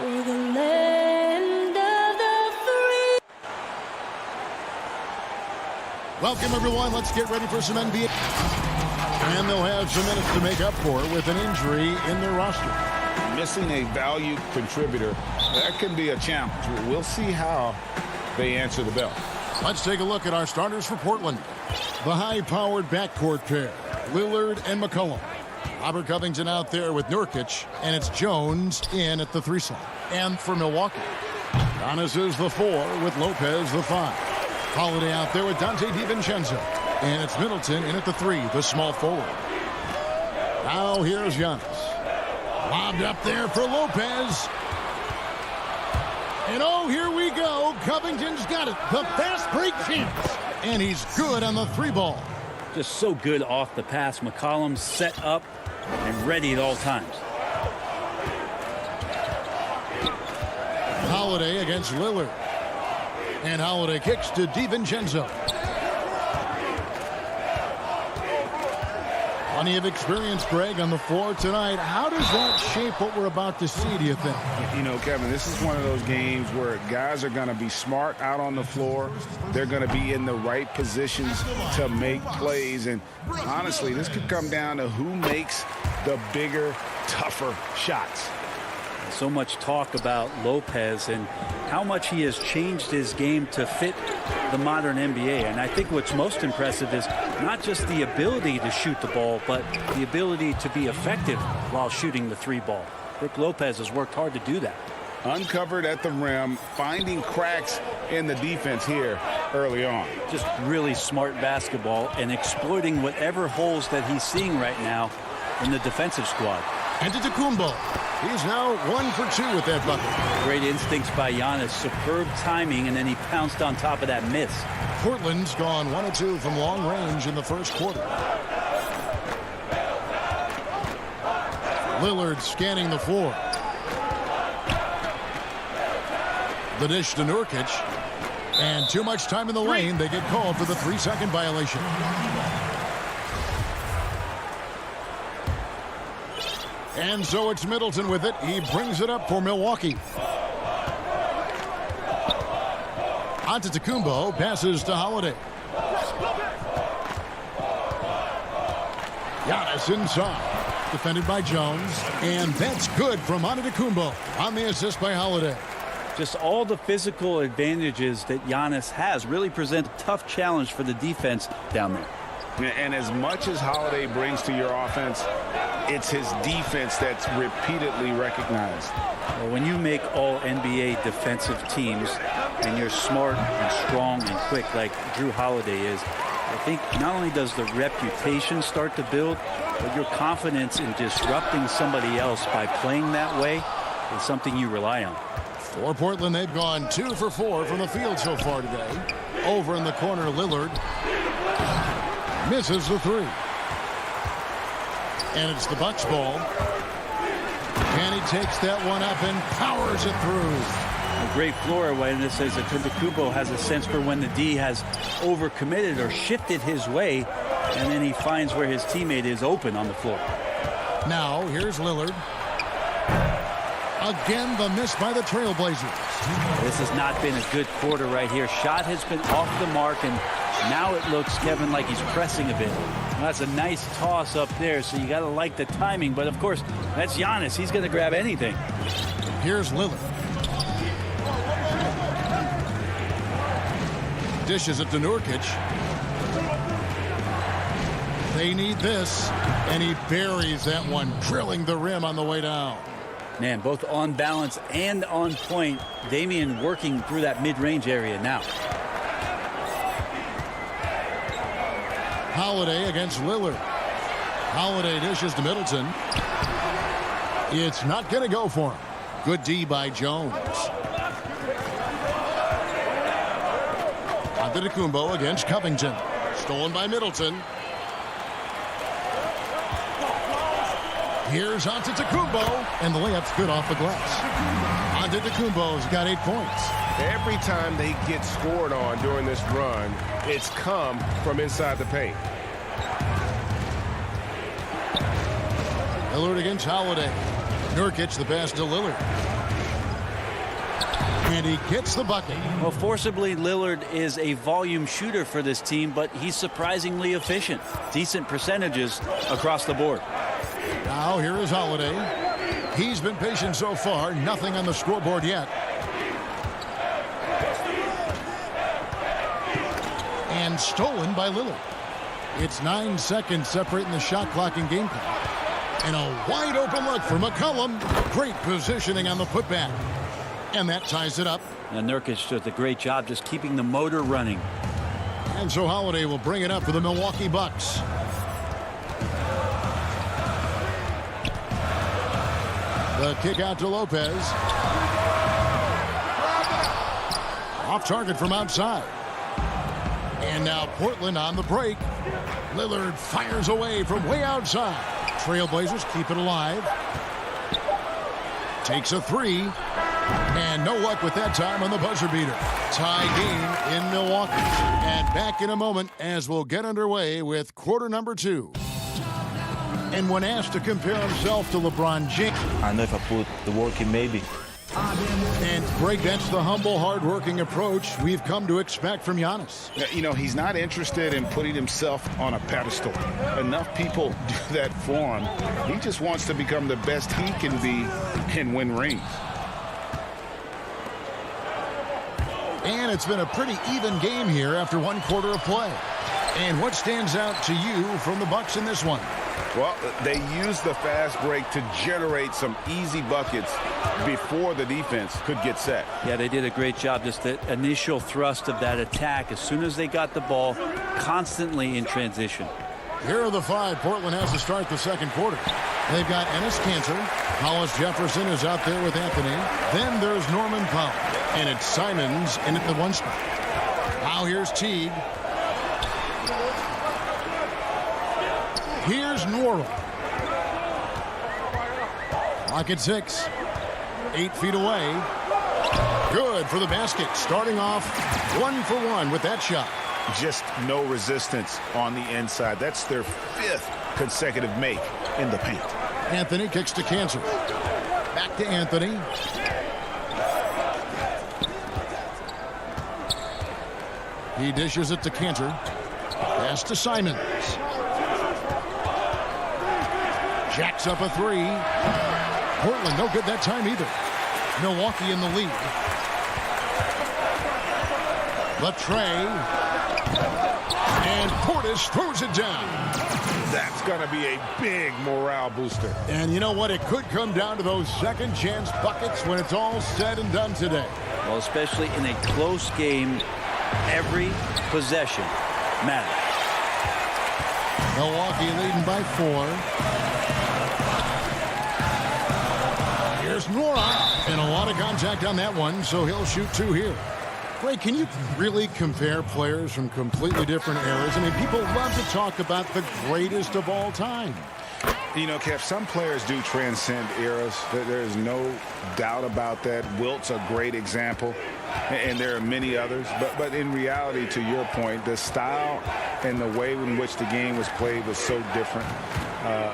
for the land of the free. Welcome, everyone. Let's get ready for some NBA. And they'll have some minutes to make up for with an injury in their roster. Missing a valued contributor, that can be a challenge. We'll see how they answer the bell. Let's take a look at our starters for Portland. The high-powered backcourt pair, Lillard and McCollum. Robert Covington out there with Nurkic, and it's Jones in at the 3 slot. And for Milwaukee, Giannis is the 4 with Lopez the 5. Holiday out there with Dante DiVincenzo. And it's Middleton in at the 3, the small forward. Now here's Giannis. Lobbed up there for Lopez. And oh, here we go. Covington's got it. The fast break chance. And he's good on the 3 ball. Just so good off the pass. McCollum set up and ready at all times. Holiday against Lillard. And Holiday kicks to DiVincenzo. Plenty of experience, Greg, on the floor tonight. How does that shape what we're about to see, do you think? You know, Kevin, this is one of those games where guys are going to be smart out on the floor. They're going to be in the right positions to make plays. And honestly, this could come down to who makes the bigger, tougher shots. So much talk about Lopez and how much he has changed his game to fit the modern NBA. And I think what's most impressive is not just the ability to shoot the ball, but the ability to be effective while shooting the 3 ball. Brook Lopez has worked hard to do that. Uncovered at the rim, finding cracks in the defense here early on. Just really smart basketball and exploiting whatever holes that he's seeing right now in the defensive squad. Antetokounmpo. He's now 1 for 2 with that bucket. Great instincts by Giannis. Superb timing, and then he pounced on top of that miss. Portland's gone 1 of 2 from long range in the first quarter. Lillard scanning the floor. The dish to Nurkic. And too much time in the lane. They get called for the 3-second violation. And so it's Middleton with it. He brings it up for Milwaukee. Antetokounmpo passes to Holiday. Giannis inside. Defended by Jones. And that's good from Antetokounmpo on the assist by Holiday. Just all the physical advantages that Giannis has really present a tough challenge for the defense down there. And as much as Holiday brings to your offense, it's his defense that's repeatedly recognized. Well, when you make all NBA defensive teams and you're smart and strong and quick like Drew Holiday is, I think not only does the reputation start to build, but your confidence in disrupting somebody else by playing that way is something you rely on. For Portland, they've gone 2 for 4 from the field so far today. Over in the corner, Lillard misses the 3. And it's the Bucks ball. And he takes that one up and powers it through. A great floor awareness says that Antetokounmpo has a sense for when the D has overcommitted or shifted his way, and then he finds where his teammate is open on the floor. Now, here's Lillard. Again, the miss by the Trailblazers. This has not been a good quarter right here. Shot has been off the mark, and now it looks, Kevin, like he's pressing a bit. Well, that's a nice toss up there, so you got to like the timing. But, of course, that's Giannis. He's going to grab anything. Here's Lillard. Dishes it to Nurkic. They need this, and he buries that one, drilling the rim on the way down. Man, both on balance and on point. Damian working through that mid-range area now. Holiday against Lillard. Holiday dishes to Middleton. It's not going to go for him. Good D by Jones. Antetokounmpo against Covington. Stolen by Middleton. Here's Antetokounmpo, and the layup's good off the glass. Antetokounmpo's got 8 points. Every time they get scored on during this run, it's come from inside the paint. Lillard against Holiday. Nurkic the pass to Lillard. And he gets the bucket. Well, forcibly, Lillard is a volume shooter for this team, but he's surprisingly efficient. Decent percentages across the board. Now here is Holiday. He's been patient so far. Nothing on the scoreboard yet. And stolen by Lillard. It's 9 seconds separating the shot clock and game clock. And a wide open look for McCollum. Great positioning on the putback. And that ties it up. And Nurkic does a great job just keeping the motor running. And so Holiday will bring it up for the Milwaukee Bucks. The kick out to Lopez. Off target from outside. And now Portland on the break. Lillard fires away from way outside. Trailblazers keep it alive. Takes a three. And no luck with that time on the buzzer beater. Tie game in Milwaukee. And back in a moment as we'll get underway with quarter number 2. And when asked to compare himself to LeBron James. I know if I put the work in, maybe. And Greg, that's the humble, hard-working approach we've come to expect from Giannis. You know, he's not interested in putting himself on a pedestal. Enough people do that for him. He just wants to become the best he can be and win rings. And it's been a pretty even game here after 1 quarter of play. And what stands out to you from the Bucks in this one? Well, they used the fast break to generate some easy buckets before the defense could get set. Yeah, they did a great job. Just the initial thrust of that attack as soon as they got the ball, constantly in transition. Here are the 5 Portland has to start the second quarter. They've got Enes Kanter. Hollis Jefferson is out there with Anthony. Then there's Norman Powell. And it's Simons in at the 1 spot. Now here's Teague. Here's Norrell. Clock at 6. 8 feet away. Good for the basket. Starting off 1 for 1 with that shot. Just no resistance on the inside. That's their 5th consecutive make in the paint. Anthony kicks to Kanter. Back to Anthony. He dishes it to Kanter. Pass to Simons. Jacks up a 3. Portland no good that time either. Milwaukee in the lead. Latrey. And Portis throws it down. That's going to be a big morale booster. And you know what? It could come down to those second chance buckets when it's all said and done today. Well, especially in a close game, every possession matters. Milwaukee leading by 4. Here's Nora. And a lot of contact on that one, so he'll shoot 2 here. Greg, can you really compare players from completely different eras? I mean, people love to talk about the greatest of all time. You know, Kev, some players do transcend eras. There is no doubt about that. Wilt's a great example, and there are many others. But in reality, to your point, the style and the way in which the game was played was so different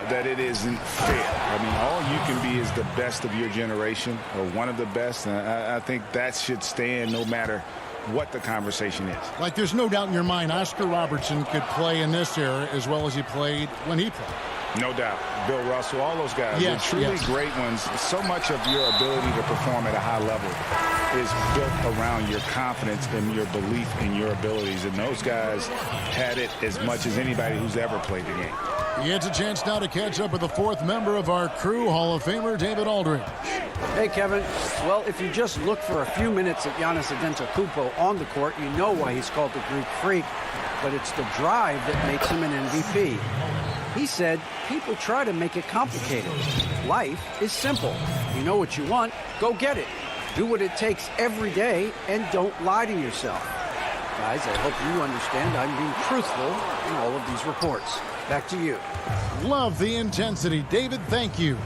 that it isn't fair. I mean, all you can be is the best of your generation or one of the best. And I think that should stand no matter what the conversation is. Like, there's no doubt in your mind Oscar Robertson could play in this era as well as he played when he played. No doubt. Bill Russell, all those guys. Yes, They're truly great ones. So much of your ability to perform at a high level is built around your confidence and your belief in your abilities. And those guys had it as much as anybody who's ever played the game. He gets a chance now to catch up with the 4th member of our crew, Hall of Famer David Aldridge. Hey, Kevin. Well, if you just look for a few minutes at Giannis Antetokounmpo on the court, you know why he's called the Greek Freak. But it's the drive that makes him an MVP. He said, people try to make it complicated. Life is simple. You know what you want, go get it. Do what it takes every day and don't lie to yourself. Guys, I hope you understand I'm being truthful in all of these reports. Back to you. Love the intensity. David, thank you.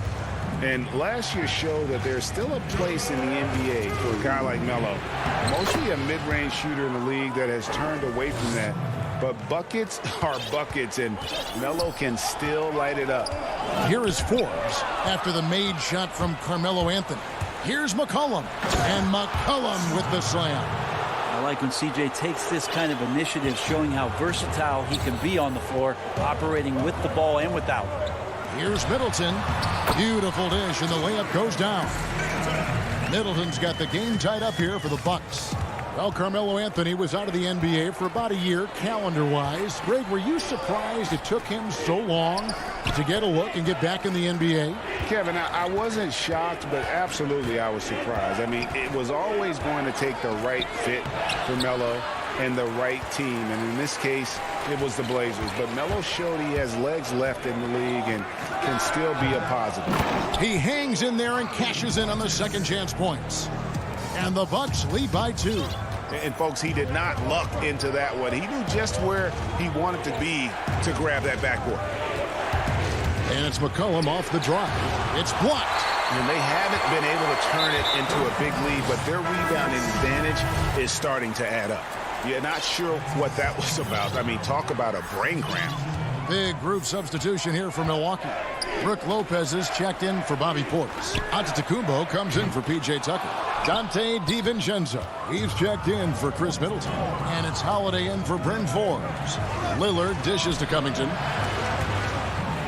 And last year showed that there's still a place in the NBA for a guy like Melo. Mostly a mid-range shooter in the league that has turned away from that. But buckets are buckets, and Melo can still light it up. Here is Forbes after the made shot from Carmelo Anthony. Here's McCollum. And McCollum with the slam. I like when CJ takes this kind of initiative, showing how versatile he can be on the floor, operating with the ball and without. Here's Middleton. Beautiful dish, and the layup goes down. Middleton's got the game tied up here for the Bucks. Well, Carmelo Anthony was out of the NBA for about a year, calendar-wise. Greg, were you surprised it took him so long to get a look and get back in the NBA? Kevin, I wasn't shocked, but absolutely I was surprised. I mean, it was always going to take the right fit for Melo and the right team. And in this case, it was the Blazers. But Melo showed he has legs left in the league and can still be a positive. He hangs in there and cashes in on the second chance points. And the Bucks lead by 2. And, folks, he did not luck into that one. He knew just where he wanted to be to grab that backboard. And it's McCollum off the drive. It's blocked. And they haven't been able to turn it into a big lead, but their rebounding advantage is starting to add up. You're not sure what that was about. I mean, talk about a brain cramp. Big group substitution here for Milwaukee. Brook Lopez is checked in for Bobby Portis. Antetokounmpo comes in for P.J. Tucker. Dante DiVincenzo, he's checked in for Chris Middleton. And it's Holiday in for Bryn Forbes. Lillard dishes to Covington.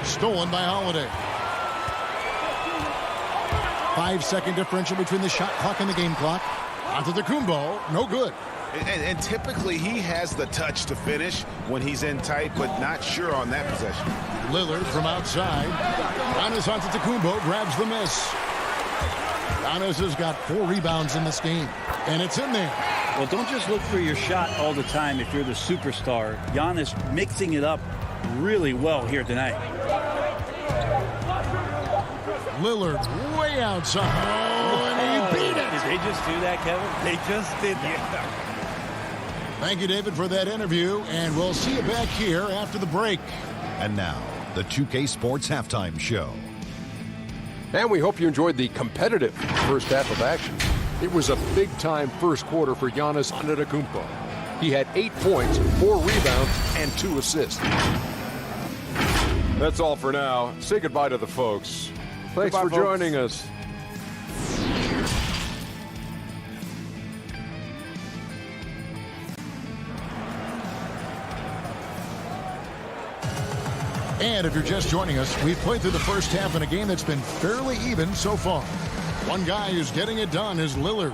Stolen by Holiday. 5-second differential between the shot clock and the game clock. Antetokounmpo, no good. And typically he has the touch to finish when he's in tight, but not sure on that possession. Lillard from outside. Giannis Antetokounmpo grabs the miss. Giannis has got 4 rebounds in this game, and it's in there. Well, don't just look for your shot all the time if you're the superstar. Giannis mixing it up really well here tonight. Lillard way outside. Oh, and he beat it. Did they just do that, Kevin? They just did that. Thank you, David, for that interview, and we'll see you back here after the break. And now, the 2K Sports Halftime Show. And we hope you enjoyed the competitive first half of action. It was a big-time first quarter for Giannis Antetokounmpo. He had 8 points, 4 rebounds, and 2 assists. That's all for now. Say goodbye to the folks. Thanks for joining us. And if you're just joining us, we've played through the first half in a game that's been fairly even so far. One guy who's getting it done is Lillard.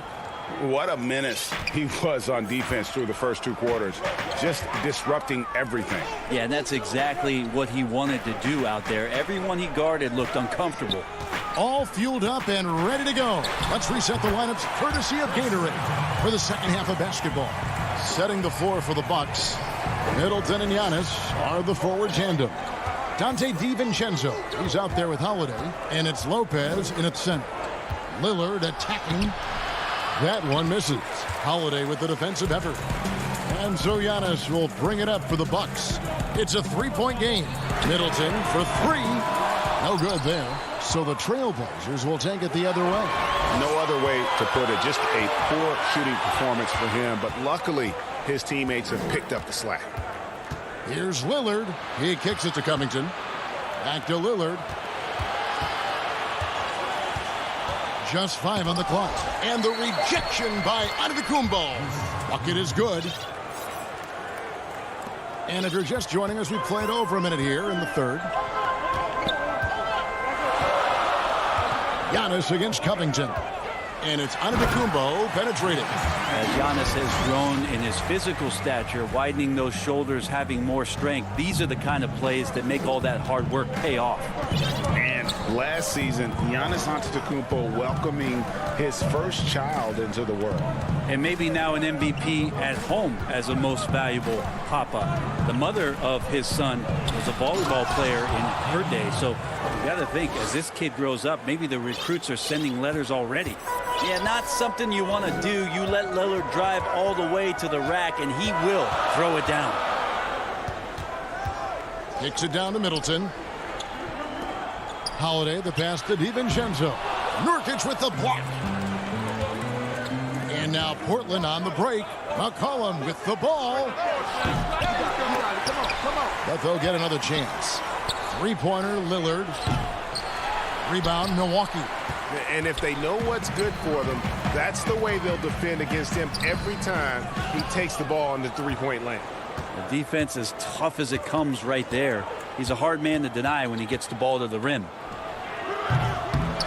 What a menace he was on defense through the first 2 quarters, just disrupting everything. Yeah, and that's exactly what he wanted to do out there. Everyone he guarded looked uncomfortable. All fueled up and ready to go. Let's reset the lineups courtesy of Gatorade for the second half of basketball. Setting the floor for the Bucks, Middleton and Giannis are the forward tandem. Dante DiVincenzo, he's out there with Holiday, and it's Lopez in its center. Lillard attacking. That one misses. Holiday with the defensive effort. And so Giannis will bring it up for the Bucks. It's a 3-point game. Middleton for 3. No good there. So the Trailblazers will take it the other way. No other way to put it. Just a poor shooting performance for him. But luckily, his teammates have picked up the slack. Here's Lillard. He kicks it to Covington. Back to Lillard. Just 5 on the clock. And the rejection by Antetokounmpo. Bucket is good. And if you're just joining us, we played over a minute here in the third. Giannis against Covington. And it's Antetokounmpo penetrating. As Giannis has grown in his physical stature, widening those shoulders, having more strength, these are the kind of plays that make all that hard work pay off. And last season, Giannis Antetokounmpo welcoming his first child into the world. And maybe now an MVP at home as a most valuable papa. The mother of his son was a volleyball player in her day. So you got to think, as this kid grows up, maybe the recruits are sending letters already. Yeah, not something you want to do. You let Lillard drive all the way to the rack, and he will throw it down. Kicks it down to Middleton. Holiday, the pass to DiVincenzo. Nurkic with the block. And now Portland on the break. McCollum with the ball. But they'll get another chance. 3-pointer, Lillard. Rebound, Milwaukee. And if they know what's good for them, that's the way they'll defend against him every time he takes the ball in the three-point lane. The defense is tough as it comes right there. He's a hard man to deny when he gets the ball to the rim.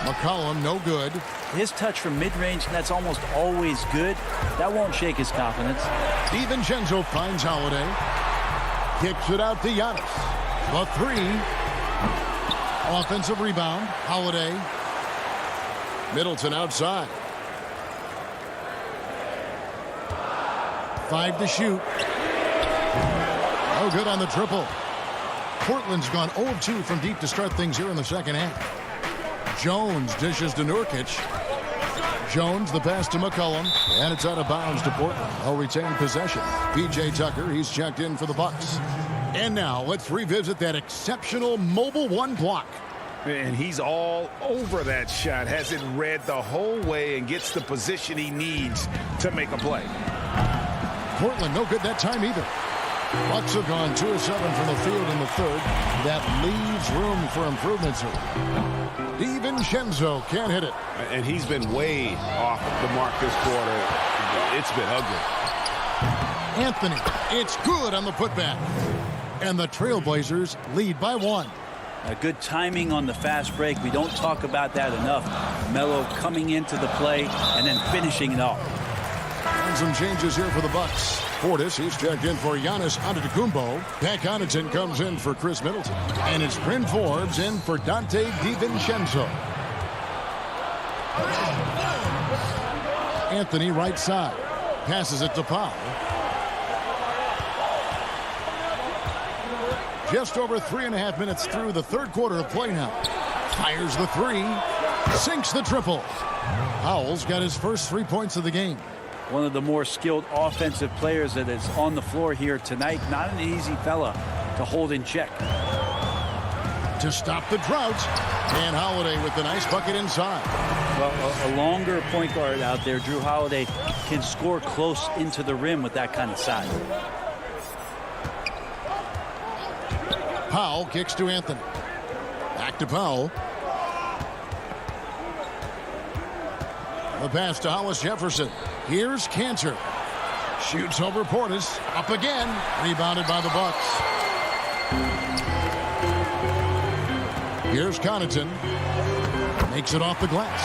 McCollum, no good. His touch from mid-range, that's almost always good. That won't shake his confidence. DiVincenzo finds Holiday. Kicks it out to Giannis. The three. Offensive rebound. Holiday. Middleton outside. 5 to shoot. No good on the triple. Portland's gone 0 of 2 from deep to start things here in the second half. Jones dishes to Nurkic. Jones, the pass to McCollum, and it's out of bounds to Portland. They'll retain possession. P.J. Tucker, he's checked in for the Bucks. And now let's revisit that exceptional mobile one block. And he's all over that shot. Has it read the whole way and gets the position he needs to make a play. Portland, no good that time either. Bucks have gone 2 of 7 from the field in the third. That leaves room for improvements here. DiVincenzo can't hit it. And he's been way off the mark this quarter. It's been ugly. Anthony, it's good on the putback. And the Trailblazers lead by 1. A good timing on the fast break. We don't talk about that enough. Melo coming into the play and then finishing it off. And some changes here for the Bucks. Portis, he's checked in for Giannis Antetokounmpo. Pat Connaughton comes in for Chris Middleton. And it's Bryn Forbes in for Dante DiVincenzo. Anthony right side. Passes it to Powell. Just over 3.5 minutes through the third quarter of play now. Fires the three. Sinks the triple. Powell's got his first 3 points of the game. One of the more skilled offensive players that is on the floor here tonight. Not an easy fella to hold in check. To stop the drought. And Holiday with the nice bucket inside. Well, a longer point guard out there, Drew Holiday, can score close into the rim with that kind of size. Powell kicks to Anthony. Back to Powell. The pass to Hollis Jefferson. Here's Cantor. Shoots over Portis. Up again. Rebounded by the Bucks. Here's Connaughton. Makes it off the glass.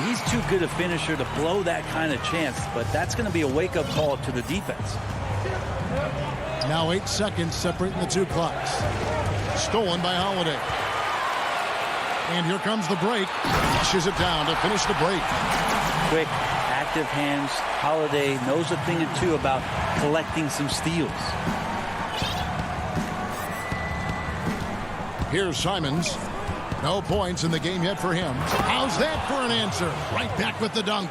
He's too good a finisher to blow that kind of chance, but that's going to be a wake-up call to the defense. Now 8 seconds separating the two clocks. Stolen by Holiday. And here comes the break. Flushes it down to finish the break. Quick, active hands. Holiday knows a thing or two about collecting some steals. Here's Simons. No points in the game yet for him. How's that for an answer? Right back with the dunk.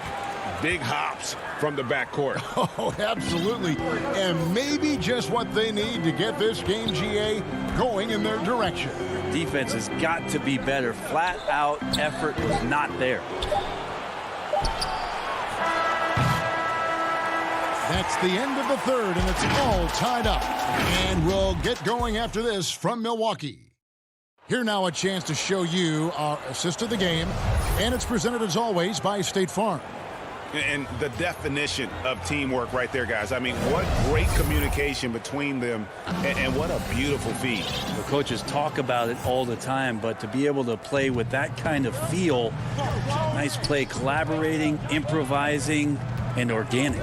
Big hops from the backcourt. Oh, absolutely. And maybe just what they need to get this game, GA, going in their direction. Defense has got to be better. Flat out effort was not there. That's the end of the third, and it's all tied up. And we'll get going after this from Milwaukee. Here now a chance to show you our assist of the game, and it's presented as always by State Farm. And the definition of teamwork right there, guys. I mean, what great communication between them, and what a beautiful feed. The coaches talk about it all the time, but to be able to play with that kind of feel, nice play, collaborating, improvising, and organic.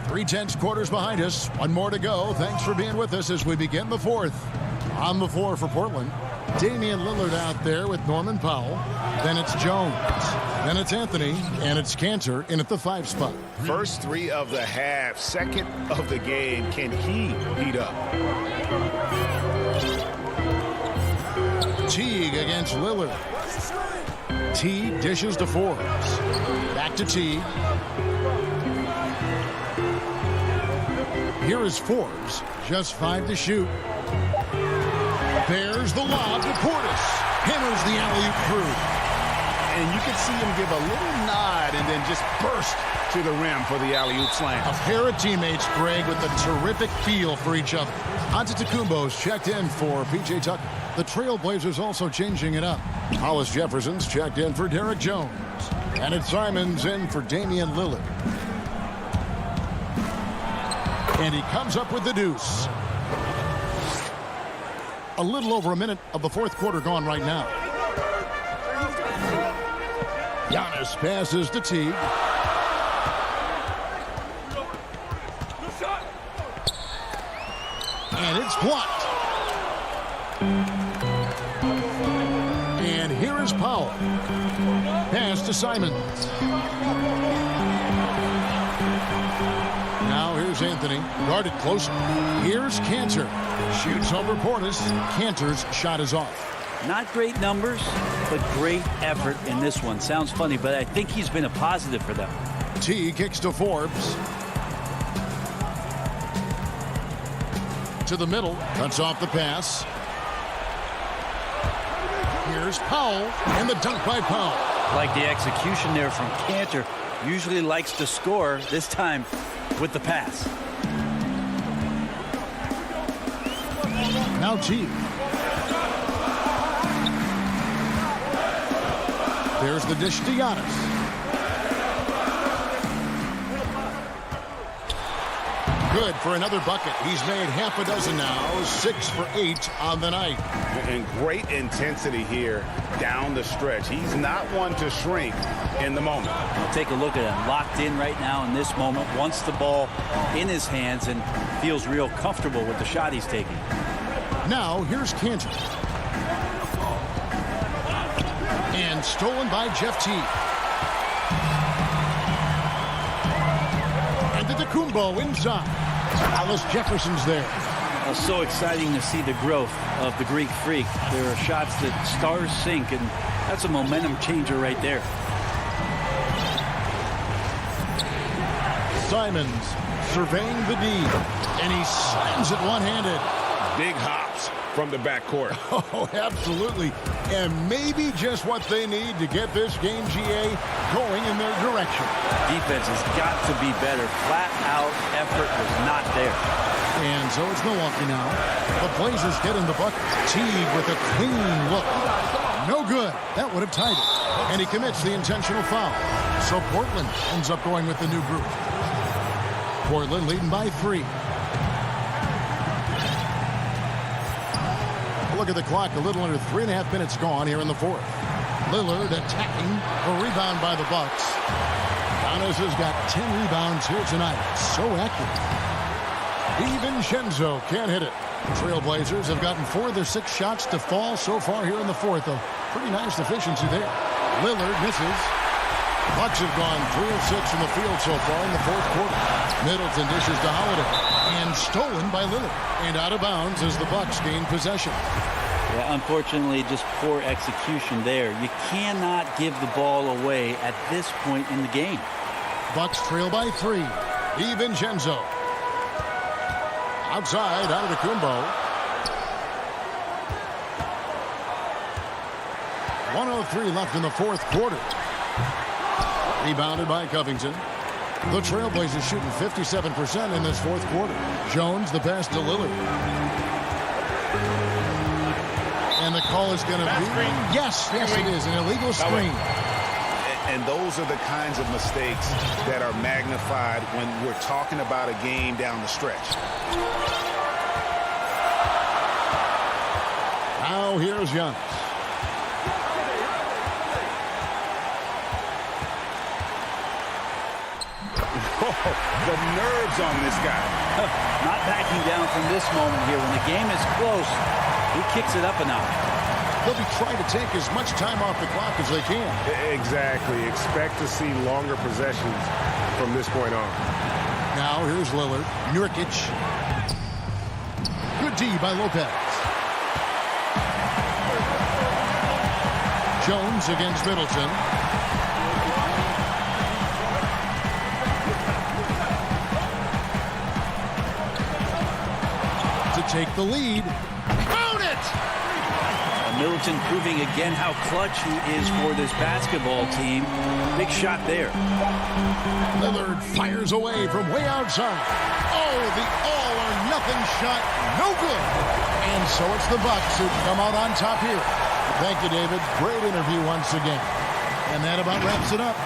3/10 quarters behind us. One more to go. Thanks for being with us as we begin the fourth. On the floor for Portland, Damian Lillard out there with Norman Powell. Then it's Jones. Then it's Anthony. And it's Cantor in at the 5 spot. First 3 of the half. Second of the game. Can he heat up? Teague against Lillard. Teague dishes to Forbes. Back to Teague. Here is Forbes. Just 5 to shoot. There's the lob to Portis. Hammers the alley-oop through. And you can see him give a little nod and then just burst to the rim for the alley-oop slam. A pair of teammates, Greg, with a terrific feel for each other. Antetokounmpo's checked in for P.J. Tucker. The Trailblazers also changing it up. Hollis Jefferson's checked in for Derek Jones. And it's Simons in for Damian Lillard. And he comes up with the deuce. A little over a minute of the fourth quarter gone right now. Giannis passes to Teague. And it's blocked. And here is Powell. Pass to Simons. Now here's Anthony. Guarded closer. Here's Cantor. Shoots over Portis. Cantor's shot is off. Not great numbers, but great effort in this one. Sounds funny, but I think he's been a positive for them. T kicks to Forbes. To the middle. Cuts off the pass. Here's Powell. And the dunk by Powell. Like the execution there from Cantor. Usually likes to score, this time with the pass. Now T. There's the dish to Giannis. Good for another bucket. He's made half a dozen now. 6 for 8 on the night. And great intensity here down the stretch. He's not one to shrink in the moment. We'll take a look at him. Locked in right now in this moment. Wants the ball in his hands and feels real comfortable with the shot he's taking. Now here's Cantor. And stolen by Jeff Teague. And Antetokounmpo inside. Hollis Jefferson's there. So exciting to see the growth of the Greek Freak. There are shots that stars sink, and that's a momentum changer right there. Simons surveying the D, and he slams it one-handed. Big hops from the backcourt. Oh, absolutely. And maybe just what they need to get this game, GA, going in their direction. Defense has got to be better. Flat-out effort was not there. And so it's Milwaukee now. The Blazers get in the bucket. Teague with a clean look. No good. That would have tied it. And he commits the intentional foul. So Portland ends up going with the new group. Portland leading by 3. Look at the clock. A little under 3.5 minutes gone here in the fourth. Lillard attacking. A rebound by the Bucks. Giannis has got 10 rebounds here tonight. So accurate. DiVincenzo can't hit it. Trailblazers have gotten 4 of their 6 shots to fall so far here in the fourth. A pretty nice efficiency there. Lillard misses. Bucks have gone 3 of 6 from the field so far in the fourth quarter. Middleton dishes to Holiday. And stolen by Lillard. And out of bounds as the Bucks gain possession. Yeah, unfortunately, just poor execution there. You cannot give the ball away at this point in the game. Bucks trail by 3. DiVincenzo. Outside, Antetokounmpo. 1:03 left in the fourth quarter. Rebounded by Covington. The Trailblazers shooting 57% in this fourth quarter. Jones, the pass to Lillard. And the call is going to be... Yes, it is. An illegal screen. And those are the kinds of mistakes that are magnified when we're talking about a game down the stretch. Now here's Giannis. The nerves on this guy. Not backing down from this moment here. When the game is close, he kicks it up a notch. They'll be trying to take as much time off the clock as they can. Exactly. Expect to see longer possessions from this point on. Now here's Lillard. Nurkic. Good D by Lopez. Jones against Middleton. To take the lead. Found it! Middleton proving again how clutch he is for this basketball team. Big shot there. Lillard fires away from way outside. Oh, the all-or-nothing shot, no good. And so it's the Bucks who come out on top here. Thank you, David. Great interview once again. And that about wraps it up.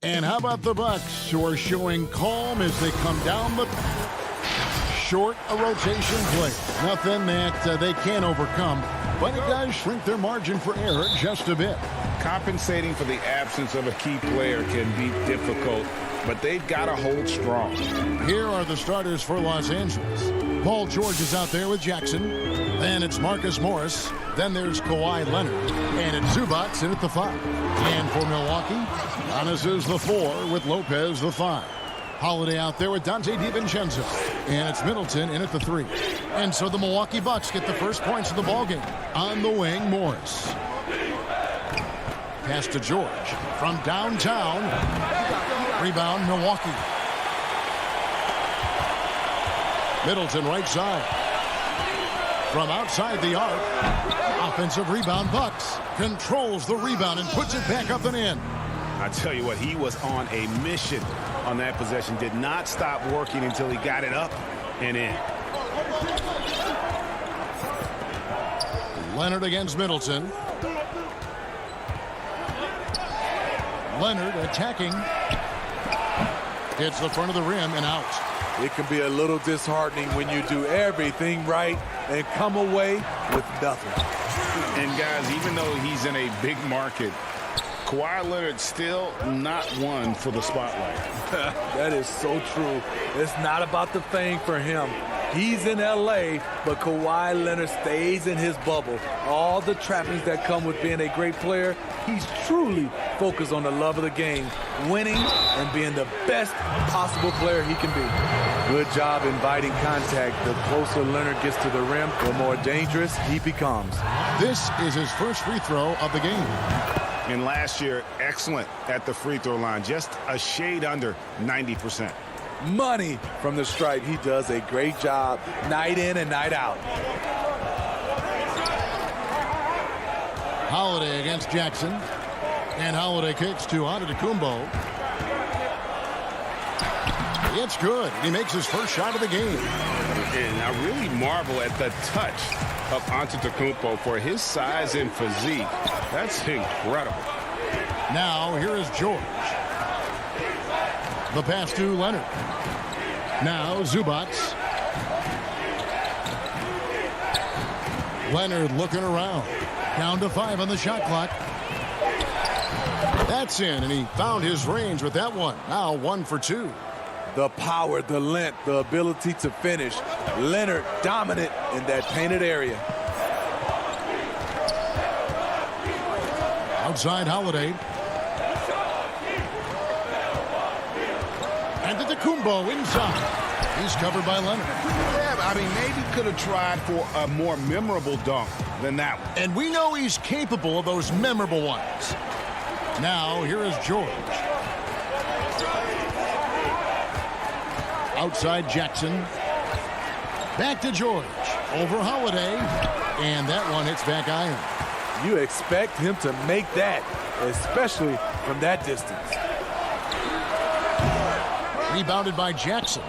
And how about the Bucks, who are showing calm as they come down the short a rotation play? Nothing that they can't overcome, but it does shrink their margin for error just a bit. Compensating for the absence of a key player can be difficult, but they've got to hold strong. Here are the starters for Los Angeles. Paul George is out there with Jackson. Then it's Marcus Morris. Then there's Kawhi Leonard. And it's Zubac in at the 5. And for Milwaukee, Giannis is the 4 with Lopez the 5. Holiday out there with Dante DiVincenzo. And it's Middleton in at the 3. And so the Milwaukee Bucks get the first points of the ballgame. On the wing, Morris. Pass to George from downtown. Rebound, Milwaukee. Middleton right side. From outside the arc. Offensive rebound, Bucks. Controls the rebound and puts it back up and in. I tell you what, he was on a mission on that possession. Did not stop working until he got it up and in. Leonard against Middleton. Leonard attacking. Hits the front of the rim and out. It can be a little disheartening when you do everything right and come away with nothing. And guys, even though he's in a big market, Kawhi Leonard still not one for the spotlight. That is so true. It's not about the fame for him. He's in L.A., but Kawhi Leonard stays in his bubble. All the trappings that come with being a great player, he's truly focused on the love of the game, winning and being the best possible player he can be. Good job inviting contact. The closer Leonard gets to the rim, the more dangerous he becomes. This is his first free throw of the game. And last year, excellent at the free throw line, just a shade under 90%. Money from the stripe. He does a great job night in and night out. Holiday against Jackson. And Holiday kicks to Antetokounmpo. It's good. He makes his first shot of the game. And I really marvel at the touch of Antetokounmpo for his size and physique. That's incredible. Now here is George. The pass to Leonard. Now Zubac. Leonard looking around. Down to 5 on the shot clock. That's in, and he found his range with that one. Now 1 for 2. The power, the length, the ability to finish. Leonard dominant in that painted area. Outside Holiday. And Antetokounmpo inside. He's covered by Leonard. Yeah, I mean, maybe could have tried for a more memorable dunk than that one. And we know he's capable of those memorable ones. Now, here is George. Outside Jackson. Back to George. Over Holiday. And that one hits back iron. You expect him to make that, especially from that distance. Rebounded by Jackson.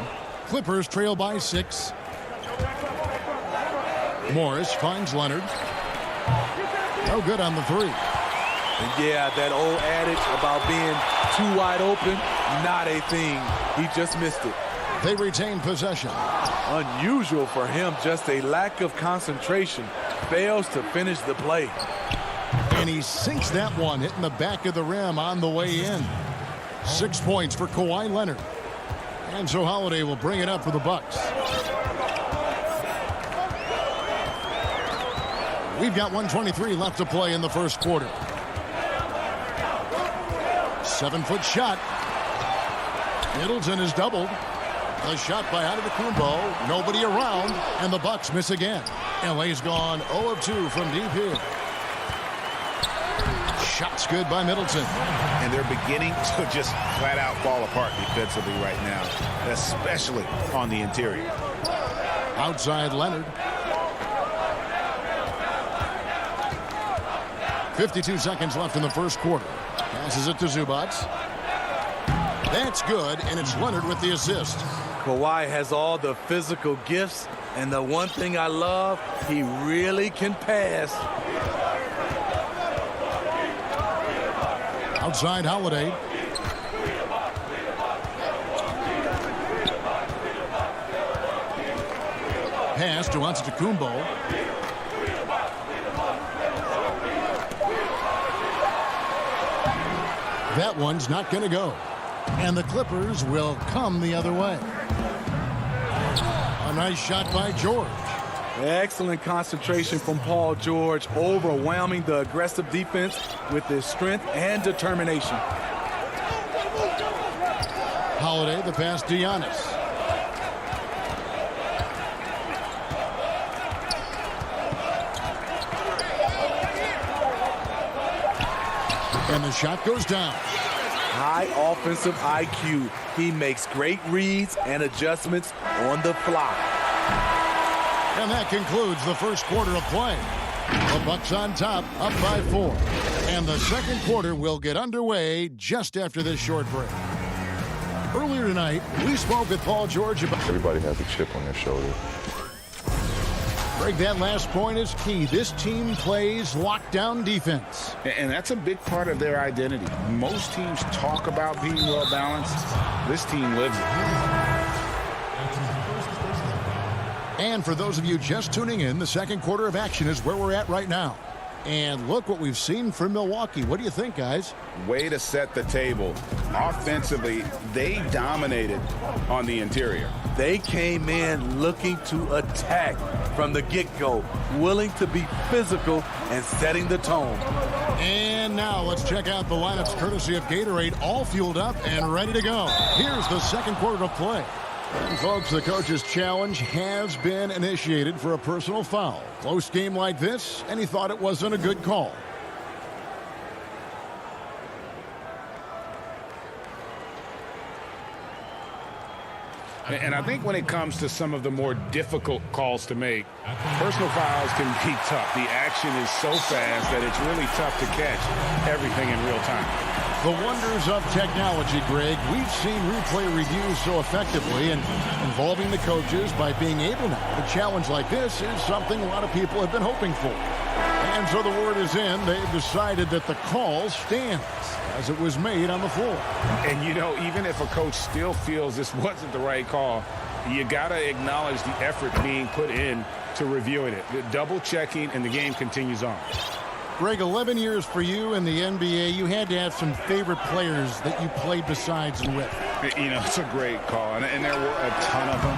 Clippers trail by 6. Morris finds Leonard. No good on the 3. And yeah, that old adage about being too wide open, not a thing. He just missed it. They retain possession. Unusual for him, just a lack of concentration. Fails to finish the play. And he sinks that one, hitting the back of the rim on the way in. 6 points for Kawhi Leonard. And so Holiday will bring it up for the Bucks. We've got 1:23 left to play in the first quarter. 7-foot shot. Middleton is doubled. The shot by Antetokounmpo. Nobody around, and the Bucks miss again. LA's gone 0 of 2 from deep here. Shot's good by Middleton. And they're beginning to just flat out fall apart defensively right now, especially on the interior. Outside Leonard. 52 seconds left in the first quarter. Passes it to Zubac. That's good, and it's Leonard with the assist. Kawhi has all the physical gifts, and the one thing I love, he really can pass. Outside Holiday. Pass to Antetokounmpo. That one's not going to go. And the Clippers will come the other way. A nice shot by George. Excellent concentration from Paul George, overwhelming the aggressive defense with his strength and determination. Holiday, the pass to Giannis. And the shot goes down. High offensive IQ. He makes great reads and adjustments on the fly. And that concludes the first quarter of play. The Bucks on top, up by 4. And the second quarter will get underway just after this short break. Earlier tonight, we spoke with Paul George about... Everybody has a chip on their shoulder. Greg, that last point is key. This team plays lockdown defense. And that's a big part of their identity. Most teams talk about being well balanced. This team lives it. And for those of you just tuning in, the second quarter of action is where we're at right now. And look what we've seen from Milwaukee. What do you think, guys? Way to set the table. Offensively, they dominated on the interior. They came in looking to attack from the get-go, willing to be physical and setting the tone. And now let's check out the lineups courtesy of Gatorade, all fueled up and ready to go. Here's the second quarter of play. And folks, the coach's challenge has been initiated for a personal foul. Close game like this, and he thought it wasn't a good call. And I think when it comes to some of the more difficult calls to make, personal fouls can be tough. The action is so fast that it's really tough to catch everything in real time. The wonders of technology, Greg. We've seen replay reviews so effectively and involving the coaches by being able now. A challenge like this is something a lot of people have been hoping for. And so the word is in. They've decided that the call stands as it was made on the floor. And, you know, even if a coach still feels this wasn't the right call, you got to acknowledge the effort being put in to reviewing it. The double checking, and the game continues on. Greg, 11 years for you in the NBA. You had to have some favorite players that you played besides and with. You know, it's a great call, and there were a ton of them.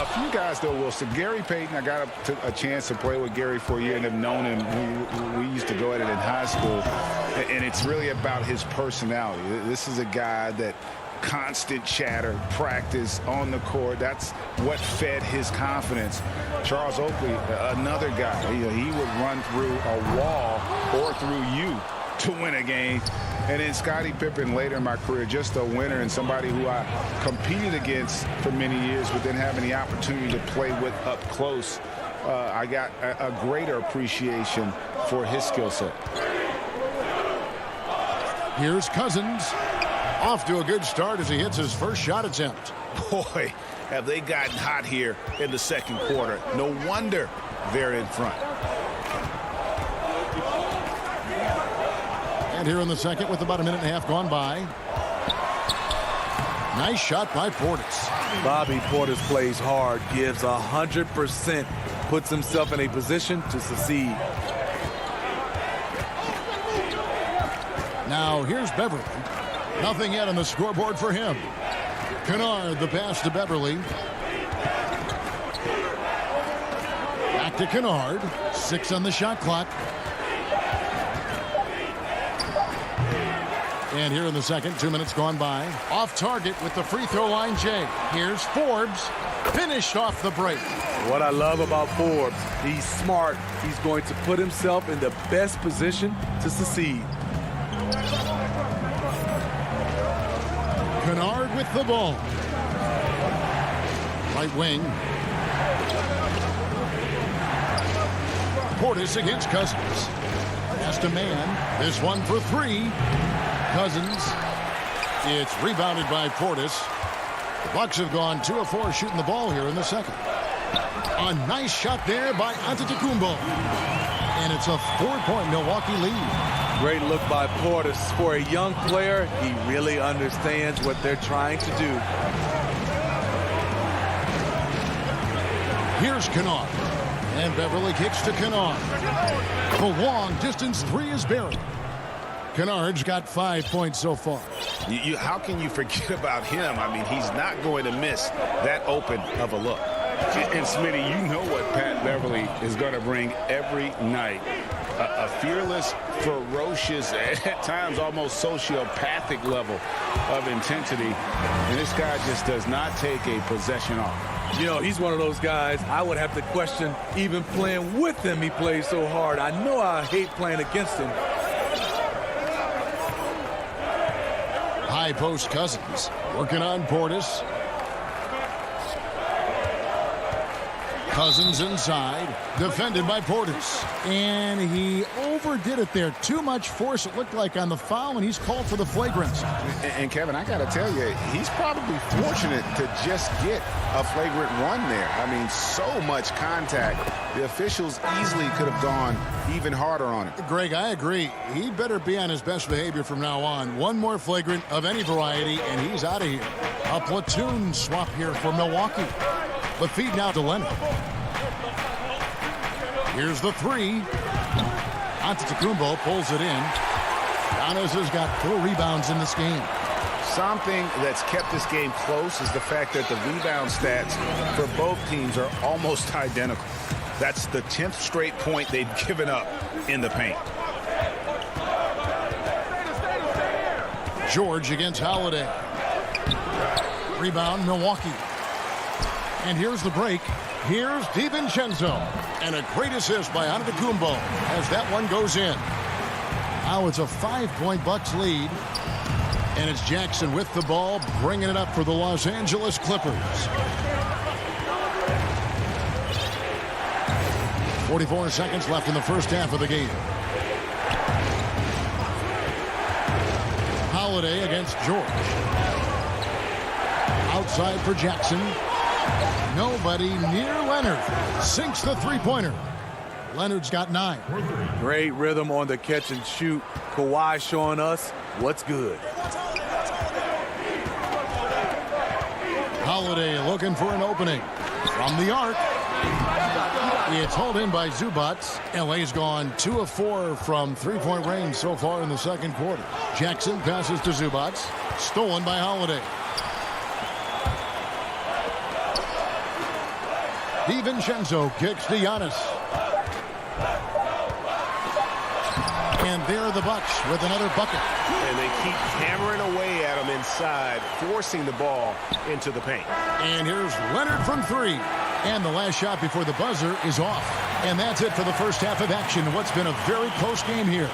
A few guys, though, Wilson. Gary Payton, I got a chance to play with Gary for a year and have known him. We used to go at it in high school, and it's really about his personality. This is a guy that constant chatter, practice on the court. That's what fed his confidence. Charles Oakley, another guy, he would run through a wall or through you to win a game. And then Scottie Pippen later in my career, just a winner and somebody who I competed against for many years, but then having the opportunity to play with up close, I got a greater appreciation for his skill set. Here's Cousins. Off to a good start as he hits his first shot attempt. Boy, have they gotten hot here in the second quarter. No wonder they're in front. And here in the second with about a minute and a half gone by. Nice shot by Portis. Bobby Portis plays hard, gives 100%, puts himself in a position to succeed. Now here's Beverly. Nothing yet on the scoreboard for him. Kennard, the pass to Beverly. Back to Kennard. 6 on the shot clock. And here in the second, 2 minutes gone by. Off target with the free throw line, Jay. Here's Forbes. Finished off the break. What I love about Forbes, he's smart. He's going to put himself in the best position to succeed. Kennard with the ball. Right wing. Portis against Cousins. Pass to man. This one for 3. Cousins. It's rebounded by Portis. The Bucks have gone 2 of 4 shooting the ball here in the second. A nice shot there by Antetokounmpo. And it's a 4-point Milwaukee lead. Great look by Portis. For a young player, he really understands what they're trying to do. Here's Kennard. And Beverly kicks to Kennard. The long distance 3 is buried. Kennard's got 5 points so far. How can you forget about him? I mean, he's not going to miss that open of a look. And Smitty, you know what Pat Beverly is going to bring every night. A fearless, ferocious, at times almost sociopathic level of intensity. And this guy just does not take a possession off. You know, he's one of those guys I would have to question even playing with him. He plays so hard. I know I hate playing against him. High post Cousins. Working on Portis. Cousins inside. Defended by Portis. And he overdid it there. Too much force, it looked like, on the foul, and he's called for the flagrant. And Kevin, I got to tell you, he's probably fortunate to just get a flagrant 1 there. I mean, so much contact. The officials easily could have gone even harder on it. Greg, I agree. He better be on his best behavior from now on. One more flagrant of any variety, and he's out of here. A platoon swap here for Milwaukee. The feed now to Leonard. Here's the 3. Antetokounmpo pulls it in. Giannis has got 4 rebounds in this game. Something that's kept this game close is the fact that the rebound stats for both teams are almost identical. That's the 10th straight point they've given up in the paint. George against Holiday. Rebound, Milwaukee. And here's the break. Here's DiVincenzo. And a great assist by Antetokounmpo as that one goes in. Now it's a 5-point Bucks lead. And it's Jackson with the ball, bringing it up for the Los Angeles Clippers. 44 seconds left in the first half of the game. Holiday against George. Outside for Jackson. Nobody near Leonard. Sinks the three-pointer. Leonard's got 9. Great rhythm on the catch and shoot. Kawhi showing us what's good. Holiday looking for an opening. From the arc. It's hauled in by Zubac. LA's gone 2 of 4 from three-point range so far in the second quarter. Jackson passes to Zubac. Stolen by Holiday. DiVincenzo kicks to Giannis. And there are the Bucks with another bucket. And they keep hammering away at him inside, forcing the ball into the paint. And here's Leonard from three. And the last shot before the buzzer is off. And that's it for the first half of action. What's been a very close game here.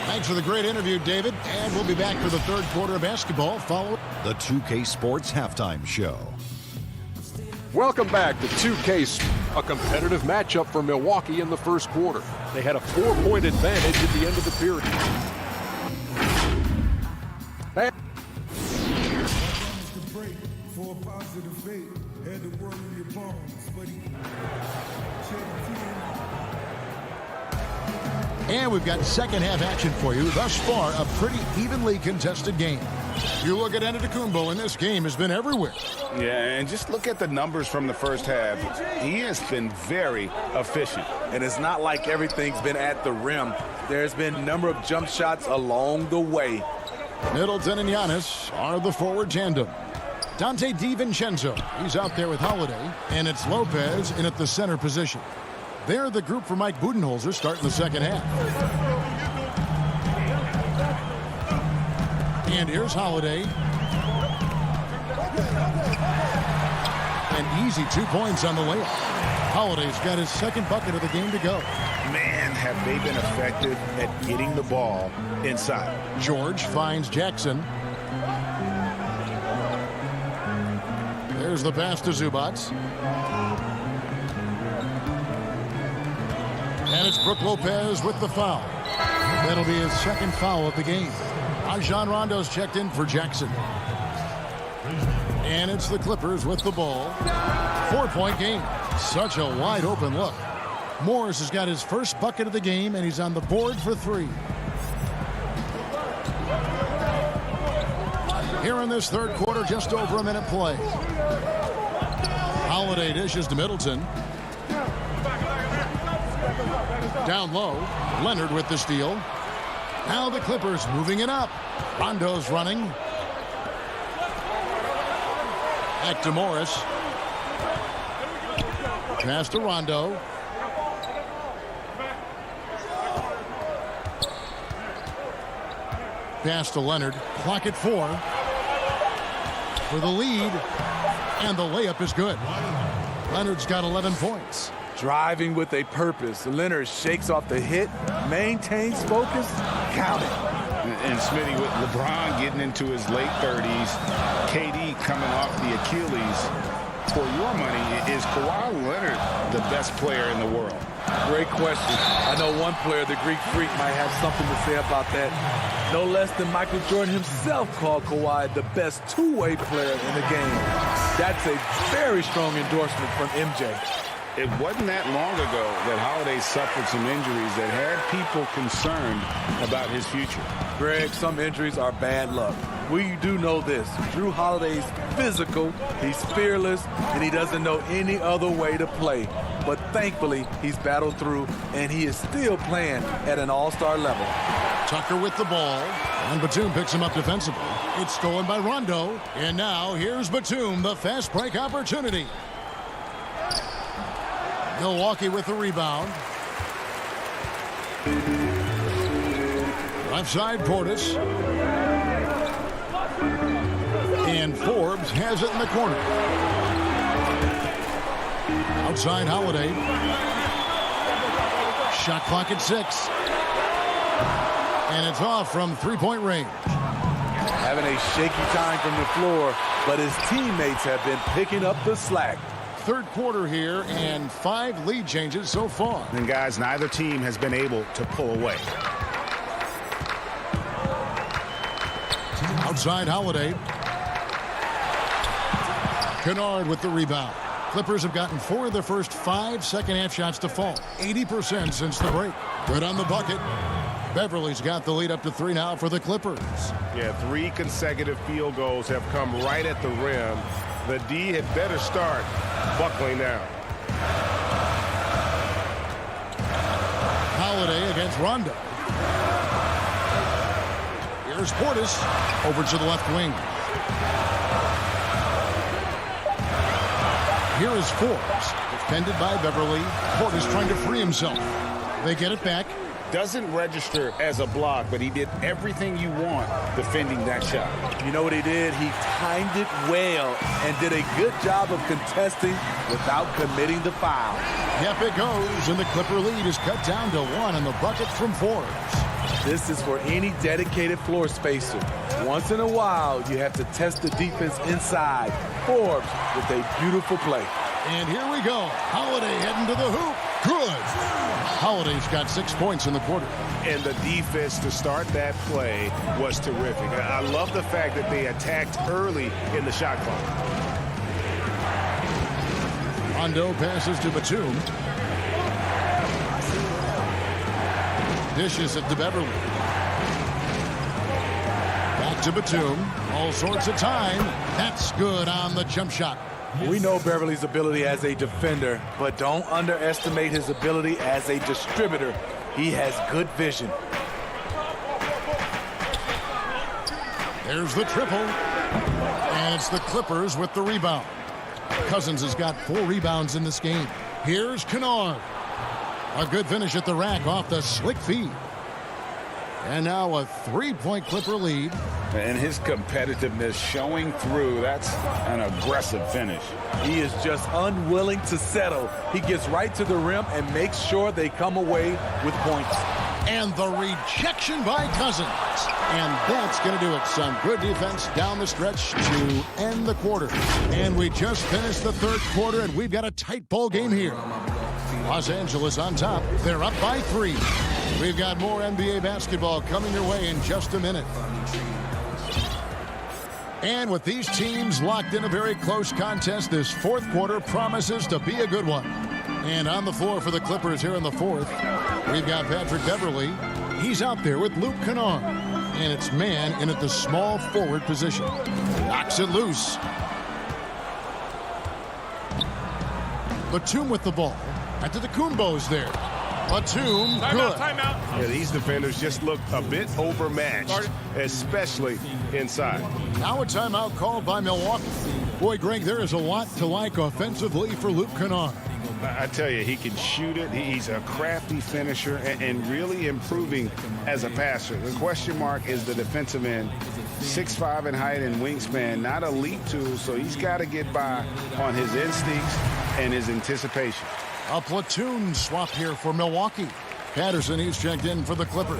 Thanks for the great interview, David. And we'll be back for the third quarter of basketball following the 2K Sports Halftime Show. Welcome back to 2K, a competitive matchup for Milwaukee in the first quarter. They had a 4-point advantage at the end of the period. And we've got second half action for you. Thus far, a pretty evenly contested game. You look at Antetokounmpo, and this game has been everywhere. Yeah, and just look at the numbers from the first half. He has been very efficient. And it's not like everything's been at the rim. There's been a number of jump shots along the way. Middleton and Giannis are the forward tandem. Dante DiVincenzo, he's out there with Holiday, and it's Lopez in at the center position. They're the group for Mike Budenholzer starting the second half. And here's Holiday. An easy 2 points on the layup. Holiday's got his second bucket of the game to go. Man, have they been effective at getting the ball inside. George finds Jackson. There's the pass to Zubats. And it's Brook Lopez with the foul. That'll be his second foul of the game. Rajon Rondo's checked in for Jackson. And it's the Clippers with the ball. 4-point game. Such a wide open look. Morris has got his first bucket of the game, and he's on the board for three. Here in this third quarter, just over a minute play. Holiday dishes to Middleton. Down low, Leonard with the steal. Now the Clippers moving it up. Rondo's running. Back to Morris. Pass to Rondo. Pass to Leonard. Clock at 4. For the lead. And the layup is good. Leonard's got 11 points. Driving with a purpose. Leonard shakes off the hit, maintains focus, count it. And Smitty, with LeBron getting into his late 30s, KD coming off the Achilles, for your money, is Kawhi Leonard the best player in the world? Great question. I know one player, the Greek Freak, might have something to say about that. No less than Michael Jordan himself called Kawhi the best two-way player in the game. That's a very strong endorsement from MJ. It wasn't that long ago that Holiday suffered some injuries that had people concerned about his future. Greg, some injuries are bad luck. We do know this. Drew Holiday's physical, he's fearless, and he doesn't know any other way to play. But thankfully, he's battled through, and he is still playing at an all-star level. Tucker with the ball, and Batum picks him up defensively. It's stolen by Rondo, and now here's Batum, the fast break opportunity. Milwaukee with the rebound. Left side, Portis. And Forbes has it in the corner. Outside, Holiday. Shot clock at 6. And it's off from three-point range. Having a shaky time from the floor, but his teammates have been picking up the slack. Third quarter here, and 5 lead changes so far. And guys, neither team has been able to pull away. Outside, Holiday. Kennard with the rebound. Clippers have gotten 4 of their first 5 second-half shots to fall. 80% since the break. Good on the bucket. Beverly's got the lead up to 3 now for the Clippers. Yeah, 3 consecutive field goals have come right at the rim. The D had better start buckling down. Holiday against Rondo. Here's Portis over to the left wing. Here is Forbes, defended by Beverly. Portis trying to free himself. They get it back. Doesn't register as a block, but he did everything you want defending that shot. You know what he did? He timed it well and did a good job of contesting without committing the foul. Yep, it goes, and the Clipper lead is cut down to 1 in the bucket from Forbes. This is for any dedicated floor spacer. Once in a while, you have to test the defense inside. Forbes with a beautiful play. And here we go. Holiday heading to the hoop. Good. Holiday's got 6 points in the quarter. And the defense to start that play was terrific. I love the fact that they attacked early in the shot clock. Rondo passes to Batum. Dishes it to Beverly. Back to Batum. All sorts of time. That's good on the jump shot. We know Beverly's ability as a defender, but don't underestimate his ability as a distributor. He has good vision. There's the triple. And it's the Clippers with the rebound. Cousins has got 4 rebounds in this game. Here's Kennard. A good finish at the rack off the slick feed. And now a 3-point Clipper lead. And his competitiveness showing through. That's an aggressive finish. He is just unwilling to settle. He gets right to the rim and makes sure they come away with points. And the rejection by Cousins. And that's going to do it. Some good defense down the stretch to end the quarter. And we just finished the third quarter, and we've got a tight ball game here. Los Angeles on top. They're up by 3. We've got more NBA basketball coming your way in just a minute. And with these teams locked in a very close contest, this fourth quarter promises to be a good one. And on the floor for the Clippers here in the fourth, we've got Patrick Beverly. He's out there with Luke Kennard. And it's man in at the small forward position. Knocks it loose. Batum with the ball. Antetokounmpo's there. Batum, good. Timeout. Yeah, these defenders just look a bit overmatched, especially inside. Now a timeout called by Milwaukee. Boy, Greg, there is a lot to like offensively for Luke Kennard. I tell you, he can shoot it. He's a crafty finisher and really improving as a passer. The question mark is the defensive end. 6'5" in height and wingspan, not a elite tool, so he's got to get by on his instincts and his anticipation. A platoon swap here for Milwaukee. Patterson, he's checked in for the Clippers.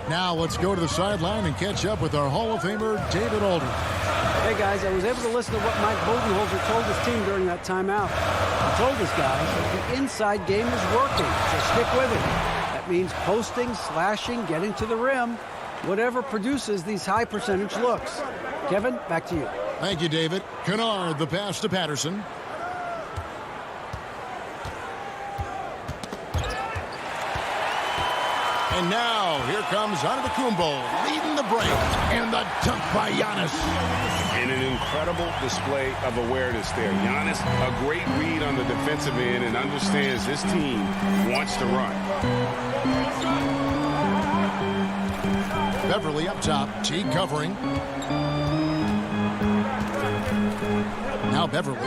Now let's go to the sideline and catch up with our Hall of Famer, David Aldridge. Hey, guys, I was able to listen to what Mike Budenholzer told his team during that timeout. He told his guys that the inside game is working, so stick with it. That means posting, slashing, getting to the rim, whatever produces these high percentage looks. Kevin, back to you. Thank you, David. Kennard, the pass to Patterson. And now, here comes Antetokounmpo leading the break. And the dunk by Giannis. And an incredible display of awareness there. Giannis, a great read on the defensive end and understands this team wants to run. Beverly up top. T covering. Now Beverly.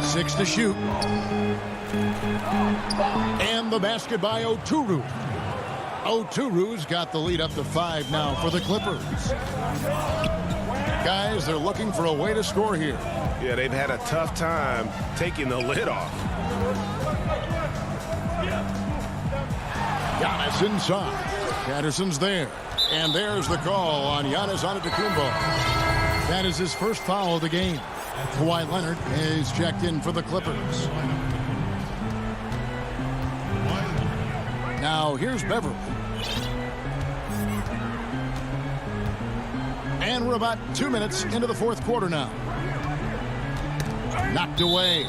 6 to shoot. And the basket by Oturu. Oturu's got the lead up to 5 now for the Clippers. Guys, they're looking for a way to score here. Yeah, they've had a tough time taking the lid off. Giannis inside. Patterson's there. And there's the call on Giannis Antetokounmpo. That is his first foul of the game. Kawhi Leonard is checked in for the Clippers. Now here's Beverly. And we're about 2 minutes into the fourth quarter now. Knocked away.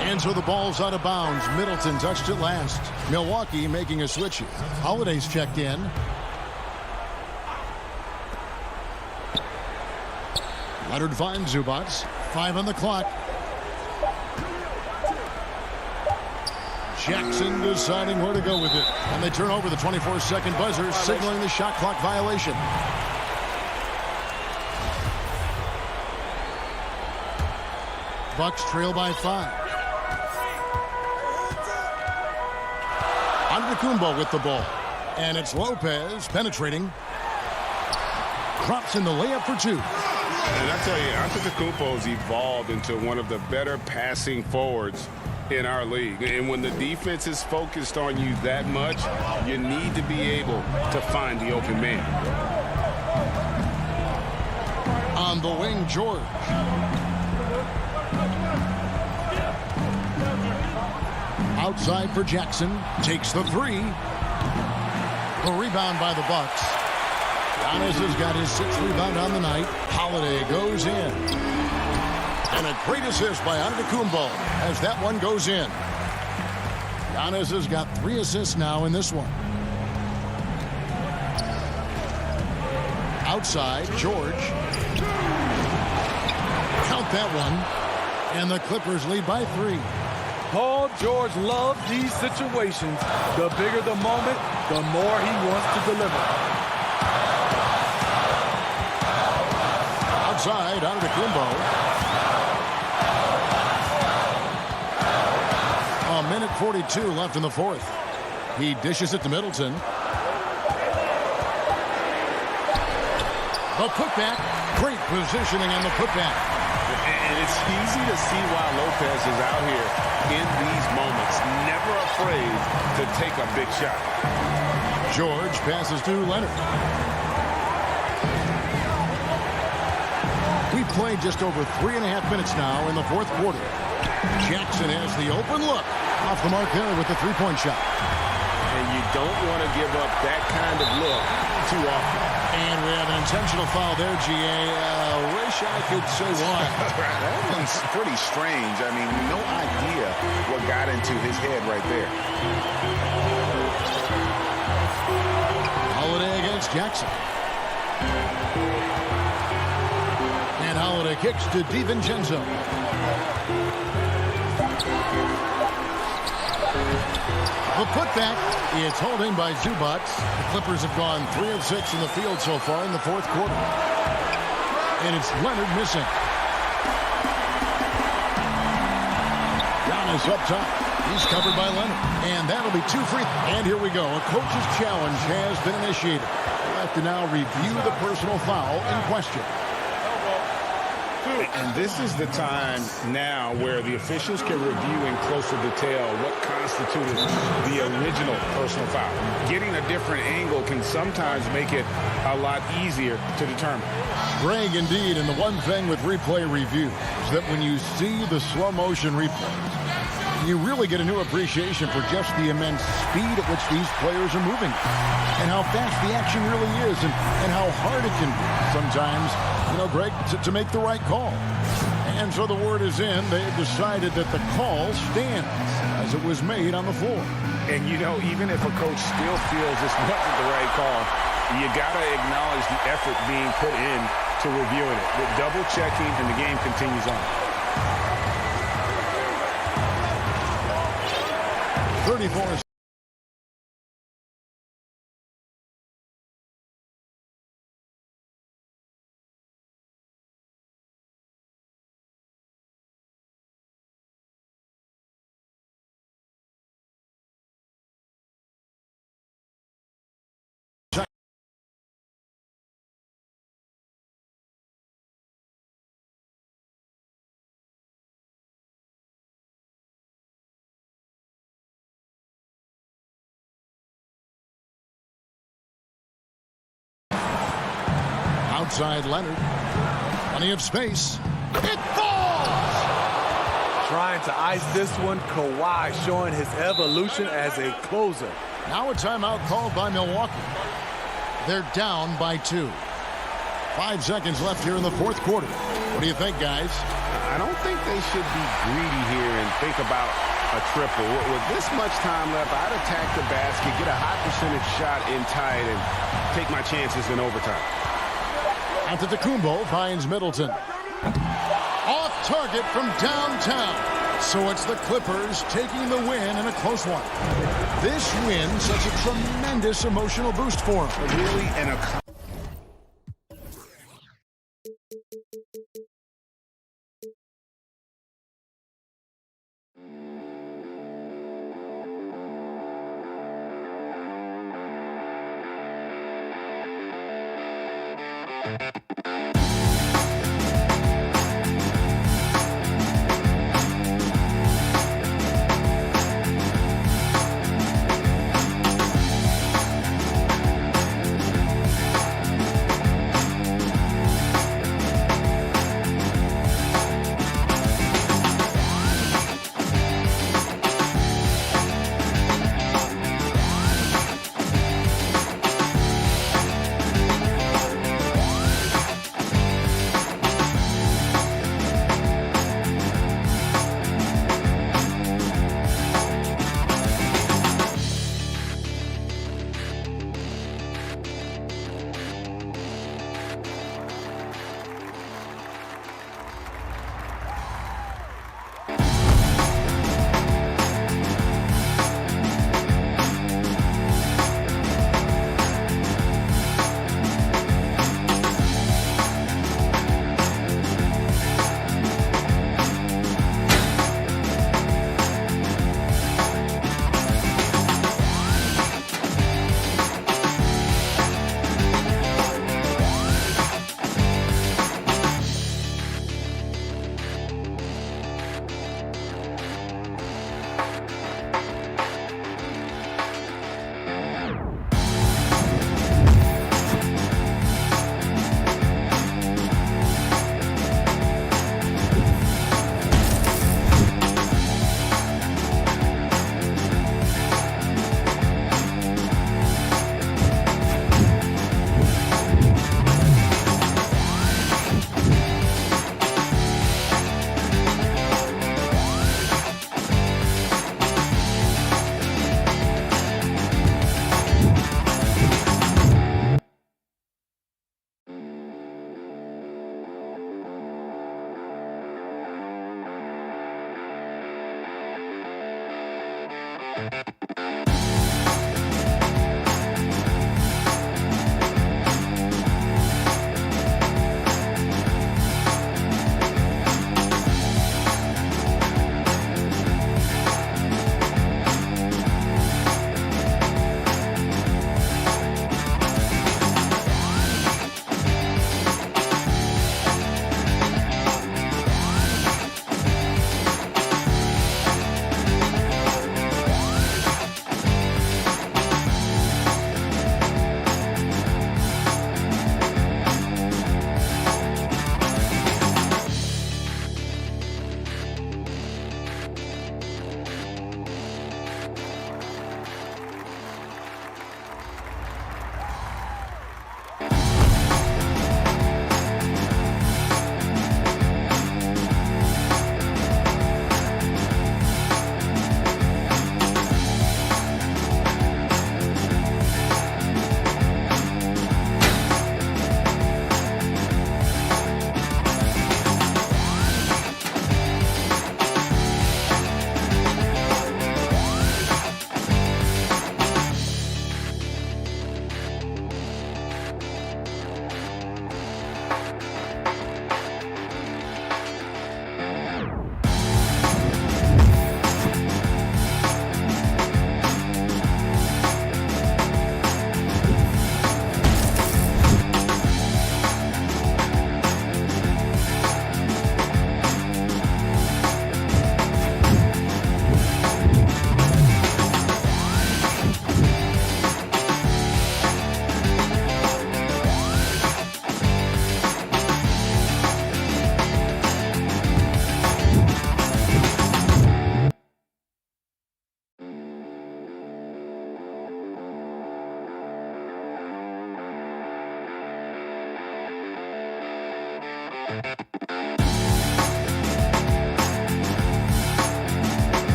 And so the ball's out of bounds. Middleton touched it last. Milwaukee making a switch here. Holiday's checked in. Leonard finds Zubac. 5 on the clock. Jackson deciding where to go with it. And they turn over the 24-second buzzer, signaling the shot clock violation. Bucks trail by 5. Antetokounmpo with the ball. And it's Lopez penetrating. Drops in the layup for two. And I tell you, Antetokounmpo's evolved into one of the better passing forwards in our league. And when the defense is focused on you that much, you need to be able to find the open man. On the wing, George. Outside for Jackson. Takes the three. The rebound by the Bucks. Giannis has got his 6th rebound on the night. Holiday goes in. And a great assist by Antetokounmpo as that one goes in. Giannis has got 3 assists now in this one. Outside, George. Count that one. And the Clippers lead by 3. Paul George loves these situations. The bigger the moment, the more he wants to deliver. Outside, Antetokounmpo. A minute 42 left in the 4th. He dishes it to Middleton. The putback. Great positioning on the putback. And it's easy to see why Lopez is out here in these moments. Never afraid to take a big shot. George passes to Leonard. We've played just over 3.5 minutes now in the 4th quarter. Jackson has the open look. Off the mark there with the 3-point shot. And you don't want to give up that kind of look too often. And we have an intentional foul there, G.A. Wish I could say why. That one's pretty strange. I mean, no idea what got into his head right there. Holiday against Jackson. And Holiday kicks to DiVincenzo. The putback. It's holding by Zubac. The Clippers have gone 3 of 6 in the field so far in the 4th quarter. And it's Leonard missing. Giannis up top. He's covered by Leonard. And that'll be 2 free. And here we go. A coach's challenge has been initiated. We'll have to now review the personal foul in question. And this is the time now where the officials can review in closer detail what constituted the original personal foul. Getting a different angle can sometimes make it a lot easier to determine. Greg, indeed, and the one thing with replay review is that when you see the slow motion replays, you really get a new appreciation for just the immense speed at which these players are moving and how fast the action really is and how hard it can be sometimes, you know, Greg, to make the right call. And so the word is in. They have decided that the call stands as it was made on the floor. And, you know, even if a coach still feels this wasn't the right call, you got to acknowledge the effort being put in to reviewing it. With double checking, and the game continues on. 34. Outside Leonard. Plenty of space. It falls! Trying to ice this one. Kawhi showing his evolution as a closer. Now a timeout called by Milwaukee. They're down by 2. 5 seconds left here in the 4th quarter. What do you think, guys? I don't think they should be greedy here and think about a triple. With this much time left, I'd attack the basket, get a high percentage shot in tight, and take my chances in overtime. Antetokounmpo finds Middleton. Off target from downtown. So it's the Clippers taking the win in a close one. This win such a tremendous emotional boost for them. Really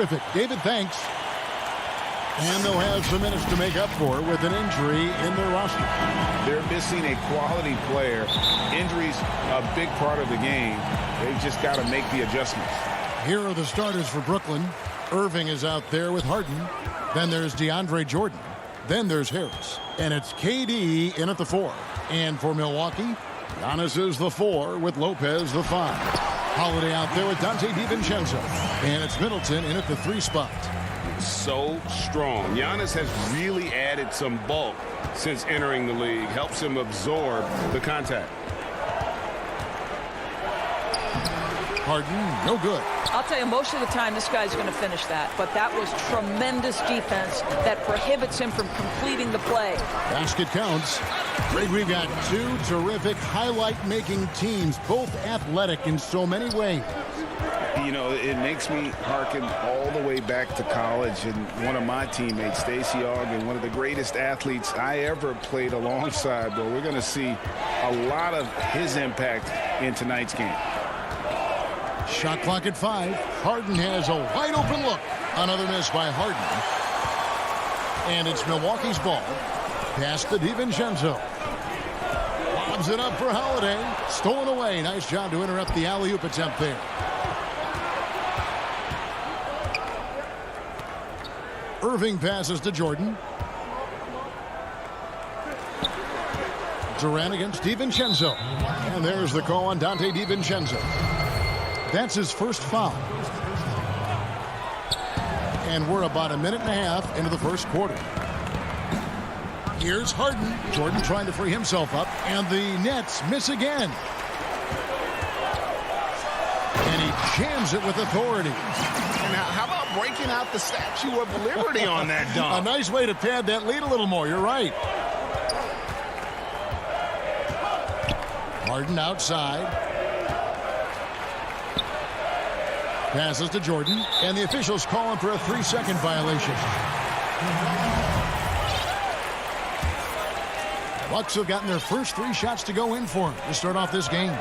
terrific. David, thanks. And they'll have some minutes to make up for with an injury in their roster. They're missing a quality player. Injuries a big part of the game. They've just got to make the adjustments. Here are the starters for Brooklyn. Irving is out there with Harden. Then there's DeAndre Jordan. Then there's Harris. And it's KD in at the 4. And for Milwaukee, Giannis is the 4 with Lopez the 5. Holiday out there with Dante DiVincenzo. And it's Middleton in at the 3 spot. So strong. Giannis has really added some bulk since entering the league. Helps him absorb the contact. Harden, no good. I'll tell you, most of the time this guy's going to finish that. But that was tremendous defense that prohibits him from completing the play. Basket counts. Greg, we've got 2 terrific highlight-making teams, both athletic in so many ways. You know, it makes me hearken all the way back to college, and one of my teammates, Stacey Ogden, one of the greatest athletes I ever played alongside. But we're going to see a lot of his impact in tonight's game. Shot clock at 5. Harden has a wide open look. Another miss by Harden. And it's Milwaukee's ball. Pass to DiVincenzo. Lobs it up for Holiday. Stolen away. Nice job to interrupt the alley-oop attempt there. Irving passes to Jordan. Durant against DiVincenzo. And there's the call on Dante DiVincenzo. That's his first foul. And we're about a minute and a half into the first quarter. Here's Harden. Jordan trying to free himself up. And the Nets miss again. And he jams it with authority. Now, how about breaking out the Statue of Liberty on that dunk? A nice way to pad that lead a little more. You're right. Harden outside. Passes to Jordan. And the officials call him for a 3-second violation. Bucks have gotten their first 3 shots to go in for him to start off this game.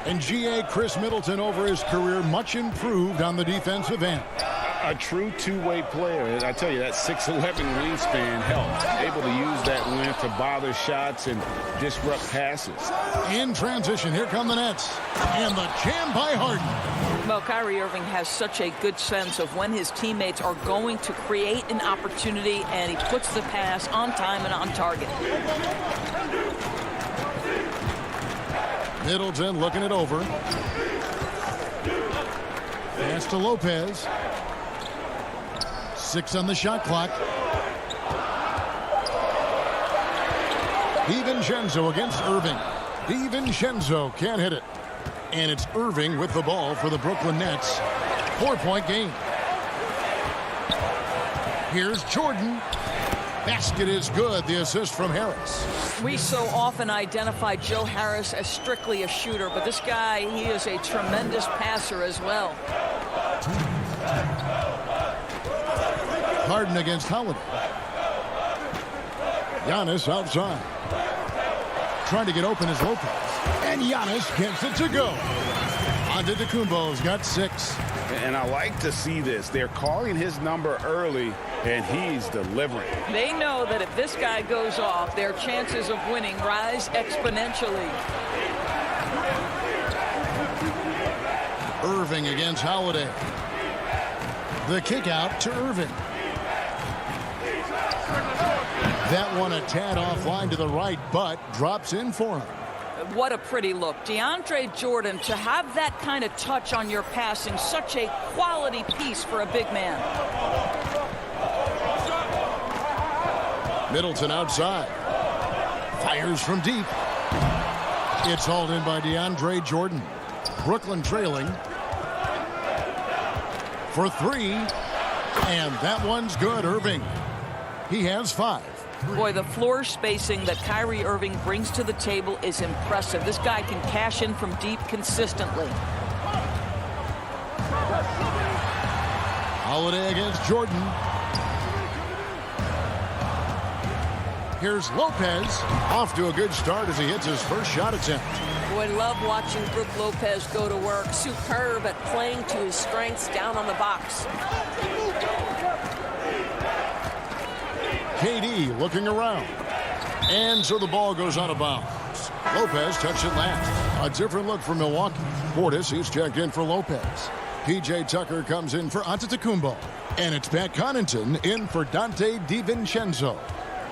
And G.A. Chris Middleton over his career much improved on the defensive end. A true two-way player. And I tell you, that 6'11" wingspan helps. Able to use that length to bother shots and disrupt passes. In transition, here come the Nets. And the jam by Harden. Well, Kyrie Irving has such a good sense of when his teammates are going to create an opportunity, and he puts the pass on time and on target. Middleton looking it over. Pass to Lopez. 6 on the shot clock. DiVincenzo against Irving. DiVincenzo can't hit it. And it's Irving with the ball for the Brooklyn Nets. 4-point game. Here's Jordan. Basket is good. The assist from Harris. We so often identify Joe Harris as strictly a shooter, but this guy, he is a tremendous passer as well. Harden against Holiday. Giannis outside. Trying to get open is Lopez. And Giannis gets it to go. Antetokounmpo's got 6. And I like to see this. They're calling his number early, and he's delivering. They know that if this guy goes off, their chances of winning rise exponentially. Irving against Holiday. The kick out to Irving. That one a tad offline to the right, but drops in for him. What a pretty look. DeAndre Jordan, to have that kind of touch on your passing, such a quality piece for a big man. Middleton outside. Fires from deep. It's hauled in by DeAndre Jordan. Brooklyn trailing for 3. And that one's good. Irving. He has 5. Boy, the floor spacing that Kyrie Irving brings to the table is impressive. This guy can cash in from deep consistently. Holiday against Jordan. Here's Lopez. Off to a good start as he hits his first shot attempt. Boy, love watching Brook Lopez go to work. Superb at playing to his strengths down on the box. KD looking around. And so the ball goes out of bounds. Lopez touched it last. A different look for Milwaukee. Portis, he's checked in for Lopez. P.J. Tucker comes in for Antetokounmpo. And it's Pat Connaughton in for Dante DiVincenzo.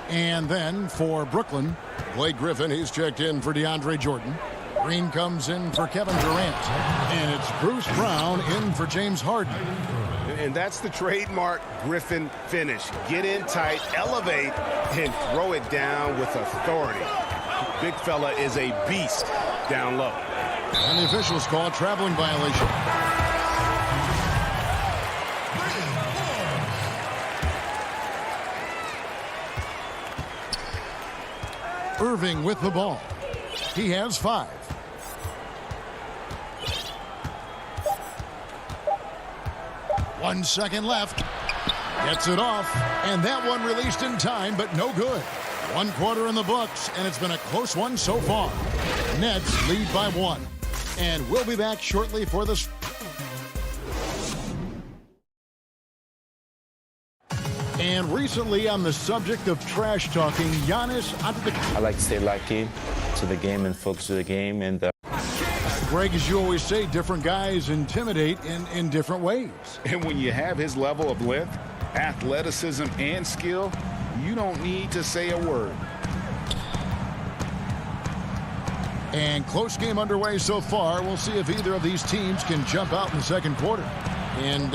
And then for Brooklyn, Blake Griffin, he's checked in for DeAndre Jordan. Green comes in for Kevin Durant. And it's Bruce Brown in for James Harden. And that's the trademark Griffin finish. Get in tight, elevate, and throw it down with authority. Big fella is a beast down low. And the officials call a traveling violation. Irving with the ball. He has 5. One second left. Gets it off. And that one released in time, but no good. 1 quarter in the books, and it's been a close one so far. Nets lead by 1. And we'll be back shortly for this. And recently, on the subject of trash talking, Giannis Antetokounmpo. I like to stay locked in to the game and focus to the game. And Greg, as you always say, different guys intimidate in different ways. And when you have his level of length, athleticism, and skill, you don't need to say a word. And close game underway so far. We'll see if either of these teams can jump out in the second quarter. And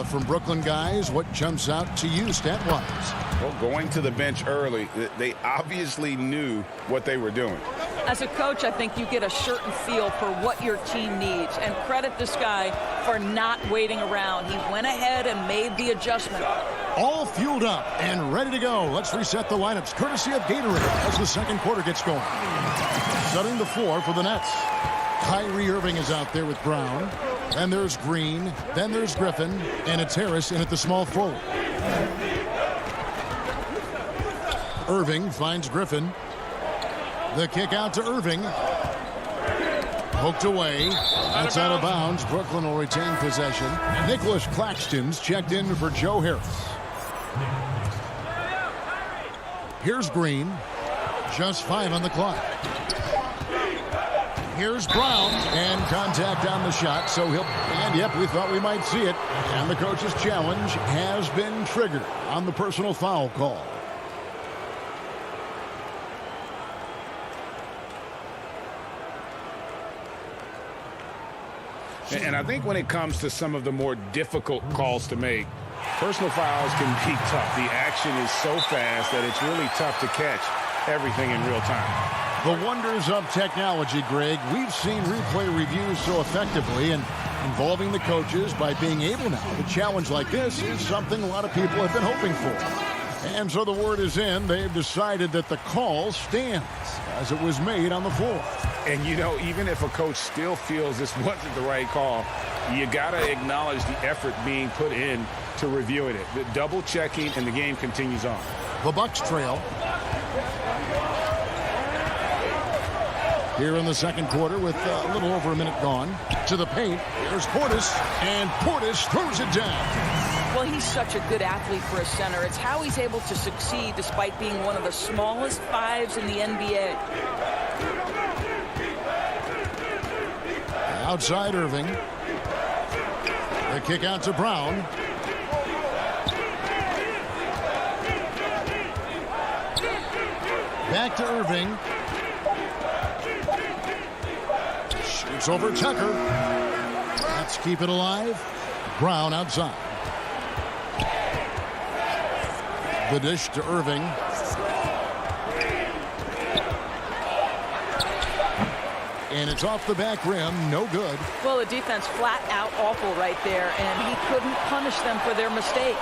from Brooklyn guys, what jumps out to you stat-wise? Well, going to the bench early, they obviously knew what they were doing. As a coach, I think you get a certain feel for what your team needs. And credit this guy for not waiting around. He went ahead and made the adjustment. All fueled up and ready to go. Let's reset the lineups, courtesy of Gatorade, as the second quarter gets going. Setting the floor for the Nets. Kyrie Irving is out there with Brown. Then there's Green. Then there's Griffin. And it's Harris in at the small forward. Irving finds Griffin. The kick out to Irving. Poked away. That's out of bounds. Brooklyn will retain possession. Nicholas Claxton's checked in for Joe Harris. Here's Green. Just 5 on the clock. Here's Brown, and contact on the shot, so and yep, we thought we might see it. And the coach's challenge has been triggered on the personal foul call. And I think when it comes to some of the more difficult calls to make, personal fouls can be tough. The action is so fast that it's really tough to catch everything in real time. The wonders of technology, Greg. We've seen replay reviews so effectively, and involving the coaches by being able now to challenge like this is something a lot of people have been hoping for. And so the word is in. They've decided that the call stands as it was made on the floor. And, you know, even if a coach still feels this wasn't the right call, you got to acknowledge the effort being put in to reviewing it. The double checking, and the game continues on. The Bucks trail. Here in the second quarter with a little over a minute gone. To the paint. There's Portis, and Portis throws it down. Well, he's such a good athlete for a center. It's how he's able to succeed despite being one of the smallest 5s in the NBA. Outside Irving. The kick out to Brown. Back to Irving. Shoots over Tucker. Let's keep it alive. Brown outside. The dish to Irving. And it's off the back rim. No good. Well, the defense flat out awful right there, and he couldn't punish them for their mistake.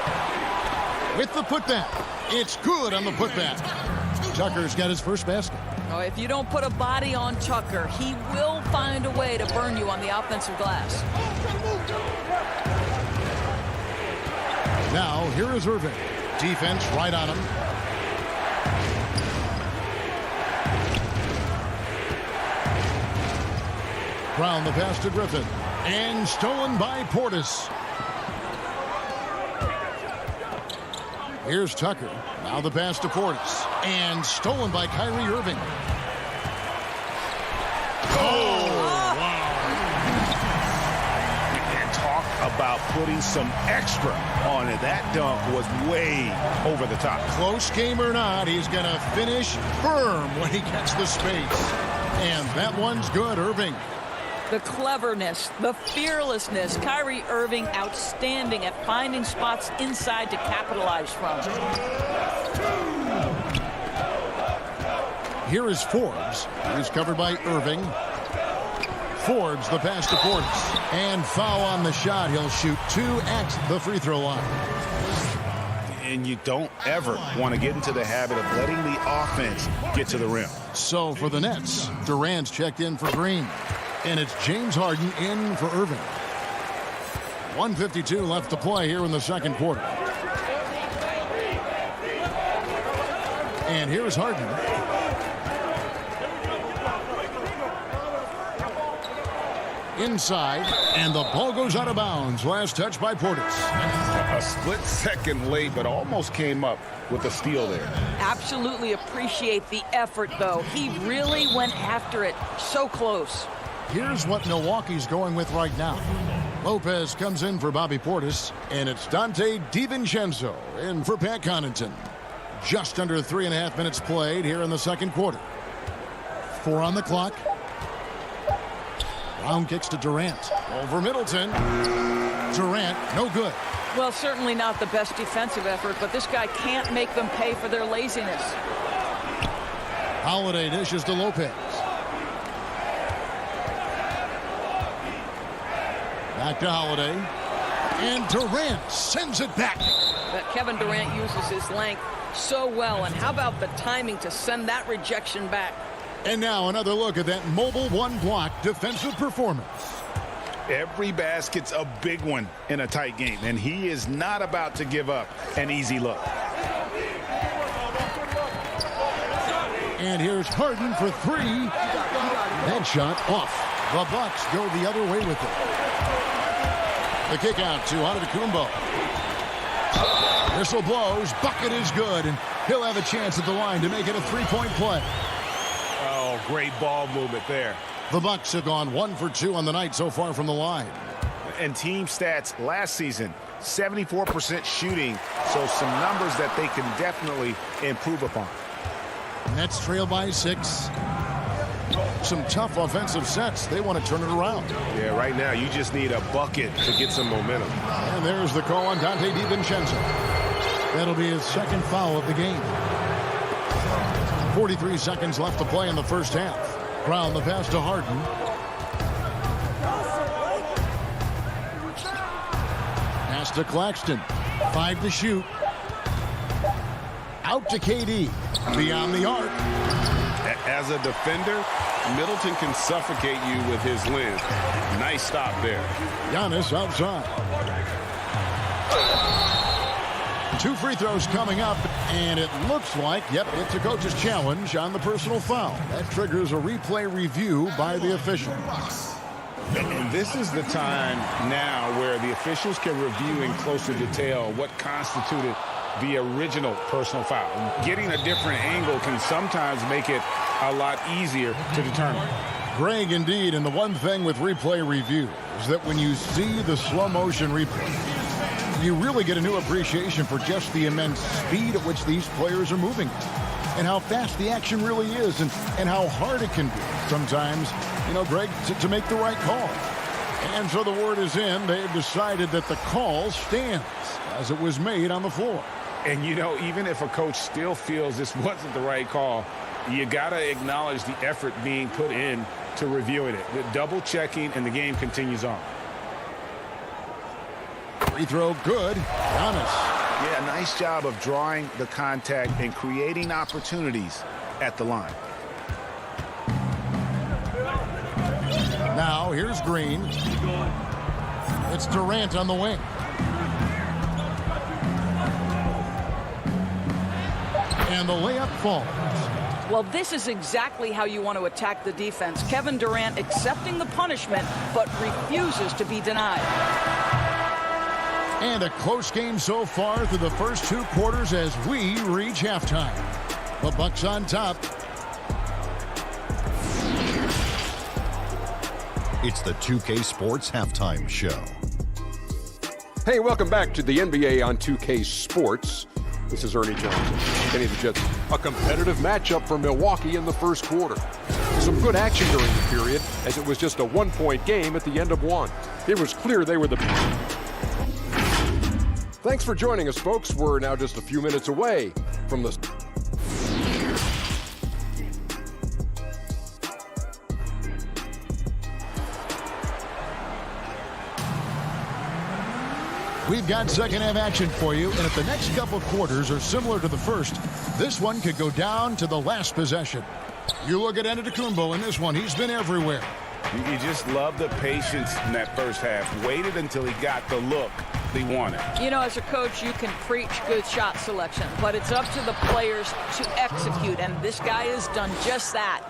With the putback. It's good on the putback. Tucker's got his first basket. Oh, if you don't put a body on Tucker, he will find a way to burn you on the offensive glass. Now, here is Irving. Defense right on him. Brown the pass to Griffin. And stolen by Portis. Here's Tucker. Now the pass to Portis. And stolen by Kyrie Irving. Oh, wow. And talk about putting some extra on it. That dunk was way over the top. Close game or not, he's going to finish firm when he gets the space. And that one's good, Irving. The cleverness, the fearlessness. Kyrie Irving outstanding at finding spots inside to capitalize from. Here is Forbes. He's covered by Irving. Forbes, the pass to Portis. And foul on the shot. He'll shoot 2 at the free throw line. And you don't ever want to get into the habit of letting the offense get to the rim. So for the Nets, Durant's checked in for Green. And it's James Harden in for Irving. 1:52 left to play here in the second quarter. And here's Harden. Inside, and the ball goes out of bounds. Last touch by Portis. A split second late, but almost came up with a steal there. Absolutely appreciate the effort, though. He really went after it. So close. Here's what Milwaukee's going with right now. Lopez comes in for Bobby Portis, and it's Dante DiVincenzo in for Pat Connaughton. Just under 3.5 minutes played here in the second quarter. 4 on the clock. Brown kicks to Durant. Over Middleton. Durant, no good. Well, certainly not the best defensive effort, but this guy can't make them pay for their laziness. Holiday dishes to Lopez. Back to Holiday. And Durant sends it back. But Kevin Durant uses his length so well. And how about the timing to send that rejection back? And now another look at that mobile one-block defensive performance. Every basket's a big one in a tight game, and he is not about to give up an easy look. And here's Harden for 3. That shot off. The Bucks go the other way with it. The kick out to Antetokounmpo. Whistle blows. Bucket is good, and he'll have a chance at the line to make it a 3-point play. Oh, great ball movement there. The Bucks have gone 1 for 2 on the night so far from the line. And team stats last season, 74% shooting, so some numbers that they can definitely improve upon. Nets trail by 6. Some tough offensive sets. They want to turn it around. Yeah, right now you just need a bucket to get some momentum. And there's the call on Dante DiVincenzo. That'll be his second foul of the game. 43 seconds left to play in the first half. Brown the pass to Harden. Pass to Claxton. 5 to shoot. Out to KD. Beyond the arc. As a defender, Middleton can suffocate you with his length. Nice stop there. Giannis outside. 2 free throws coming up, and it looks like, yep, it's a coach's challenge on the personal foul. That triggers a replay review by the official. And this is the time now where the officials can review in closer detail what constituted the original personal foul. Getting a different angle can sometimes make it a lot easier to determine. Greg, indeed, and the one thing with replay review is that when you see the slow motion replay, you really get a new appreciation for just the immense speed at which these players are moving and how fast the action really is and how hard it can be sometimes, you know, Greg, to make the right call. And so the word is in. They've decided that the call stands as it was made on the floor. And, you know, even if a coach still feels this wasn't the right call, you got to acknowledge the effort being put in to reviewing it. The double checking, and the game continues on. Free throw good. Giannis. Yeah, nice job of drawing the contact and creating opportunities at the line. Now here's Green. It's Durant on the wing. And the layup falls. Well, this is exactly how you want to attack the defense. Kevin Durant accepting the punishment, but refuses to be denied. And a close game so far through the first 2 quarters as we reach halftime. The Bucks on top. It's the 2K Sports Halftime Show. Hey, welcome back to the NBA on 2K Sports. This is Ernie Johnson. Kenny the Jets. A competitive matchup for Milwaukee in the first quarter. Some good action during the period, as it was just a 1-point game at the end of one. It was clear they were the... Thanks for joining us, folks. We're now just a few minutes away from the... We've got second half action for you, and if the next couple quarters are similar to the first, this one could go down to the last possession. You look at Antetokounmpo in this one. He's been everywhere. You just love the patience in that first half. Waited until he got the look he wanted. You know, as a coach, you can preach good shot selection, but it's up to the players to execute, and this guy has done just that.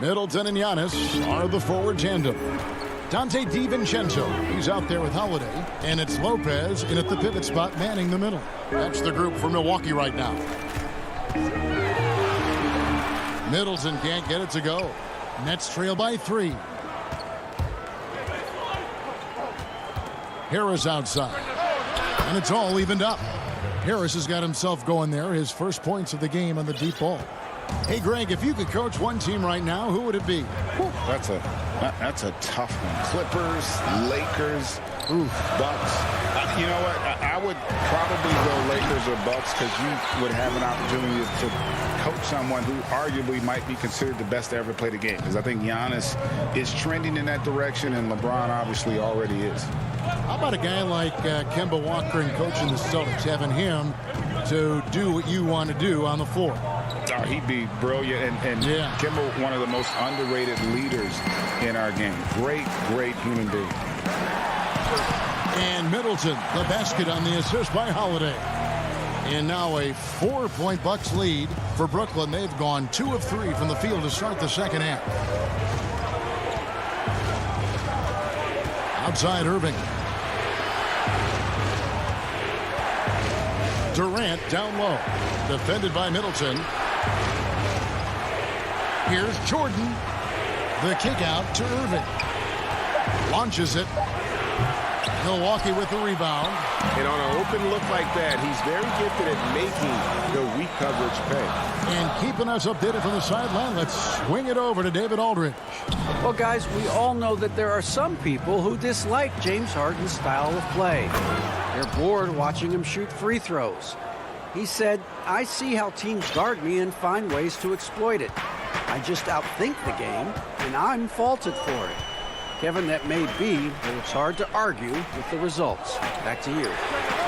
Middleton and Giannis are the forward tandem. Dante DiVincenzo, he's out there with Holiday, and it's Lopez in at the pivot spot manning the middle. That's the group for Milwaukee right now. Middleton can't get it to go. Nets trail by 3. Harris outside, and it's all evened up. Harris has got himself going there, his first points of the game on the deep ball. Hey, Greg, if you could coach one team right now, who would it be? Whew, that's a tough one. Clippers, Lakers, Bucks. You know what? I would probably go Lakers or Bucks because you would have an opportunity to coach someone who arguably might be considered the best to ever play the game. Because I think Giannis is trending in that direction, and LeBron obviously already is. How about a guy like Kemba Walker and coaching the Celtics, having him to do what you want to do on the floor? Oh, he'd be brilliant, and yeah. Kemba, one of the most underrated leaders in our game. Great human being. And Middleton, the basket on the assist by Holiday. And now a 4-point Bucks lead for Brooklyn. They've gone 2 of 3 from the field to start the second half. Outside Irving. Durant down low. Defended by Middleton. Here's Jordan. The kick out to Irving. Launches it. Milwaukee with the rebound. And on an open look like that, he's very gifted at making the weak coverage pay. And keeping us updated from the sideline, let's swing it over to David Aldridge. Well, guys, we all know that there are some people who dislike James Harden's style of play. They're bored watching him shoot free throws. He said, "I see how teams guard me and find ways to exploit it. I just outthink the game, and I'm faulted for it." Kevin, that may be, but it's hard to argue with the results. Back to you.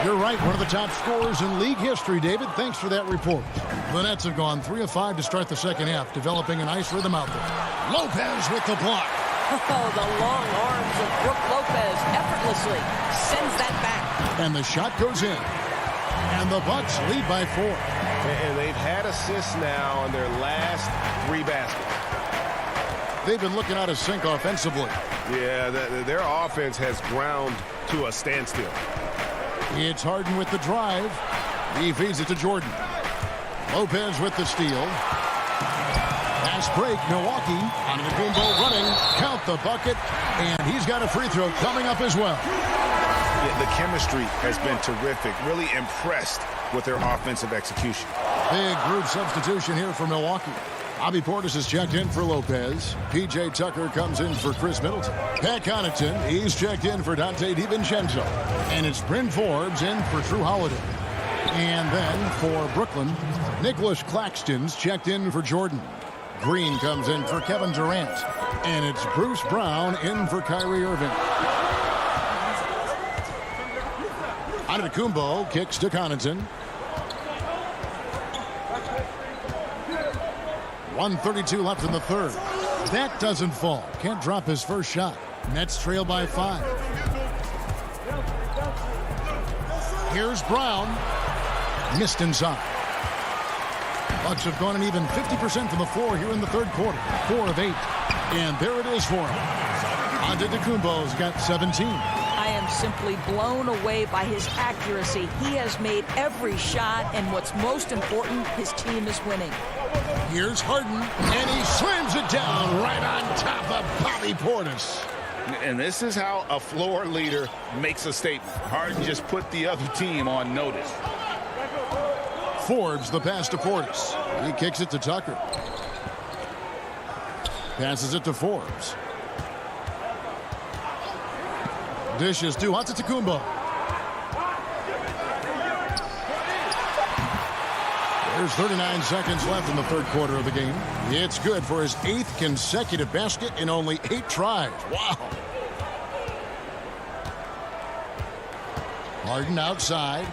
You're right, one of the top scorers in league history, David. Thanks for that report. The Nets have gone 3 of 5 to start the second half, developing a nice rhythm out there. Lopez with the block. Oh, the long arms of Brook Lopez effortlessly sends that back. And the shot goes in. And the Bucks lead by 4. And they've had assists now on their last 3 baskets. They've been looking out of sync offensively. Yeah, their offense has ground to a standstill. It's Harden with the drive. He feeds it to Jordan. Lopez with the steal. Pass break, Milwaukee. Antetokounmpo running. Count the bucket. And he's got a free throw coming up as well. Yeah, the chemistry has been terrific. Really impressed with their offensive execution. Big group substitution here for Milwaukee. Bobby Portis has checked in for Lopez. P.J. Tucker comes in for Chris Middleton. Pat Connaughton, he's checked in for Dante DiVincenzo. And it's Bryn Forbes in for Drew Holiday. And then for Brooklyn, Nicholas Claxton's checked in for Jordan. Green comes in for Kevin Durant. And it's Bruce Brown in for Kyrie Irving. Antetokounmpo kicks to Connaughton. 1:32 left in the third. That doesn't fall. Can't drop his first shot. Nets trail by 5. Here's Brown. Missed inside. Bucks have gone an even 50% from the floor here in the third quarter. 4 of 8. And there it is for him. Antetokounmpo's got 17. I am simply blown away by his accuracy. He has made every shot, and what's most important, his team is winning. Here's Harden, and he slams it down right on top of Bobby Portis. And this is how a floor leader makes a statement. Harden just put the other team on notice. Forbes the pass to Portis. He kicks it to Tucker. Passes it to Forbes. Dishes to Antetokounmpo. There's 39 seconds left in the third quarter of the game. It's good for his 8th consecutive basket in only 8 tries. Wow. Harden outside.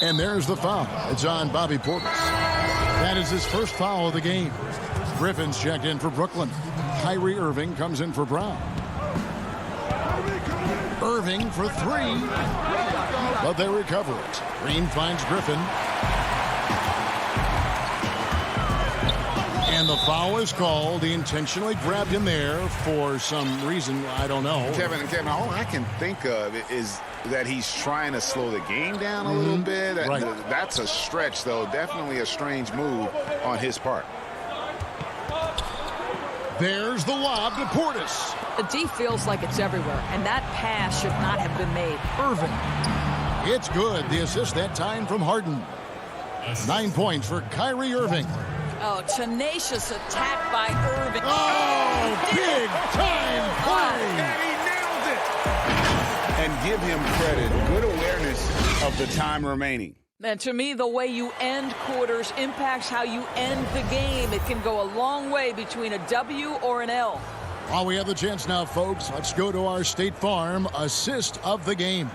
And there's the foul. It's on Bobby Portis. That is his first foul of the game. Griffin's checked in for Brooklyn. Kyrie Irving comes in for Brown. Irving for 3. But they recover it. Green finds Griffin. And the foul is called. He intentionally grabbed him there for some reason. I don't know. Kevin, all I can think of is that he's trying to slow the game down a little bit. Right. That's a stretch, though. Definitely a strange move on his part. There's the lob to Portis. The D feels like it's everywhere, and that pass should not have been made. Irving. It's good. The assist that time from Harden. 9 points for Kyrie Irving. Oh, tenacious attack by Irving. Oh, big time play. And he nailed it. And give him credit. Good awareness of the time remaining. And to me, the way you end quarters impacts how you end the game. It can go a long way between a W or an L. While we have the chance now, folks, let's go to our State Farm assist of the game.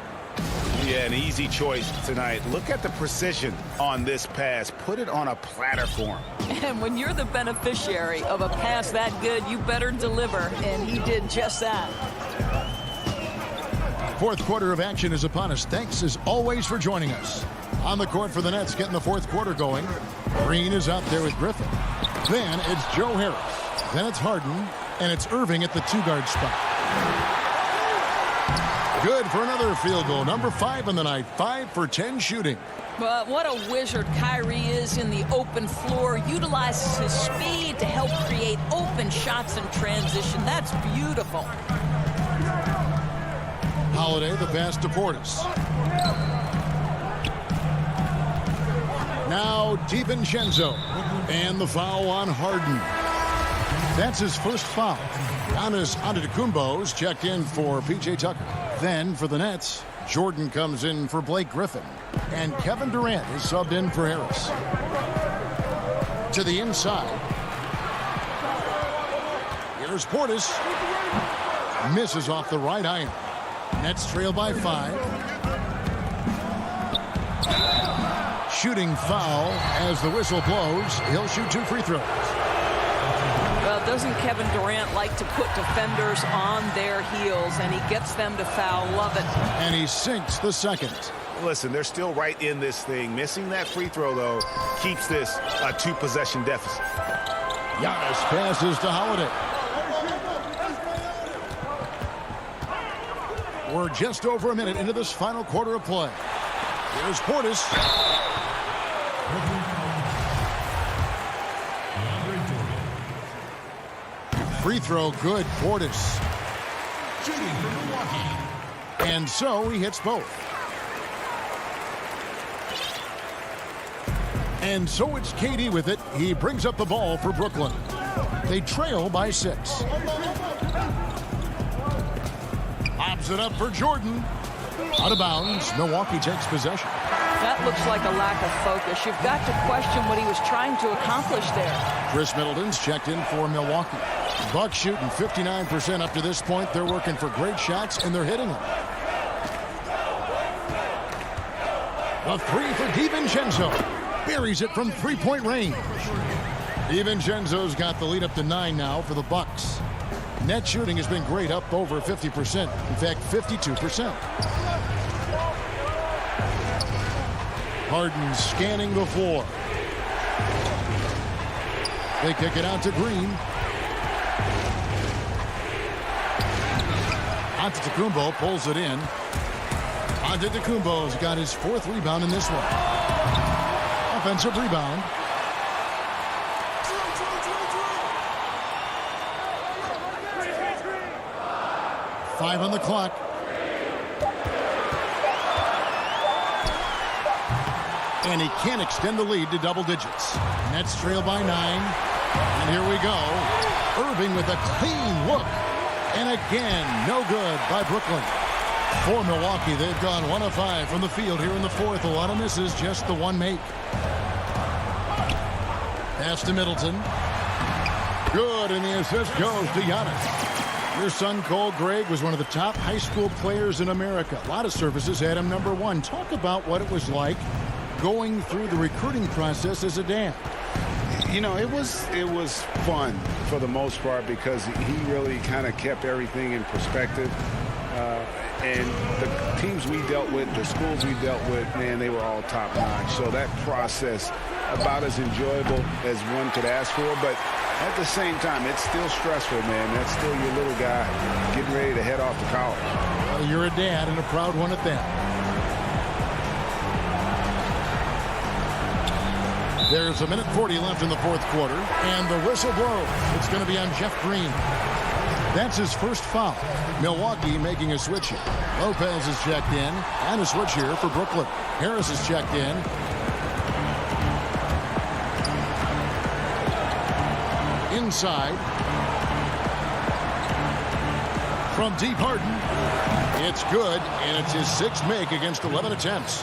Yeah, an easy choice tonight. Look at the precision on this pass. Put it on a platter for him. And when you're the beneficiary of a pass that good, you better deliver. And he did just that. Fourth quarter of action is upon us. Thanks, as always, for joining us. On the court for the Nets, getting the fourth quarter going. Green is out there with Griffin. Then it's Joe Harris. Then it's Harden. And it's Irving at the 2-guard spot. Good for another field goal. Number 5 in the night. 5 for 10 shooting. But what a wizard Kyrie is in the open floor. Utilizes his speed to help create open shots in transition. That's beautiful. Holiday, the pass to Portis. Now DiVincenzo. And the foul on Harden. That's his first foul. Giannis Antetokounmpo's checked in for P.J. Tucker. Then for the Nets, Jordan comes in for Blake Griffin. And Kevin Durant is subbed in for Harris. To the inside. Here's Portis. Misses off the right iron. Nets trail by 5. Shooting foul as the whistle blows. He'll shoot 2 free throws. Well, doesn't Kevin Durant like to put defenders on their heels, and he gets them to foul? Love it. And he sinks the second. Listen, they're still right in this thing. Missing that free throw, though, keeps this a 2-possession deficit. Giannis passes to Holiday. We're just over a minute into this final quarter of play. Here's Portis. Free throw good, Portis. And so he hits both. And so it's KD with it. He brings up the ball for Brooklyn. They trail by 6. Lobs it up for Jordan. Out of bounds. Milwaukee takes possession. That looks like a lack of focus. You've got to question what he was trying to accomplish there. Chris Middleton's checked in for Milwaukee. Bucks shooting 59% up to this point. They're working for great shots, and they're hitting them. The 3 for DiVincenzo. Buries it from 3-point range. DiVincenzo's got the lead up to 9 now for the Bucks. Net shooting has been great, up over 50%. In fact, 52%. Harden scanning the floor. They kick it out to Green. Antetokounmpo pulls it in. Antetokounmpo's got his 4th rebound in this one. Offensive rebound. Five on the clock. And he can't extend the lead to double digits. Nets trail by 9. And here we go. Irving with a clean look. And again, no good by Brooklyn. For Milwaukee, they've gone 1 of 5 from the field here in the 4th. A lot of misses, just the one make. Pass to Middleton. Good, and the assist goes to Giannis. Your son, Cole Gregg, was one of the top high school players in America. A lot of services had him number 1. Talk about what it was like going through the recruiting process as a dad. You know, it was fun for the most part because he really kind of kept everything in perspective. And the teams we dealt with, the schools we dealt with, man, they were all top-notch. So that process, about as enjoyable as one could ask for. But at the same time, it's still stressful, man. That's still your little guy getting ready to head off to college. Well, you're a dad and a proud one at that. There's 1:40 left in the 4th quarter, and the whistle blows. It's going to be on Jeff Green. That's his first foul. Milwaukee making a switch here. Lopez is checked in, and a switch here for Brooklyn. Harris is checked in. Inside. From deep Harden. It's good, and it's his 6th make against 11 attempts.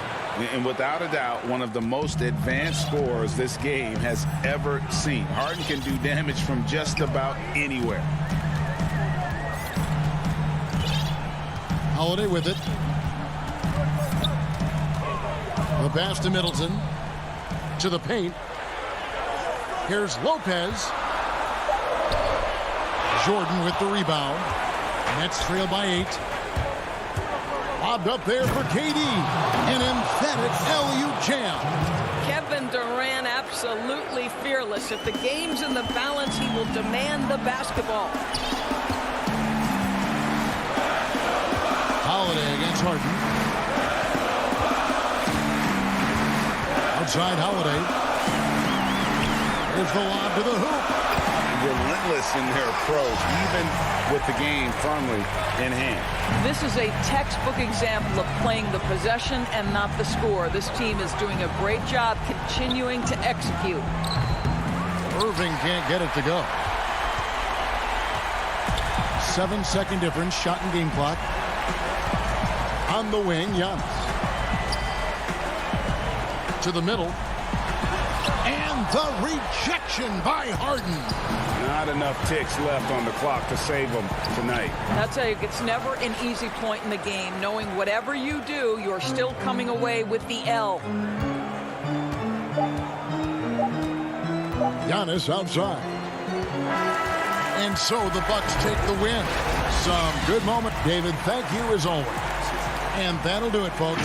And without a doubt, one of the most advanced scorers this game has ever seen. Harden can do damage from just about anywhere. Holiday with it. The pass to Middleton. To the paint. Here's Lopez. Jordan with the rebound. Nets trail by 8. Lobbed up there for KD. An emphatic alley-oop jam. Kevin Durant absolutely fearless. If the game's in the balance, he will demand the basketball. Holiday against Harden. Outside Holiday. Here's the lob to the hoop. Relentless in their approach, even with the game firmly in hand. This is a textbook example of playing the possession and not the score. This team is doing a great job continuing to execute. Irving can't get it to go. 7-second difference, shot and game clock. On the wing, Giannis. To the middle. And the rejection by Harden. Not enough ticks left on the clock to save them tonight. That's it's never an easy point in the game, knowing whatever you do, you're still coming away with the L. Giannis outside. And so the Bucks take the win. Some good moment, David. Thank you as always. And that'll do it, folks.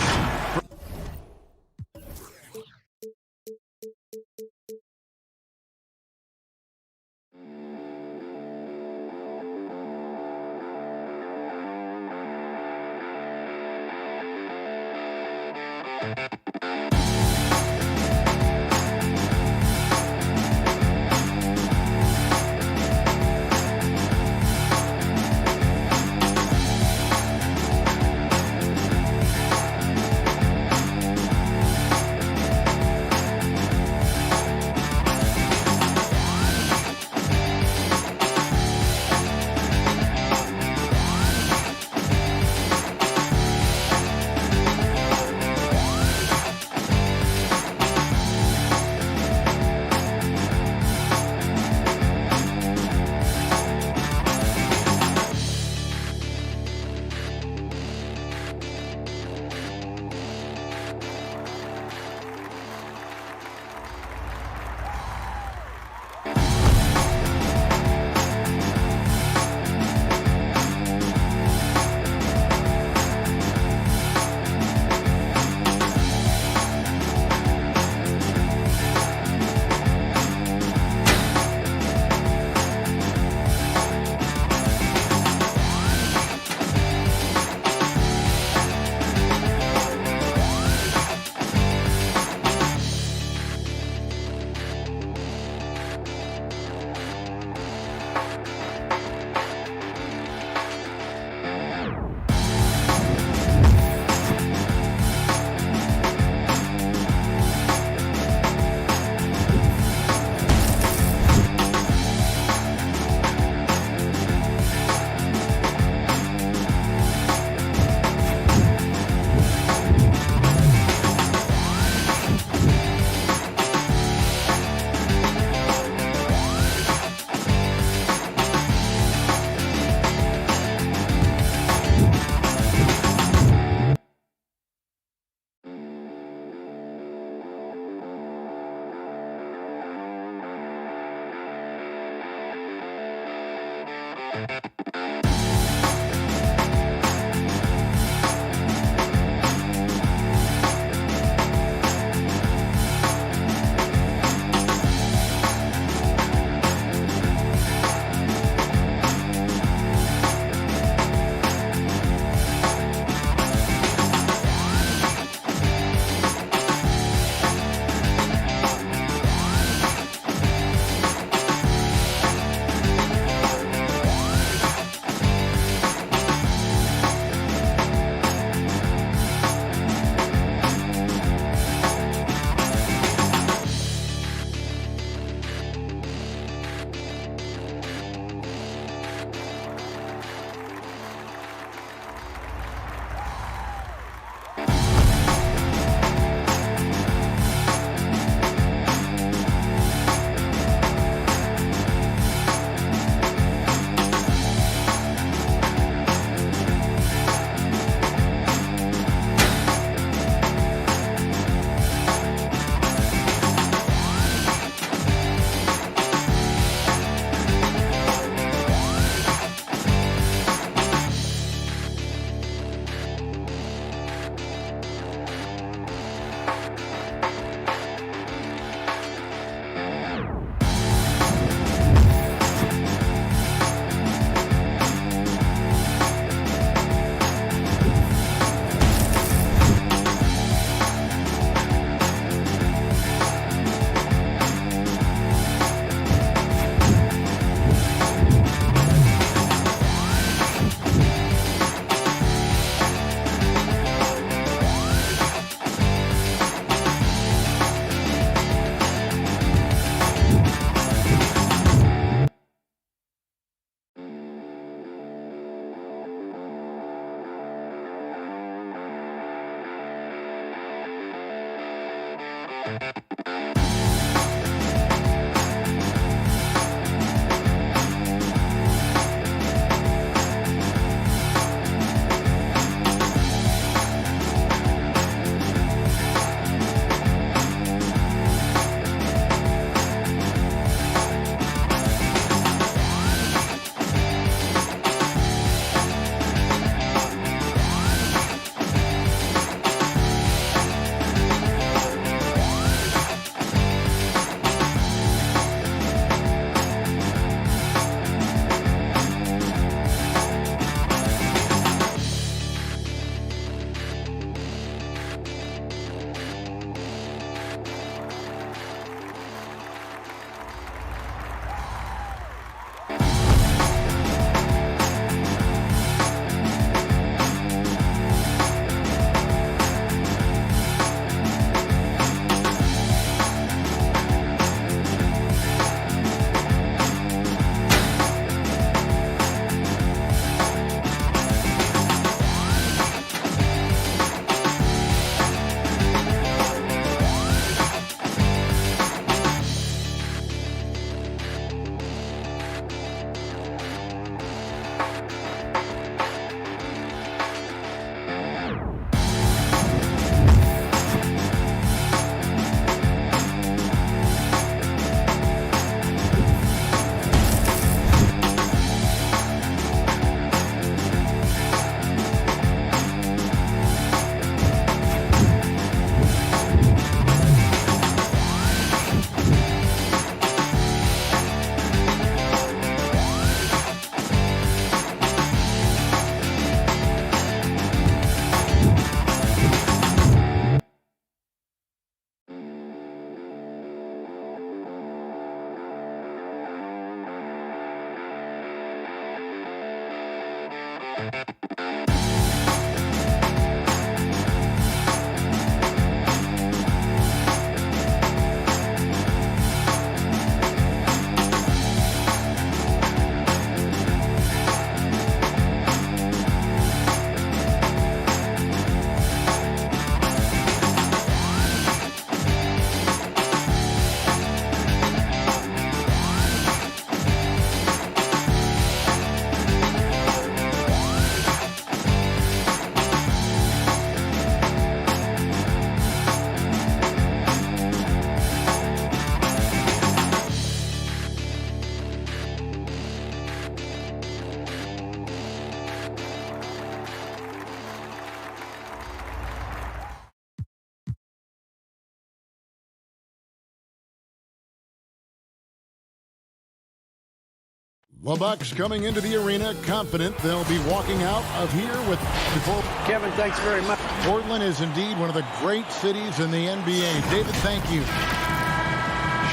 The Bucks coming into the arena confident they'll be walking out of here with before. Kevin, thanks very much. Portland is indeed one of the great cities in the NBA. David, thank you.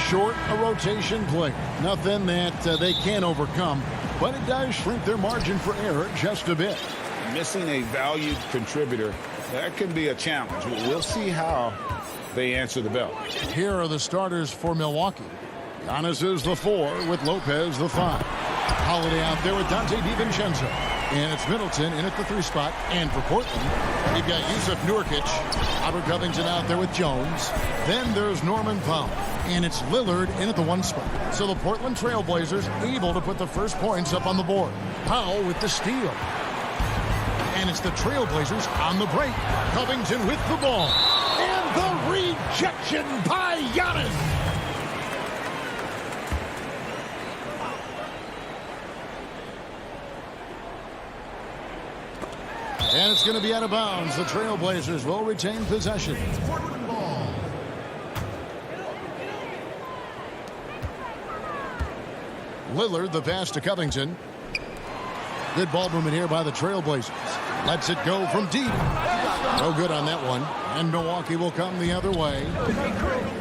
Short a rotation play. Nothing that they can't overcome, but it does shrink their margin for error just a bit. Missing a valued contributor, that can be a challenge. We'll see how they answer the bell. Here are the starters for Milwaukee. Giannis is the 4 with Lopez the 5. Holiday out there with Dante DiVincenzo. And it's Middleton in at the 3 spot. And for Portland, they've got Yusuf Nurkic. Robert Covington out there with Jones. Then there's Norman Powell. And it's Lillard in at the 1 spot. So the Portland Trailblazers able to put the first points up on the board. Powell with the steal. And it's the Trailblazers on the break. Covington with the ball. And the rejection by Giannis. And it's going to be out of bounds. The Trailblazers will retain possession. Lillard, the pass to Covington. Good ball movement here by the Trailblazers. Lets it go from deep. No good on that one. And Milwaukee will come the other way.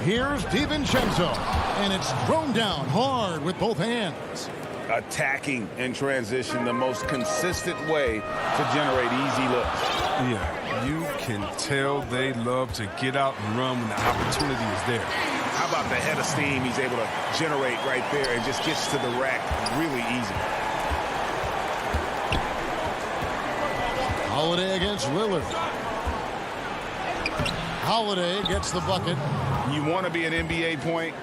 Here's DiVincenzo. And it's thrown down hard with both hands. Attacking in transition, the most consistent way to generate easy looks. Yeah, you can tell they love to get out and run when the opportunity is there. How about the head of steam he's able to generate right there and just gets to the rack really easy. Holiday against Lillard. Holiday gets the bucket. You want to be an NBA point?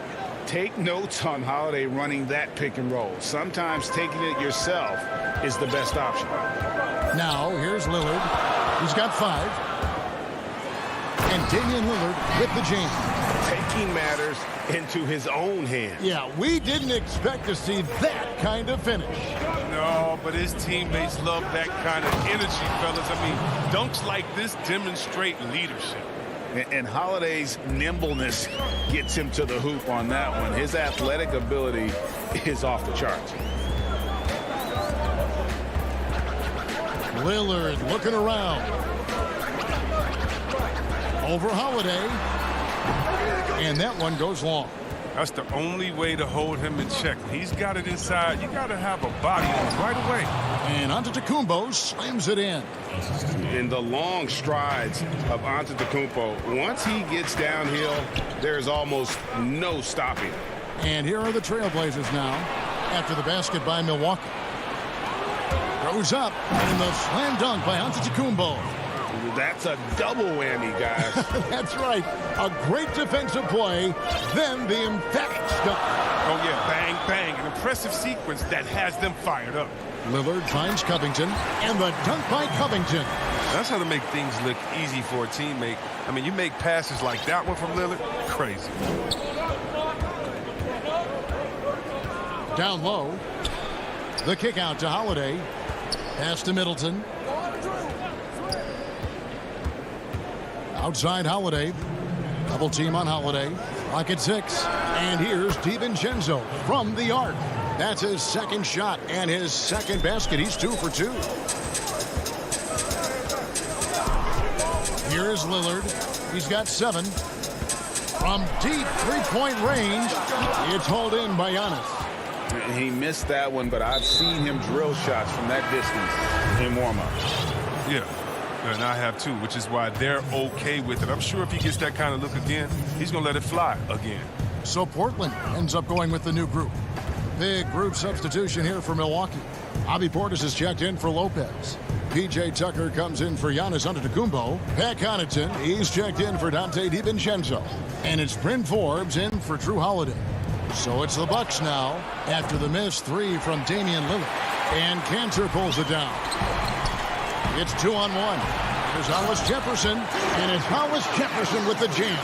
Take notes on Holiday running that pick and roll. Sometimes taking it yourself is the best option. Now, here's Lillard. He's got 5. And Damian Lillard with the jam. Taking matters into his own hands. Yeah, we didn't expect to see that kind of finish. No, but his teammates love that kind of energy, fellas. I mean, dunks like this demonstrate leadership. And Holiday's nimbleness gets him to the hoop on that one. His athletic ability is off the charts. Lillard looking around. Over Holiday. And that one goes long. That's the only way to hold him in check. When he's got it inside, you got to have a body on him right away. And Antetokounmpo slams it in. In the long strides of Antetokounmpo, once he gets downhill, there's almost no stopping. And here are the Trailblazers now after the basket by Milwaukee. Goes up and the slam dunk by Antetokounmpo. That's a double whammy, guys. That's right. A great defensive play, then the emphatic stuff. Oh, yeah, bang, bang. An impressive sequence that has them fired up. Lillard finds Covington, and the dunk by Covington. That's how to make things look easy for a teammate. I mean, you make passes like that one from Lillard, crazy. Down low. The kick out to Holiday. Pass to Middleton. Outside Holiday. Double team on Holiday. Clock at 6. And here's DiVincenzo from the arc. That's his second shot and his second basket. He's 2 for 2. Here's Lillard. He's got 7. From deep three-point range, it's hauled in by Giannis. He missed that one, but I've seen him drill shots from that distance in warm-ups. Yeah. And I have too, which is why they're okay with it. I'm sure if he gets that kind of look again, he's going to let it fly again. So Portland ends up going with the new group. Big group substitution here for Milwaukee. Bobby Portis is checked in for Lopez. P.J. Tucker comes in for Giannis Antetokounmpo. Pat Connaughton, he's checked in for Dante DiVincenzo. And it's Bryn Forbes in for Drew Holiday. So it's the Bucks now after the missed 3 from Damian Lillard. And Cantor pulls it down. It's 2-on-1. There's Hollis Jefferson, and it's Hollis Jefferson with the jam.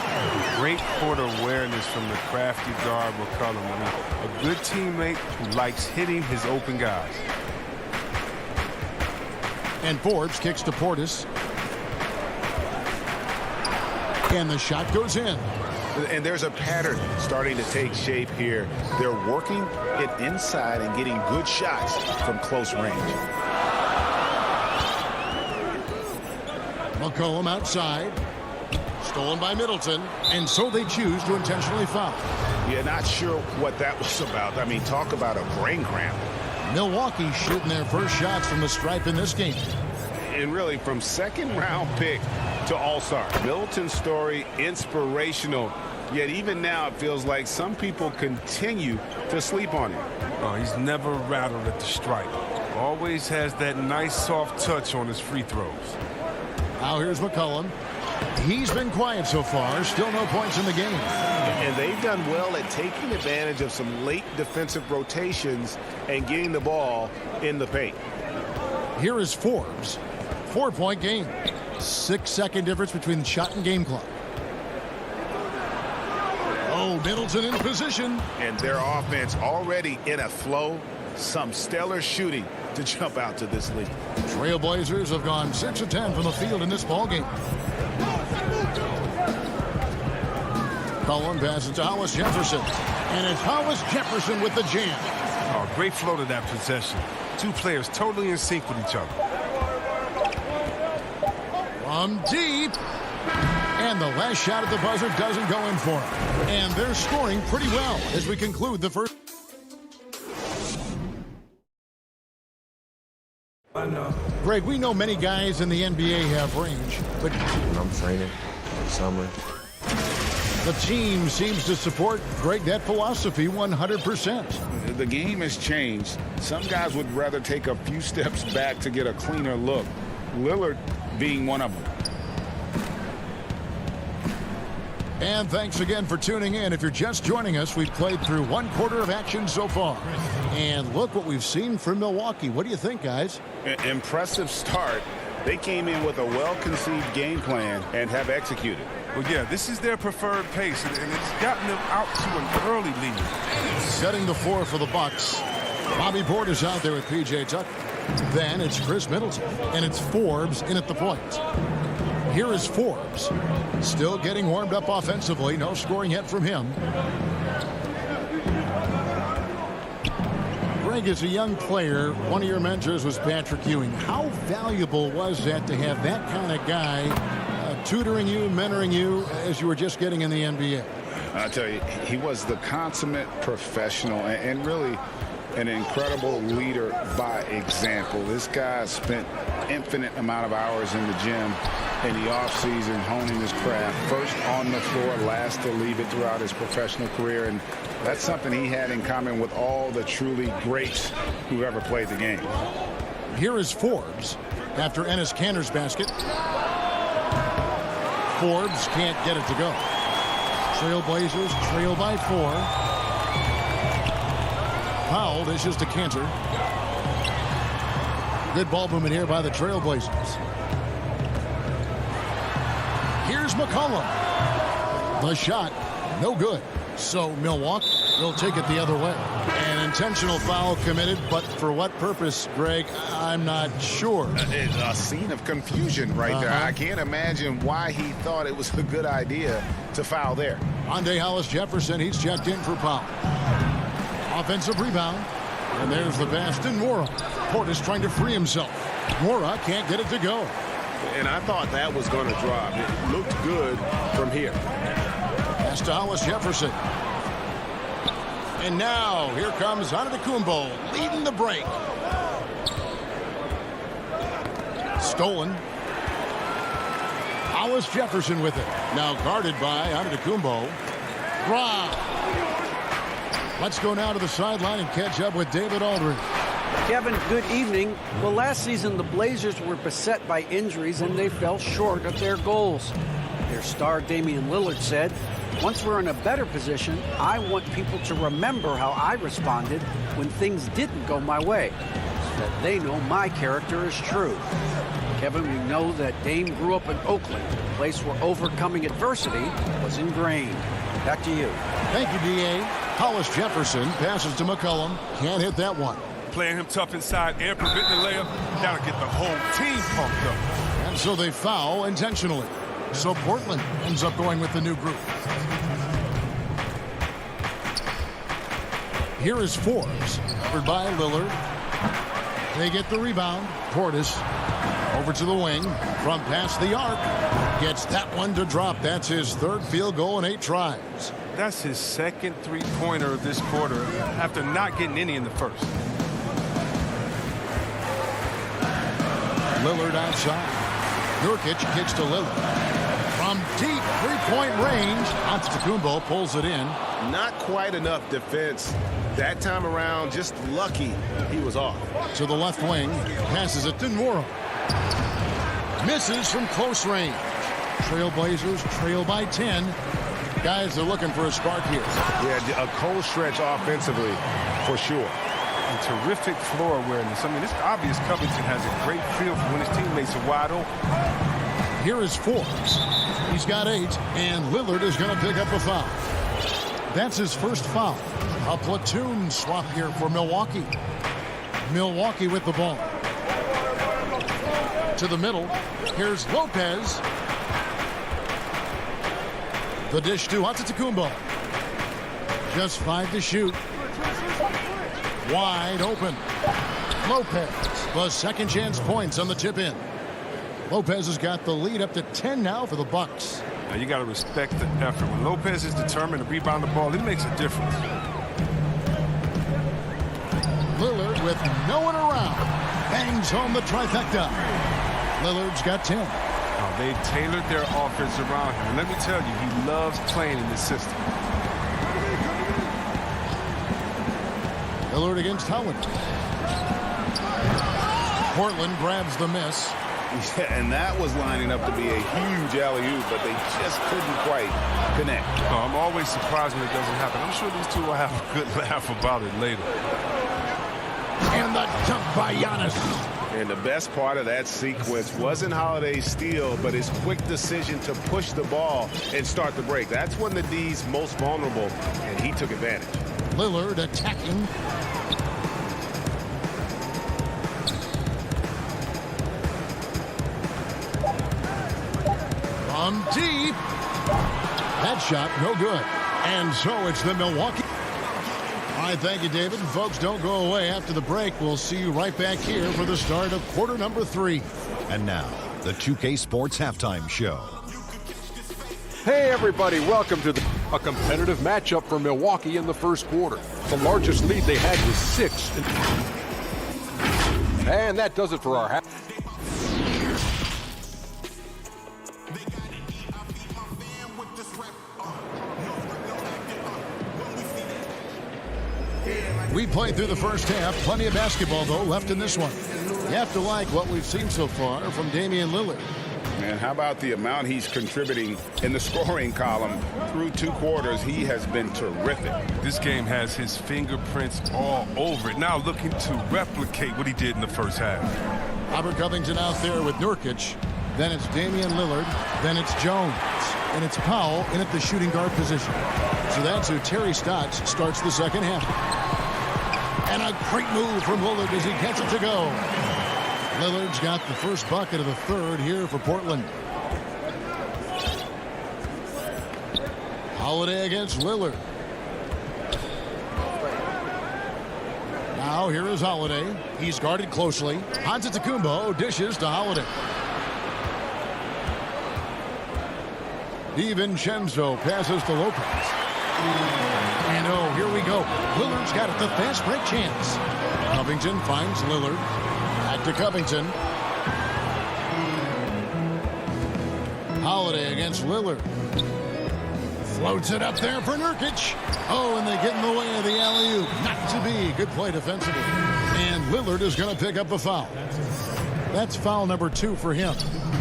Great court awareness from the crafty guard McCollum. I mean, a good teammate who likes hitting his open guys. And Forbes kicks to Portis. And the shot goes in. And there's a pattern starting to take shape here. They're working it inside and getting good shots from close range. McCollum outside. Stolen by Middleton. And so they choose to intentionally foul. Yeah, not sure what that was about. I mean, talk about a brain cramp. Milwaukee shooting their first shots from the stripe in this game. And really, from second-round pick to All-Star. Middleton's story, inspirational. Yet even now, it feels like some people continue to sleep on him. Oh, he's never rattled at the stripe. Always has that nice, soft touch on his free throws. Now here's McCollum. He's been quiet so far. Still no points in the game. And they've done well at taking advantage of some late defensive rotations and getting the ball in the paint. Here is Forbes. 4-point game. 6-second difference between the shot and game clock. Oh, Middleton in position. And their offense already in a flow. Some stellar shooting to jump out to this lead. Trailblazers have gone 6 of 10 from the field in this ball game. Cullen passes to Hollis Jefferson. And it's Hollis Jefferson with the jam. Oh, great flow to that possession. Two players totally in sync with each other. From deep. And the last shot at the buzzer doesn't go in for him. And they're scoring pretty well as we conclude the first. Greg, we know many guys in the NBA have range, but When I'm training in summer, the team seems to support, Greg, that philosophy 100%. The game has changed. Some guys would rather take a few steps back to get a cleaner look. Lillard being one of them. And thanks again for tuning in. If you're just joining us, we've played through 1/4 of action so far. And look what we've seen from Milwaukee. What do you think, guys? Impressive start. They came in with a well-conceived game plan and have executed. Well, yeah, this is their preferred pace, and it's gotten them out to an early lead. Setting the floor for the Bucks. Bobby Portis out there with P.J. Tucker. Then it's Chris Middleton, and it's Forbes in at the point. Here is Forbes. Still getting warmed up offensively. No scoring yet from him. Greg, as a young player, one of your mentors was Patrick Ewing. How valuable was that to have that kind of guy tutoring you, mentoring you as you were just getting in the NBA? I tell you, he was the consummate professional and really an incredible leader by example. This guy spent infinite amount of hours in the gym in the offseason honing his craft. First on the floor, last to leave it throughout his professional career. And that's something he had in common with all the truly greats who ever played the game. Here is Forbes after Enes Kanter's basket. Forbes can't get it to go. Trailblazers trail by 4. Powell dishes to Kanter. Good ball movement here by the Trailblazers. Here's McCollum. The shot, no good. So Milwaukee will take it the other way. An intentional foul committed, but for what purpose, Greg, I'm not sure. It's a scene of confusion right there. I can't imagine why he thought it was a good idea to foul there. Andre Hollis Jefferson, he's checked in for Powell. Offensive rebound. And there's the pass to Mora. Portis trying to free himself. Mora can't get it to go. And I thought that was going to drop. It looked good from here. Pass to Hollis Jefferson. And now here comes Antetokounmpo leading the break. Stolen. Hollis Jefferson with it. Now guarded by Antetokounmpo. Rob. Let's go now to the sideline and catch up with David Aldridge. Kevin, good evening. Well, last season the Blazers were beset by injuries and they fell short of their goals. Their star Damian Lillard said, "Once we're in a better position, I want people to remember how I responded when things didn't go my way, so that they know my character is true." Kevin, we know that Dame grew up in Oakland, a place where overcoming adversity was ingrained. Back to you. Thank you, D.A. Hollis Jefferson passes to McCollum. Can't hit that one. Playing him tough inside and preventing the layup. That'll get the whole team pumped up. And so they foul intentionally. So Portland ends up going with the new group. Here is Forbes, covered by Lillard. They get the rebound. Portis over to the wing from past the arc. Gets that one to drop. That's his third field goal in 8 tries. That's his second three-pointer of this quarter after not getting any in the first. Lillard outside. Nurkic kicks to Lillard. From deep three-point range, Antetokounmpo pulls it in. Not quite enough defense that time around. Just lucky he was off. To the left wing, passes it to Nwora. Misses from close range. Trailblazers trail by 10. Guys, they're looking for a spark here. Yeah, a cold stretch offensively, for sure. And terrific floor awareness. I mean, it's obvious Covington has a great feel for when his teammates are wide open. Here is Forbes. He's got 8, and Lillard is going to pick up a foul. That's his first foul. A platoon swap here for Milwaukee. Milwaukee with the ball. To the middle. Here's Lopez. The dish to Antetokounmpo. Just 5 to shoot. Wide open. Lopez. The second chance points on the tip in. Lopez has got the lead up to 10 now for the Bucks. Now you got to respect the effort. When Lopez is determined to rebound the ball, it makes a difference. Lillard with no one around. Bangs home the trifecta. Lillard's got 10. Oh, they've tailored their offense around him. And let me tell you, he loves playing in this system. Lillard against Howard. Portland grabs the miss. Yeah, and that was lining up to be a huge alley-oop, but they just couldn't quite connect. Oh, I'm always surprised when it doesn't happen. I'm sure these two will have a good laugh about it later. And the dunk by Giannis. And the best part of that sequence wasn't Holiday's steal, but his quick decision to push the ball and start the break. That's when the D's most vulnerable, and he took advantage. Lillard attacking. From deep. That shot, no good. And so it's the Milwaukee. All right, thank you, David. Folks, don't go away after the break. We'll see you right back here for the start of quarter number 3. And now, the 2K Sports Halftime Show. Hey, everybody. Welcome to a competitive matchup for Milwaukee in the first quarter. The largest lead they had was 6. And that does it for our half. We played through the first half. Plenty of basketball, though, left in this one. You have to like what we've seen so far from Damian Lillard. Man, how about the amount he's contributing in the scoring column through 2 quarters? He has been terrific. This game has his fingerprints all over it. Now looking to replicate what he did in the first half. Robert Covington out there with Nurkic. Then it's Damian Lillard. Then it's Jones. And it's Powell in at the shooting guard position. So that's who Terry Stotts starts the second half. And a great move from Lillard as he gets it to go. Lillard's got the first bucket of the third here for Portland. Holiday against Lillard. Now here is Holiday. He's guarded closely. Antetokounmpo dishes to Holiday. DiVincenzo passes to Lopez. And oh, here we go. Lillard's got it, the fast break chance. Covington finds Lillard. Back to Covington. Holiday against Lillard. Floats it up there for Nurkic. Oh, and they get in the way of the alley-oop. Not to be. Good play defensively. And Lillard is going to pick up a foul. That's foul number 2 for him.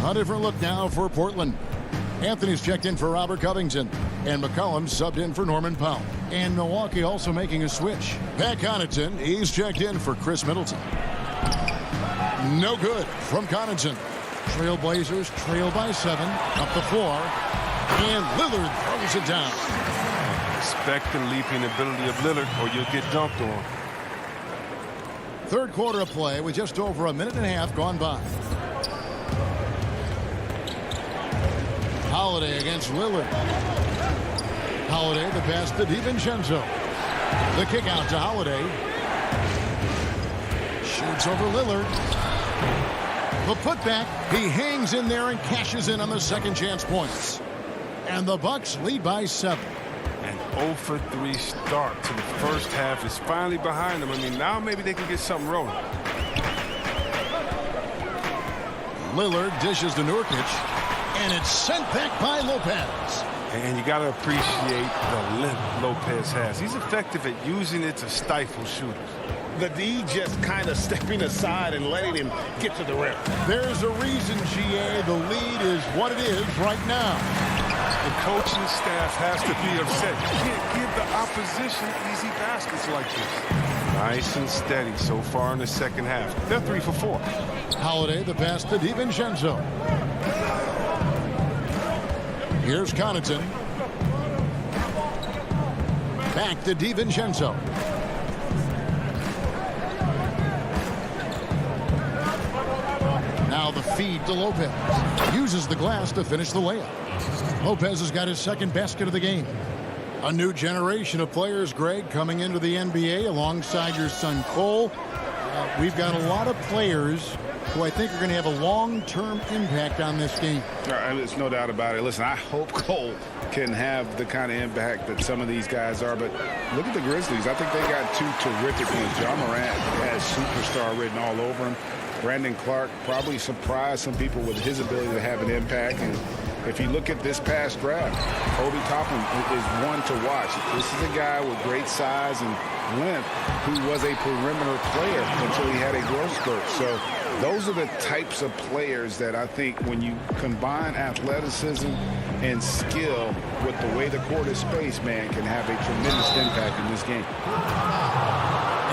A different look now for Portland. Anthony's checked in for Robert Covington. And McCollum subbed in for Norman Powell. And Milwaukee also making a switch. Pat Connaughton, he's checked in for Chris Middleton. No good from Connaughton. Trailblazers trail by 7. Up the floor. And Lillard throws it down. Respect the leaping ability of Lillard or you'll get dunked on. Third quarter of play with just over a minute and a half gone by. Holiday against Lillard. Holiday the pass to DiVincenzo. The kick out to Holiday. Shoots over Lillard. The putback. He hangs in there and cashes in on the second chance points. And the Bucks lead by 7. An 0 for 3 start to the first half is finally behind them. I mean, now maybe they can get something rolling. Lillard dishes to Nurkic. And it's sent back by Lopez. And you got to appreciate the length Lopez has. He's effective at using it to stifle shooters. The D just kind of stepping aside and letting him get to the rim. There's a reason, GA. The lead is what it is right now. The coaching staff has to be upset. You can't give the opposition easy baskets like this. Nice and steady so far in the second half. They're 3 for 4. Holiday, the pass to DiVincenzo. Here's Connaughton. Back to DiVincenzo. Now the feed to Lopez. Uses the glass to finish the layup. Lopez has got his second basket of the game. A new generation of players, Greg, coming into the NBA alongside your son Cole. We've got a lot of players who I think are going to have a long-term impact on this game. There's no doubt about it. Listen, I hope Cole can have the kind of impact that some of these guys are. But look at the Grizzlies. I think they got 2 terrific ones. Ja Morant has superstar written all over him. Brandon Clark probably surprised some people with his ability to have an impact. And if you look at this past draft, Obi Toppin is one to watch. This is a guy with great size and length who was a perimeter player until he had a growth spurt. So those are the types of players that I think when you combine athleticism and skill with the way the court is spaced, man, can have a tremendous impact in this game.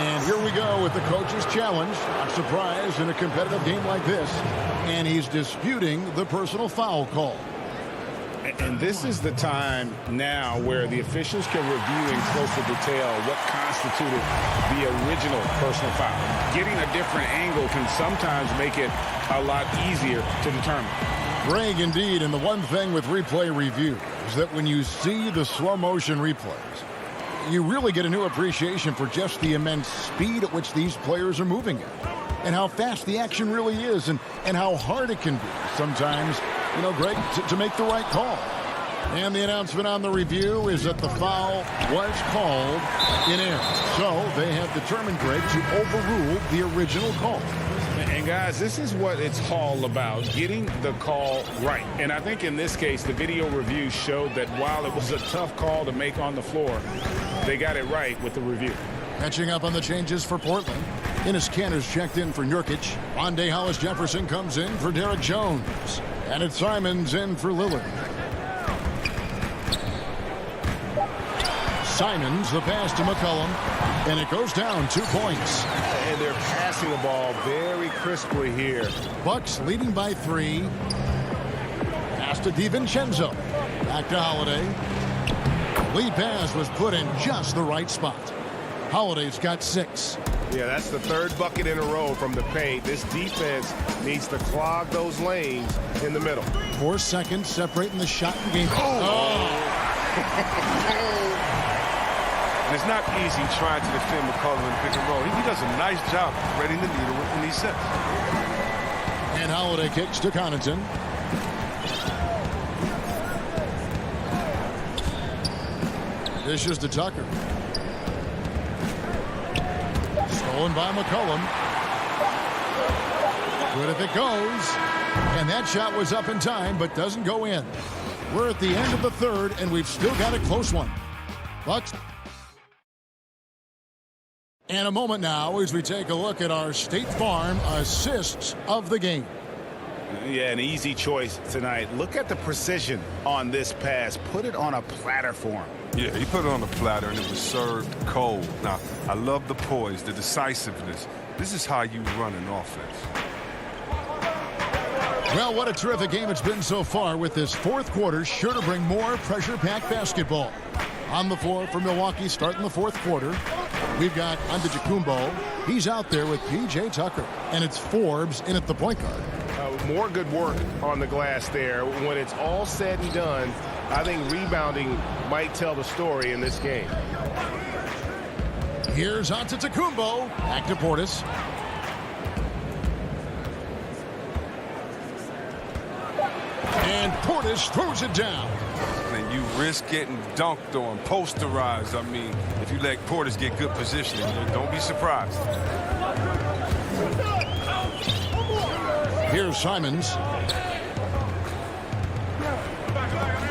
And here we go with the coach's challenge. Not surprised in a competitive game like this. And he's disputing the personal foul call. And this is the time now where the officials can review in closer detail what constituted the original personal foul. Getting a different angle can sometimes make it a lot easier to determine. Greg, indeed, and the one thing with replay review is that when you see the slow motion replays, you really get a new appreciation for just the immense speed at which these players are moving at, and how fast the action really is, and how hard it can be sometimes, you know, Greg, to make the right call. And the announcement on the review is that the foul was called in air. So they have determined, Greg, to overrule the original call. And guys, this is what it's all about, getting the call right. And I think in this case, the video review showed that while it was a tough call to make on the floor, they got it right with the review. Catching up on the changes for Portland. Enes Kanter's checked in for Nurkic. Rondé Hollis-Jefferson comes in for Derek Jones. And it's Simons in for Lillard. Simons, the pass to McCollum, and it goes down 2 points. And they're passing the ball very crisply here. Bucks leading by 3. Pass to DiVincenzo. Back to Holiday. Lead pass was put in just the right spot. Holiday's got 6. Yeah, that's the 3rd bucket in a row from the paint. This defense needs to clog those lanes in the middle. 4 seconds separating the shot and game. And it's not easy trying to defend McCollum in pick and roll. He does a nice job threading the needle in these sets. And Holiday kicks to Connaughton. Dishes to Tucker. Stolen by McCollum. Good if it goes. And that shot was up in time, but doesn't go in. We're at the end of the 3rd, and we've still got a close one. Bucks. And a moment now as we take a look at our State Farm assists of the game. Yeah, an easy choice tonight. Look at the precision on this pass. Put it on a platter for him. Yeah, he put it on the platter, and it was served cold. Now, I love the poise, the decisiveness. This is how you run an offense. Well, what a terrific game it's been so far, with this 4th quarter sure to bring more pressure-packed basketball. On the floor for Milwaukee starting the 4th quarter, we've got Antetokounmpo. He's out there with P.J. Tucker, and it's Forbes in at the point guard. More good work on the glass there. When it's all said and done, I think rebounding might tell the story in this game. Here's Antetokounmpo. Back to Portis. And Portis throws it down. And you risk getting dunked on, posterized. I mean, if you let Portis get good positioning, don't be surprised. Here's Simons.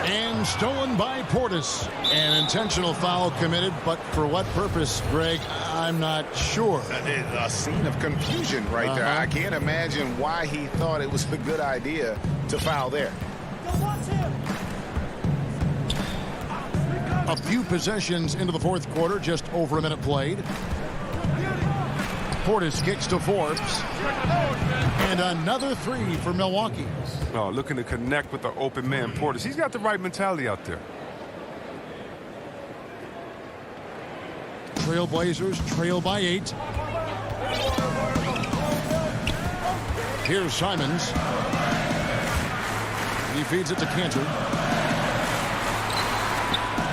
And stolen by Portis. An intentional foul committed, but for what purpose, Greg? I'm not sure. A scene of confusion right there. I can't imagine why he thought it was a good idea to foul there. A few possessions into the fourth quarter, just over a minute played. Portis kicks to Forbes. And another three for Milwaukee. Oh, looking to connect with the open man, Portis. He's got the right mentality out there. Trailblazers trail by 8. Here's Simons. He feeds it to Cantor.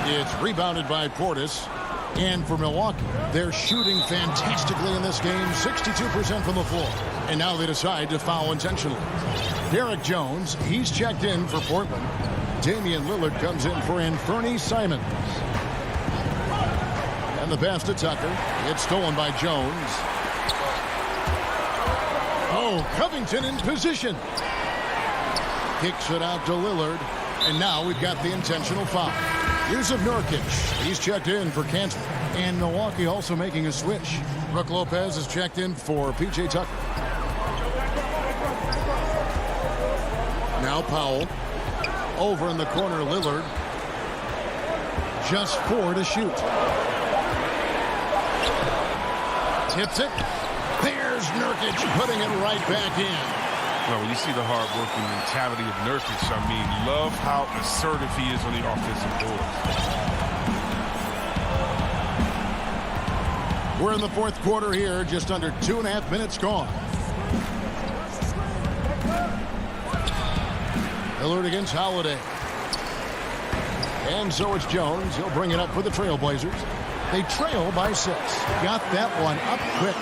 It's rebounded by Portis. And for Milwaukee, they're shooting fantastically in this game, 62% from the floor. And now they decide to foul intentionally. Derek Jones, he's checked in for Portland. Damian Lillard comes in for Anthony Simons. And the pass to Tucker. It's stolen by Jones. Oh, Covington in position. Kicks it out to Lillard. And now we've got the intentional foul. Here's of Nurkic. He's checked in for Cantor. And Milwaukee also making a switch. Brook Lopez is checked in for P.J. Tucker. Now Powell. Over in the corner, Lillard. Just 4 to shoot. Tips it. There's Nurkic putting it right back in. Well, when you see the hard-working mentality of Nurkic, I mean, love how assertive he is on the offensive boards. We're in the fourth quarter here, just under 2.5 minutes gone. Lillard against Holiday. And so it's Jones. He'll bring it up for the Trailblazers. They trail by 6. Got that one up quick.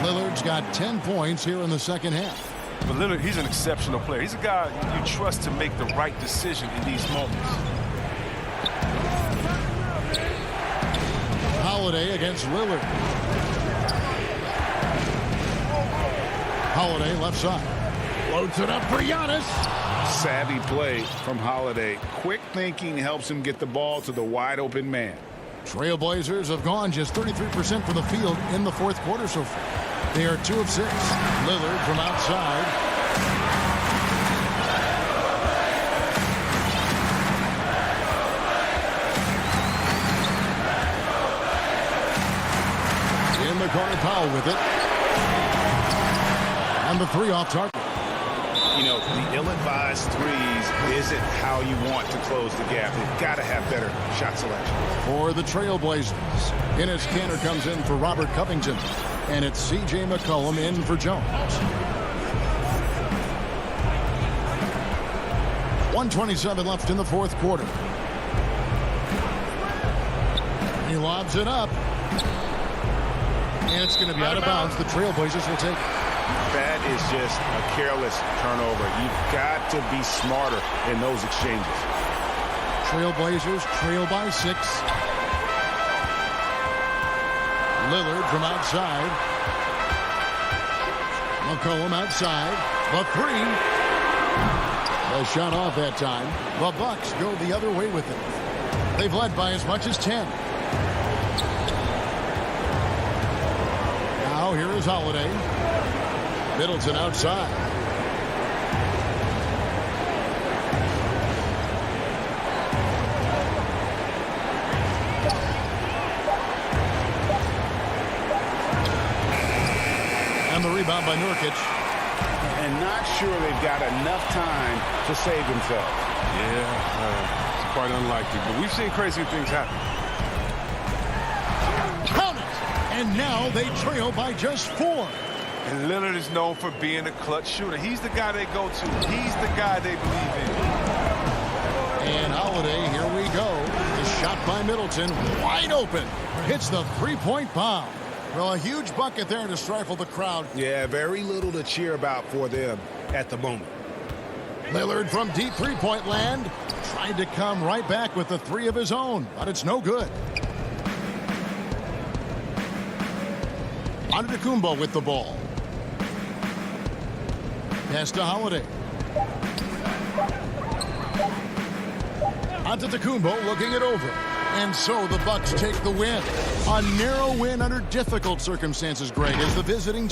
Lillard's got 10 points here in the second half. But Lillard, he's an exceptional player. He's a guy you trust to make the right decision in these moments. Holiday against Lillard. Holiday left side. Loads it up for Giannis. Savvy play from Holiday. Quick thinking helps him get the ball to the wide open man. Trailblazers have gone just 33% from the field in the fourth quarter so far. They are 2 of 6. Lillard from outside. In the corner, Powell with it. And the 3 off target. You know, the ill-advised threes isn't how you want to close the gap. They've got to have better shot selection. For the Trailblazers, Enes Kanter comes in for Robert Covington. And it's C.J. McCollum in for Jones. 1:27 left in the fourth quarter. He lobs it up. And it's going to be out of bounds. The Trailblazers will take it. That is just a careless turnover. You've got to be smarter in those exchanges. Trailblazers trail by 6. Lillard from outside. McCollum outside. The 3. A shot off that time. The Bucks go the other way with it. They've led by as much as 10. Now here is Holiday. Middleton outside. And the rebound by Nurkic. And not sure they've got enough time to save themselves. Yeah, it's quite unlikely. But we've seen crazy things happen. Count it! And now they trail by just 4. And Lillard is known for being a clutch shooter. He's the guy they go to. He's the guy they believe in. And Holiday, here we go. The shot Blocked by Middleton. Wide open. Hits the three-point bomb. Well, a huge bucket there to stifle the crowd. Yeah, very little to cheer about for them at the moment. Lillard from deep three-point land. Tried to come right back with the three of his own, but it's no good. Antetokounmpo with the ball. Pass to Holiday. Antetokounmpo looking it over. And so the Bucks take the win. A narrow win under difficult circumstances, Greg, as the visiting...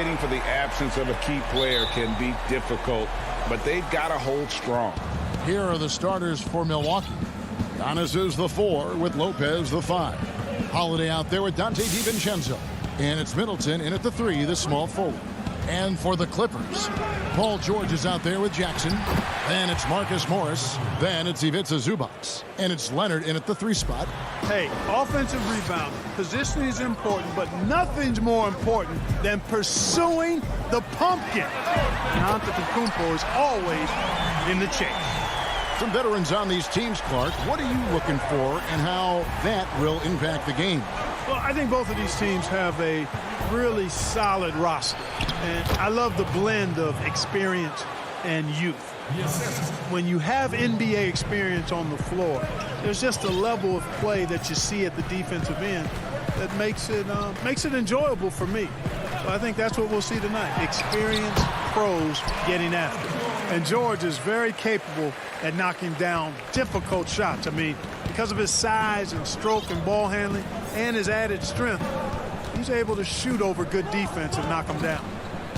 compensating for the absence of a key player can be difficult, but they've got to hold strong. Here are the starters for Milwaukee. Giannis is the 4 with Lopez the 5. Holiday out there with Dante DiVincenzo. And it's Middleton in at the 3, the small forward. And for the Clippers, Paul George is out there with Jackson. Then it's Marcus Morris. Then it's Ivica Zubac. And it's Leonard in at the 3 spot. Hey, offensive rebound. Positioning is important, but nothing's more important than pursuing the pumpkin. Antetokounmpo is always in the chase. Some veterans on these teams, Clark. What are you looking for and how that will impact the game? Well, I think both of these teams have a really solid roster. And I love the blend of experience and youth. When you have NBA experience on the floor, there's just a level of play that you see at the defensive end that makes it enjoyable for me. I think that's what we'll see tonight. Experienced pros getting after it. And George is very capable at knocking down difficult shots. I mean, because of his size and stroke and ball handling and his added strength, he's able to shoot over good defense and knock them down.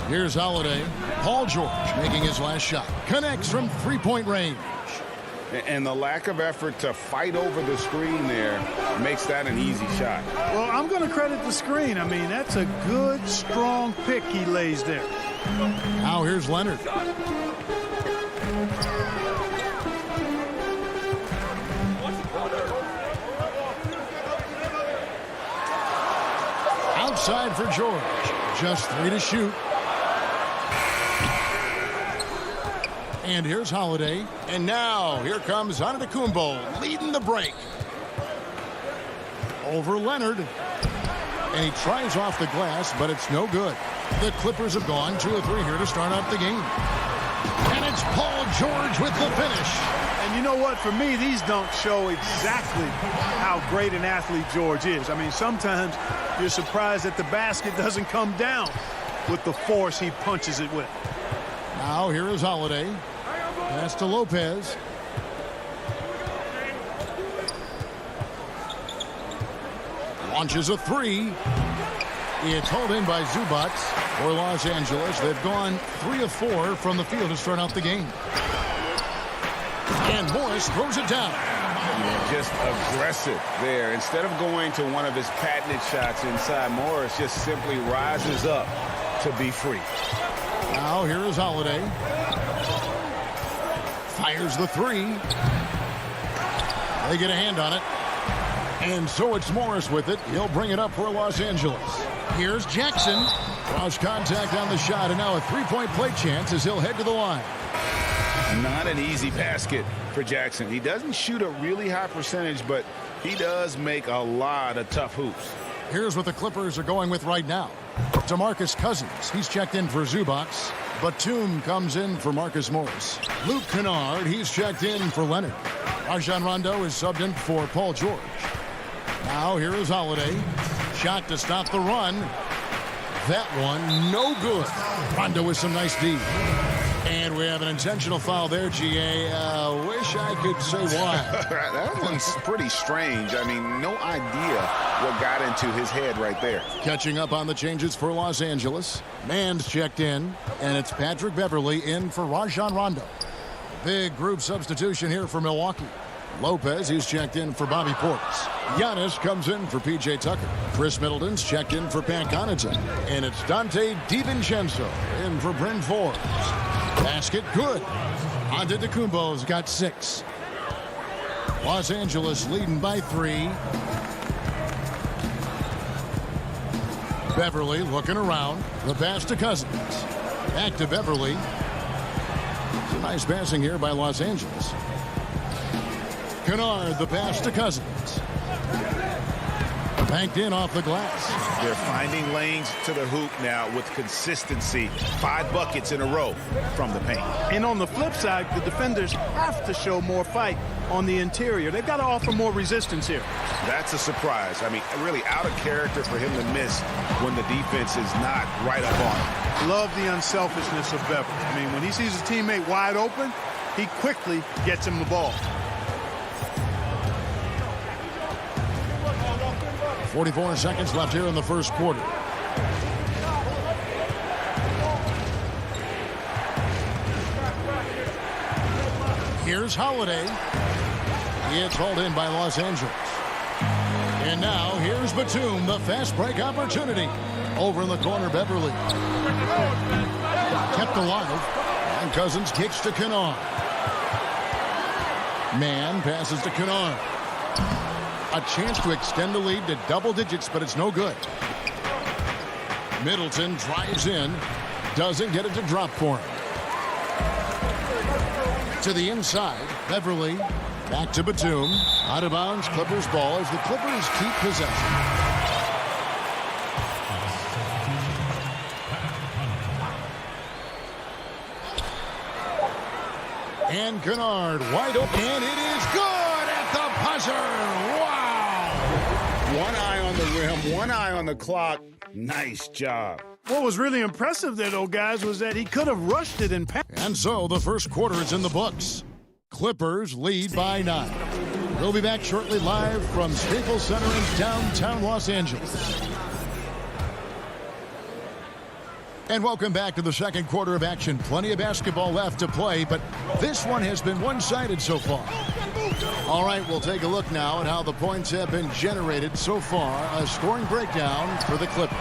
Here's Holiday. Paul George making his last shot. Connects from 3-point range. And the lack of effort to fight over the screen there makes that an easy shot. Well, I'm going to credit the screen. I mean, that's a good, strong pick he lays there. Now here's Leonard. Outside for George. Just 3 to shoot. And here's Holiday. And now here comes Antetokounmpo leading the break. Over Leonard. And he tries off the glass, but it's no good. The Clippers have gone 2 of 3 here to start off the game. And it's Paul George with the finish. And you know what? For me, these dunks show exactly how great an athlete George is. I mean, sometimes you're surprised that the basket doesn't come down with the force he punches it with. Now here is Holiday. Pass to Lopez. Launches a 3. It's hauled in by Zubac for Los Angeles. They've gone 3 of 4 from the field to start out the game. And Morris throws it down. Just aggressive there. Instead of going to one of his patented shots inside, Morris just simply rises up to be free. Now here is Holiday. Fires the 3. They get a hand on it. And so it's Morris with it. He'll bring it up for Los Angeles. Here's Jackson. Cross contact on the shot, and now a 3-point play chance as he'll head to the line. Not an easy basket for Jackson. He doesn't shoot a really high percentage, but he does make a lot of tough hoops. Here's what the Clippers are going with right now. DeMarcus Cousins. He's checked in for Zubac. Batum comes in for Marcus Morris. Luke Kennard. He's checked in for Leonard. Rajon Rondo is subbed in for Paul George. Now here is Holiday. Shot to stop the run. That one no good. Rondo with some nice D. And we have an intentional foul there, GA. Wish I could say why. That one's pretty strange. I mean, no idea what got into his head right there. Catching up on the changes for Los Angeles. Mann's checked in, and it's Patrick Beverley in for Rajon Rondo. Big group substitution here for Milwaukee. Lopez, he's checked in for Bobby Portis. Giannis comes in for P.J. Tucker. Chris Middleton's checked in for Pat Connaughton. And it's Dante DiVincenzo in for Bryn Forbes. Basket good. Antetokounmpo's got 6. Los Angeles leading by 3. Beverley looking around. The pass to Cousins. Back to Beverley. It's a nice passing here by Los Angeles. Kennard, the pass to Cousins. Banked in off the glass. They're finding lanes to the hoop now with consistency. 5 buckets in a row from the paint. And on the flip side, the defenders have to show more fight on the interior. They've got to offer more resistance here. That's a surprise. I mean, really out of character for him to miss when the defense is not right up on him. Love the unselfishness of Beverly. I mean, when he sees his teammate wide open, he quickly gets him the ball. 44 seconds left here in the first quarter. Here's Holiday. It's hauled in by Los Angeles. And now here's Batum, the fast break opportunity. Over in the corner, Beverly. Kept alive. And Cousins kicks to Kennard. Man passes to Kennard. A chance to extend the lead to double digits, but it's no good. Middleton drives in. Doesn't get it to drop for him. To the inside, Beverly. Back to Batum. Out of bounds, Clippers ball as the Clippers keep possession. And Kennard wide open. And it is good at the buzzer. Wow! One eye on the rim, one eye on the clock. Nice job. What was really impressive there, though, guys, was that he could have rushed it and passed. And so the first quarter is in the books. Clippers lead by 9. We'll be back shortly live from Staples Center in downtown Los Angeles. And welcome back to the second quarter of action. Plenty of basketball left to play, but this one has been one-sided so far. All right, we'll take a look now at how the points have been generated so far. A scoring breakdown for the Clippers.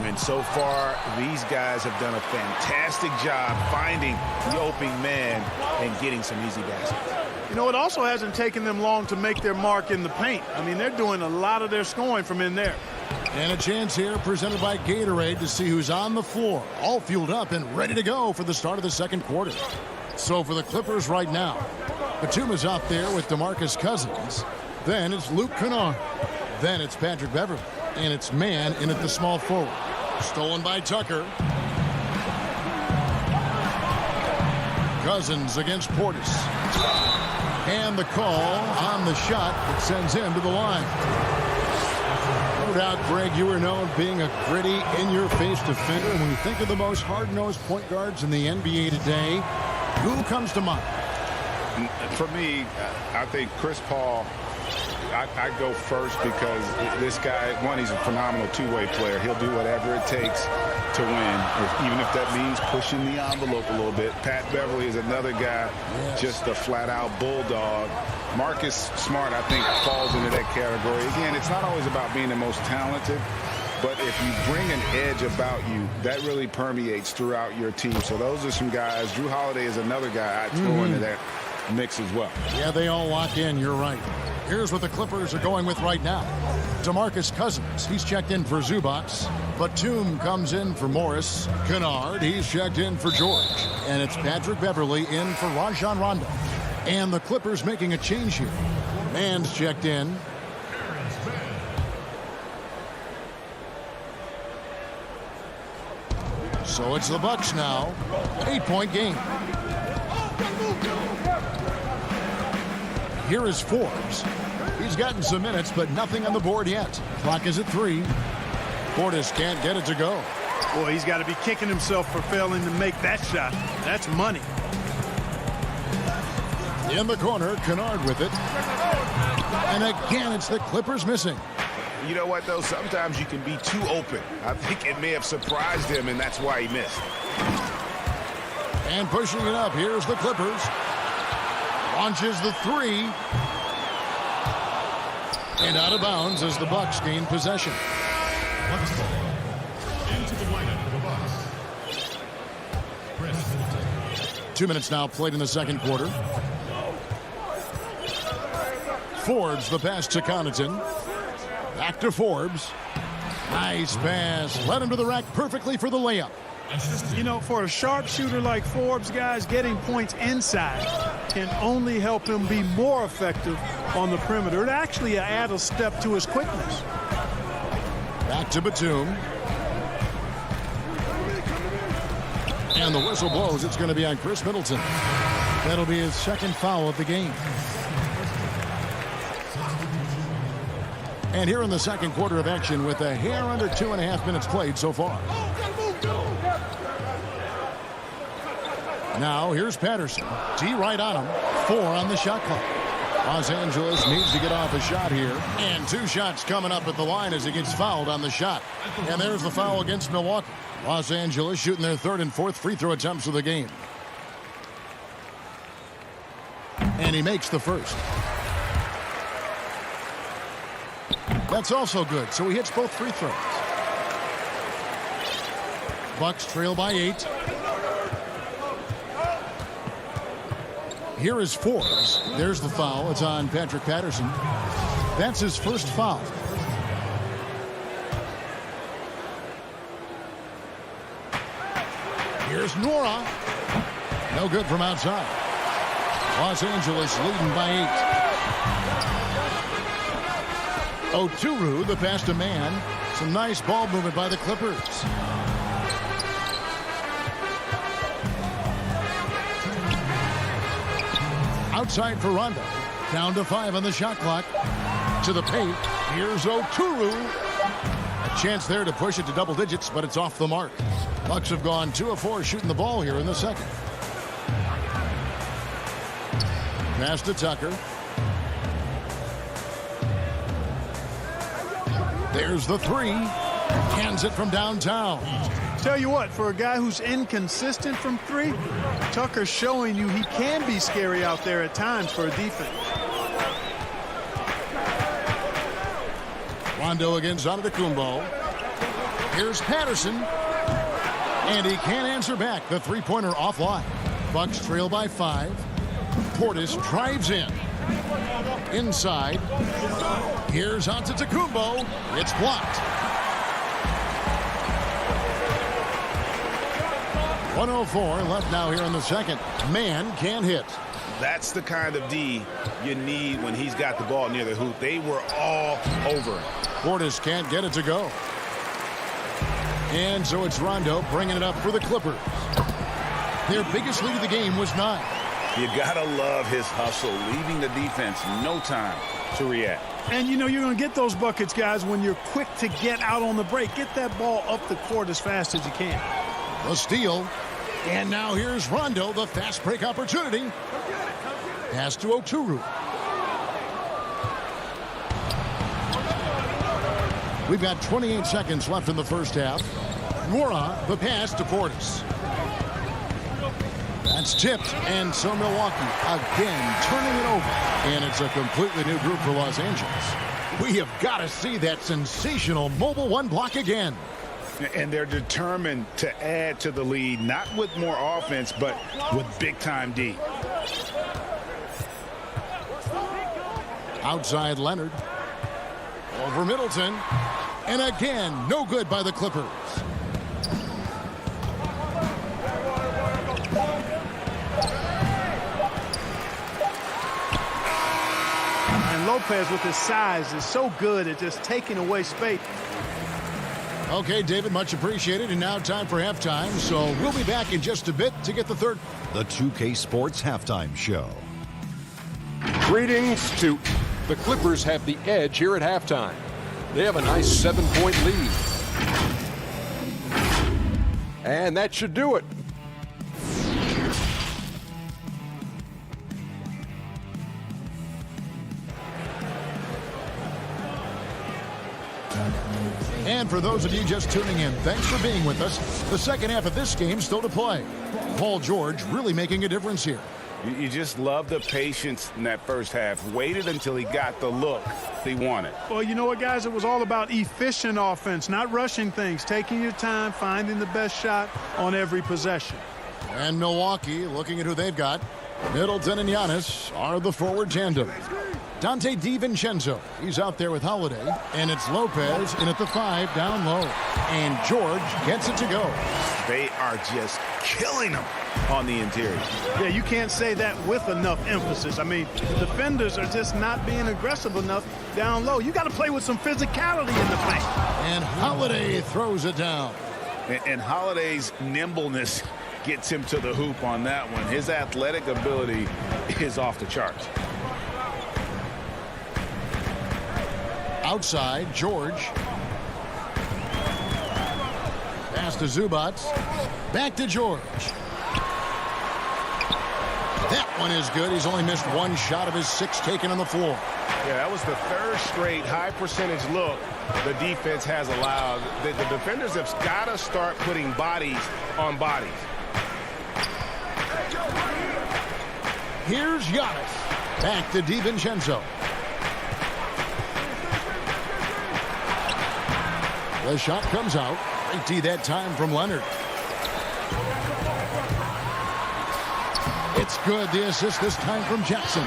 And so far, these guys have done a fantastic job finding the opening man and getting some easy baskets. You know, it also hasn't taken them long to make their mark in the paint. I mean, they're doing a lot of their scoring from in there. And a chance here presented by Gatorade to see who's on the floor. All fueled up and ready to go for the start of the second quarter. So for the Clippers right now, Batum is out there with DeMarcus Cousins. Then it's Luke Kennard. Then it's Patrick Beverly. And it's Man in at the small forward. Stolen by Tucker. Cousins against Portis. And the call on the shot that sends him to the line. No doubt, Greg, you are known being a gritty, in-your-face defender. And when you think of the most hard-nosed point guards in the NBA today, who comes to mind? For me, I think Chris Paul, I go first because this guy, one, he's a phenomenal two-way player. He'll do whatever it takes to win, even if that means pushing the envelope a little bit. Pat Beverly is another guy, just a flat-out bulldog. Marcus Smart, I think, falls into that category. Again, it's not always about being the most talented, but if you bring an edge about you, that really permeates throughout your team. So those are some guys. Drew Holiday is another guy I'd throw into that mix as well. Yeah, they all lock in. You're right. Here's what the Clippers are going with right now. DeMarcus Cousins, he's checked in for Zubac. Batum comes in for Morris. Kennard, he's checked in for George. And it's Patrick Beverly in for Rajon Rondo. And the Clippers making a change here. Man's checked in. So it's the Bucks now. 8-point game. Here is Forbes. He's gotten some minutes, but nothing on the board yet. Clock is at 3. Portis can't get it to go. Boy, he's got to be kicking himself for failing to make that shot. That's money. In the corner, Kennard with it. And again, it's the Clippers missing. You know what, though? Sometimes you can be too open. I think it may have surprised him, and that's why he missed. And pushing it up, here's the Clippers. Launches the 3. And out of bounds as the Bucks gain possession. Into the lineup for the Bucks. 2 minutes now played in the second quarter. Forbes the pass to Connaughton. Back to Forbes. Nice pass. Led him to the rack perfectly for the layup. You know, for a sharpshooter like Forbes, guys, getting points inside can only help him be more effective on the perimeter. It actually adds a step to his quickness. Back to Batum. And the whistle blows. It's going to be on Chris Middleton. That'll be his second foul of the game. And here in the second quarter of action with a hair under 2.5 minutes played so far. Now here's Patterson. T right on him. 4 on the shot clock. Los Angeles needs to get off a shot here. And 2 shots coming up at the line as he gets fouled on the shot. And there's the foul against Milwaukee. Los Angeles shooting their 3rd and 4th free throw attempts of the game. And he makes the first. That's also good, so he hits both free throws. Bucks trail by 8. Here is Forbes. There's the foul. It's on Patrick Patterson. That's his first foul. Here's Nora. No good from outside. Los Angeles leading by 8. Oturu, the pass to man. Some nice ball movement by the Clippers. Outside for Rondo. Down to 5 on the shot clock. To the paint. Here's Oturu. A chance there to push it to double digits, but it's off the mark. Bucks have gone 2 of 4 shooting the ball here in the second. Pass to Tucker. There's the 3. Hands it from downtown. Tell you what, for a guy who's inconsistent from 3, Tucker's showing you he can be scary out there at times for a defense. Rondo against Antetokounmpo. Here's Patterson. And he can't answer back. The three-pointer offline. Bucks trail by 5. Portis drives in. Inside. Here's Antetokounmpo. It's blocked. 1:04 left now here in the second. Man can't hit. That's the kind of D you need when he's got the ball near the hoop. They were all over him. Portis can't get it to go. And so it's Rondo bringing it up for the Clippers. Their biggest lead of the game was 9. You gotta love his hustle, leaving the defense no time to react. And you know you're going to get those buckets, guys, when you're quick to get out on the break. Get that ball up the court as fast as you can. The steal. And now here's Rondo, the fast break opportunity. Pass to Oturu. We've got 28 seconds left in the first half. Nora, the pass to Portis. That's tipped, and so Milwaukee again turning it over. And it's a completely new group for Los Angeles. We have got to see that sensational mobile 1 block again. And they're determined to add to the lead, not with more offense, but with big-time D. Outside Leonard. Over Middleton. And again, no good by the Clippers. And Lopez with his size is so good at just taking away space. Okay, David, much appreciated. And now time for halftime. So we'll be back in just a bit to get the third. The 2K Sports Halftime Show. Greetings to the Clippers have the edge here at halftime. They have a nice 7-point lead. And that should do it. And for those of you just tuning in, thanks for being with us. The second half of this game still to play. Paul George really making a difference here. You just love the patience in that first half. Waited until he got the look he wanted. Well, you know what, guys? It was all about efficient offense, not rushing things, taking your time, finding the best shot on every possession. And Milwaukee, looking at who they've got, Middleton and Giannis are the forward tandem. Dante DiVincenzo, he's out there with Holiday, and it's Lopez in at the 5 down low. And George gets it to go. They are just killing them on the interior. Yeah, you can't say that with enough emphasis. I mean, the defenders are just not being aggressive enough down low. You got to play with some physicality in the paint. And Holiday throws it down. And Holiday's nimbleness gets him to the hoop on that one. His athletic ability is off the charts. Outside, George. Pass to Zubac. Back to George. That one is good. He's only missed 1 shot of his 6 taken on the floor. Yeah, that was the 3rd straight high percentage look the defense has allowed. The defenders have got to start putting bodies on bodies. Here's Giannis. Back to DiVincenzo. The shot comes out. Great D that time from Leonard. It's good. The assist this time from Jackson.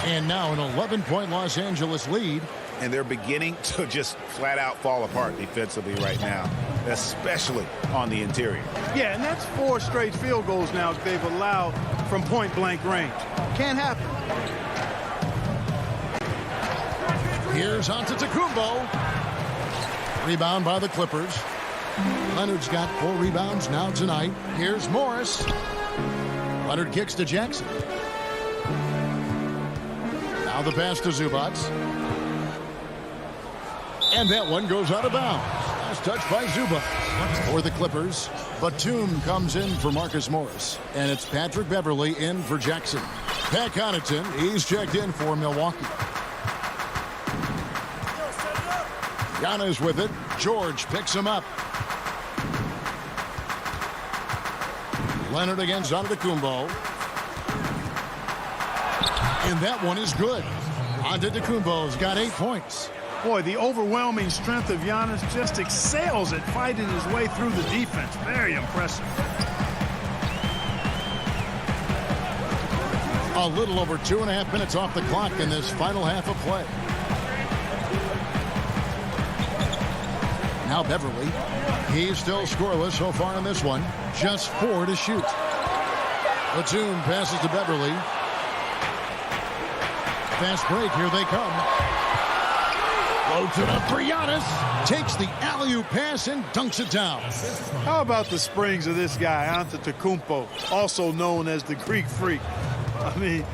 And now an 11-point Los Angeles lead. And they're beginning to just flat out fall apart defensively right now, especially on the interior. Yeah, and that's 4 straight field goals now they've allowed from point-blank range. Can't happen. Here's Antetokounmpo. Rebound by the Clippers. Leonard's got 4 rebounds now tonight. Here's Morris. Leonard kicks to Jackson. Now the pass to Zubac. And that one goes out of bounds. Last touch by Zubac. For the Clippers, Batum comes in for Marcus Morris. And it's Patrick Beverley in for Jackson. Pat Connaughton, he's checked in for Milwaukee. Giannis with it. George picks him up. Leonard against Antetokounmpo. And that one is good. Antetokounmpo's got 8 points. Boy, the overwhelming strength of Giannis just excels at fighting his way through the defense. Very impressive. A little over 2.5 minutes off the clock in this final half of play. Now Beverley. He's still scoreless so far in this one. Just 4 to shoot. Batum passes to Beverley. Fast break. Here they come. Loads it up for Giannis. Takes the alley-oop pass and dunks it down. How about the springs of this guy, Antetokounmpo, also known as the Greek Freak? I mean,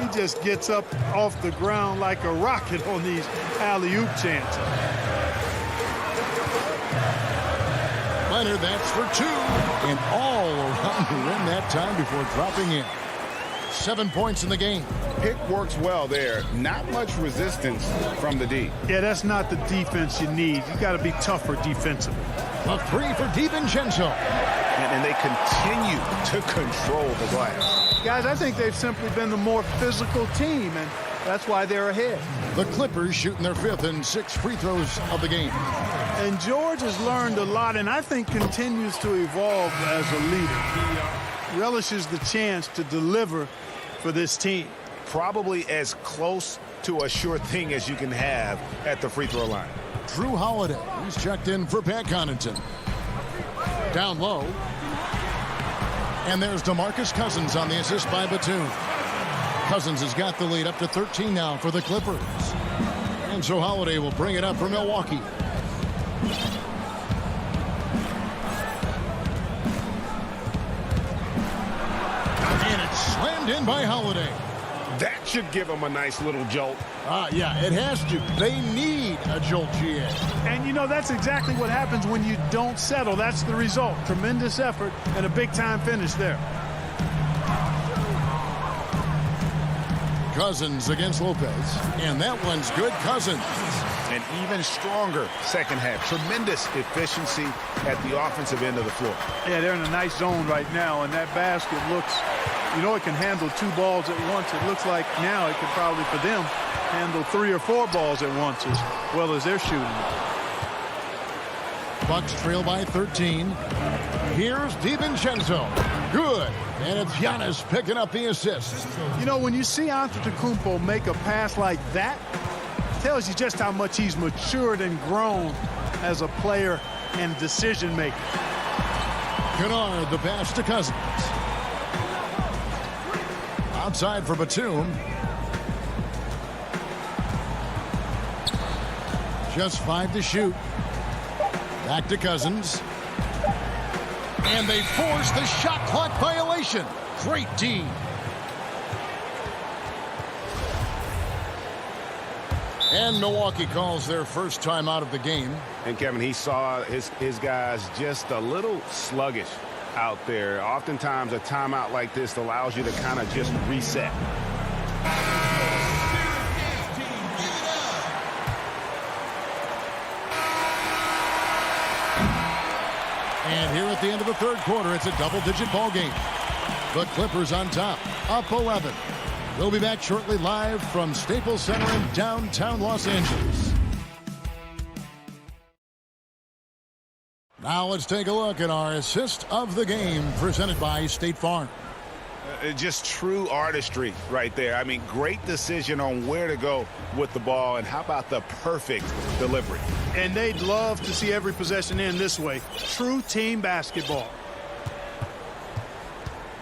he just gets up off the ground like a rocket on these alley-oop chances. Leonard, that's for 2. And all around the rim that time before dropping in. 7 points in the game. Pick works well there. Not much resistance from the D. Yeah, that's not the defense you need. You got to be tougher defensively. A 3 for DiVincenzo. And they continue to control the glass. Guys, I think they've simply been the more physical team, and that's why they're ahead. The Clippers shooting their 5th and 6th free throws of the game. And George has learned a lot, and I think continues to evolve as a leader. He relishes the chance to deliver for this team. Probably as close to a sure thing as you can have at the free throw line. Drew Holiday, he's checked in for Pat Connaughton. Down low. And there's DeMarcus Cousins on the assist by Batum. Cousins has got the lead up to 13 now for the Clippers. And so Holiday will bring it up for Milwaukee. And it's slammed in by Holiday. That should give them a nice little jolt. Yeah, it has to. They need a jolt, GA. And, you know, that's exactly what happens when you don't settle. That's the result. Tremendous effort and a big-time finish there. Cousins against Lopez. And that one's good. Cousins. An even stronger second half. Tremendous efficiency at the offensive end of the floor. Yeah, they're in a nice zone right now, and that basket looks, you know, it can handle 2 balls at once. It looks like now it could probably, for them, handle 3 or 4 balls at once as well as they're shooting. Bucks trail by 13. Here's DiVincenzo. Good. And it's Giannis picking up the assist. You know, when you see Antetokounmpo make a pass like that, it tells you just how much he's matured and grown as a player and decision maker. Kennard, the pass to Cousins. Outside for Batum. Just 5 to shoot. Back to Cousins. And they force the shot clock violation. Great D. And Milwaukee calls their first time out of the game. And Kevin, he saw his guys just a little sluggish out there. Oftentimes a timeout like this allows you to kind of just reset. And here at the end of the 3rd quarter, it's a double-digit ball game. The Clippers on top, up 11. We'll be back shortly live from Staples Center in downtown Los Angeles. Now let's take a look at our assist of the game presented by State Farm. Just true artistry right there. I mean, great decision on where to go with the ball, and how about the perfect delivery? And they'd love to see every possession end this way. True team basketball.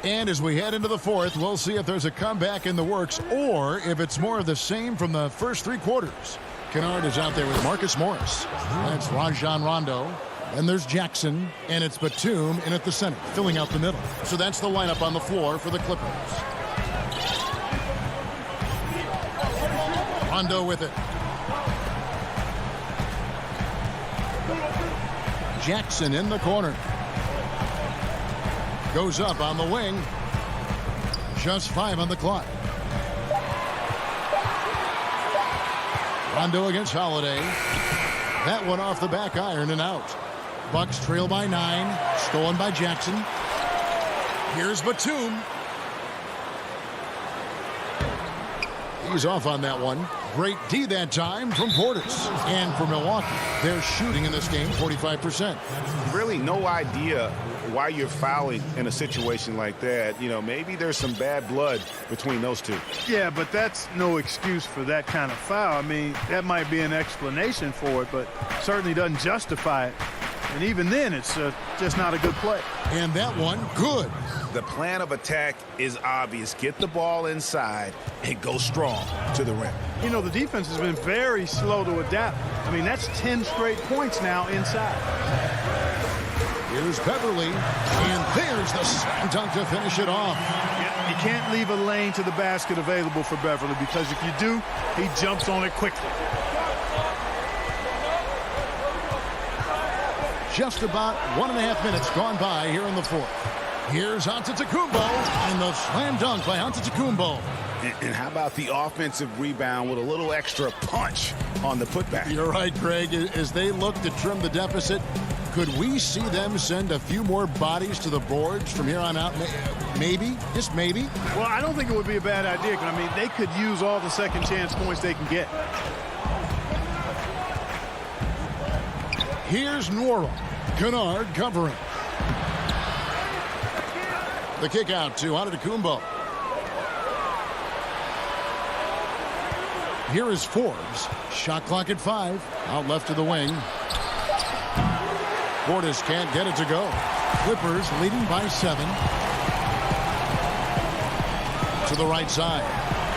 And as we head into the fourth, we'll see if there's a comeback in the works or if it's more of the same from the first three quarters. Kennard is out there with Marcus Morris. That's Rajon Rondo. And there's Jackson, and it's Batum in at the center, filling out the middle. So that's the lineup on the floor for the Clippers. Rondo with it. Jackson in the corner. Goes up on the wing. Just 5 on the clock. Rondo against Holiday. That one off the back iron and out. Bucks trail by 9. Stolen by Jackson. Here's Batum. He's off on that one. Great D that time from Portis. And for Milwaukee, they're shooting in this game 45%. Really no idea why you're fouling in a situation like that. You know, maybe there's some bad blood between those two. Yeah, but that's no excuse for that kind of foul. I mean, that might be an explanation for it, but certainly doesn't justify it. And even then, it's just not a good play. And that one, good. The plan of attack is obvious. Get the ball inside and go strong to the rim. You know, the defense has been very slow to adapt. I mean, that's 10 straight points now inside. Here's Beverly, and there's the slam dunk to finish it off. You can't leave a lane to the basket available for Beverly, because if you do, he jumps on it quickly. Just about 1.5 minutes gone by here in the fourth. Here's Antetokounmpo, and the slam dunk by Antetokounmpo. And how about the offensive rebound with a little extra punch on the putback? You're right, Greg. As they look to trim the deficit, could we see them send a few more bodies to the boards from here on out? Maybe, just maybe. Well, I don't think it would be a bad idea. I mean, they could use all the second chance points they can get. Here's Nwora. Kennard covering. The kick out to Antetokounmpo. Here is Forbes. Shot clock at 5. Out left to the wing. Portis can't get it to go. Clippers leading by 7. To the right side.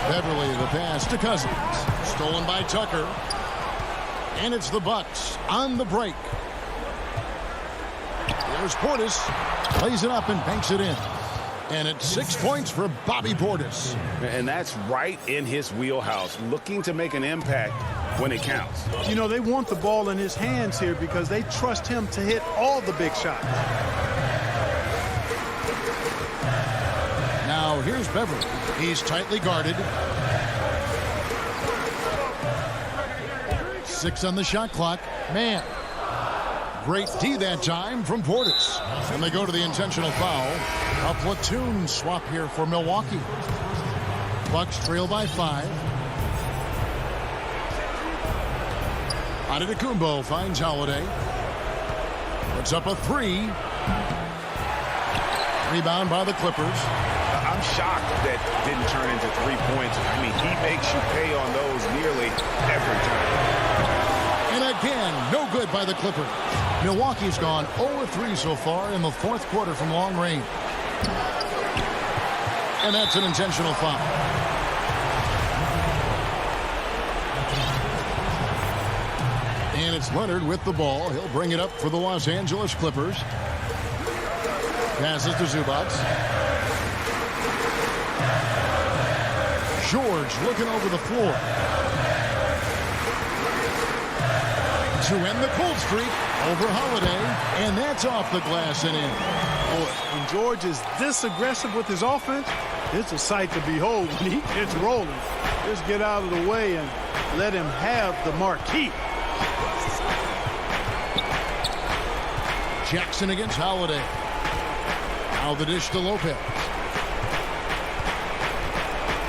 Beverly the pass to Cousins. Stolen by Tucker. And it's the Bucks on the break. There's Portis. Plays it up and banks it in. And it's 6 points for Bobby Portis. And that's right in his wheelhouse. Looking to make an impact when it counts. You know, they want the ball in his hands here because they trust him to hit all the big shots. Now here's Beverly. He's tightly guarded. 6 on the shot clock. Man. Great D that time from Portis. And they go to the intentional foul. A platoon swap here for Milwaukee. Bucks trail by 5. Antetokounmpo finds Holiday. Puts up a 3. Rebound by the Clippers. I'm shocked that didn't turn into 3 points. I mean, he makes you pay on those nearly every time. And again, no good by the Clippers. Milwaukee's gone 0-3 so far in the fourth quarter from long range. And that's an intentional foul. And it's Leonard with the ball. He'll bring it up for the Los Angeles Clippers. Passes to Zubac. George looking over the floor. To end the cold streak over Holiday, and that's off the glass and in. When George is this aggressive with his offense, it's a sight to behold when he gets rolling. Just get out of the way and let him have the marquee. Jackson against Holiday. Now the dish to Lopez.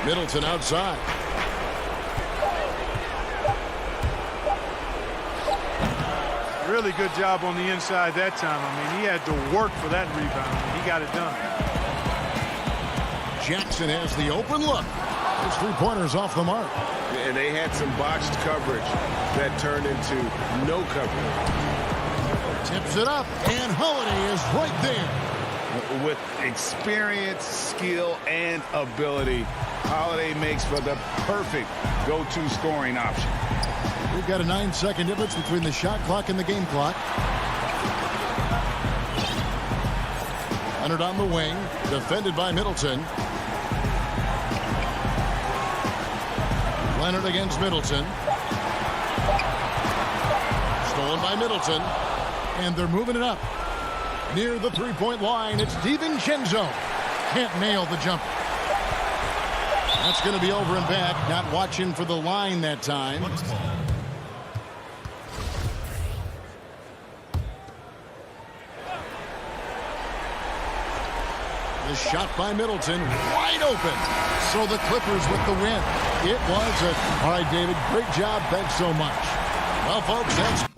Middleton outside. Really good job on the inside that time. I mean, he had to work for that rebound, and he got it done. Jackson has the open look. Those three-pointers off the mark. And they had some botched coverage that turned into no coverage. Tips it up, and Holiday is right there. With experience, skill, and ability, Holiday makes for the perfect go-to scoring option. We've got a 9-second difference between the shot clock and the game clock. Leonard on the wing, defended by Middleton. Leonard against Middleton. Stolen by Middleton. And they're moving it up. Near the three-point line, it's DiVincenzo. Can't nail the jumper. That's going to be over and back. Not watching for the line that time. The shot by Middleton, wide open. So the Clippers with the win. It was a... All right, David, great job. Thanks so much. Well, folks, that's...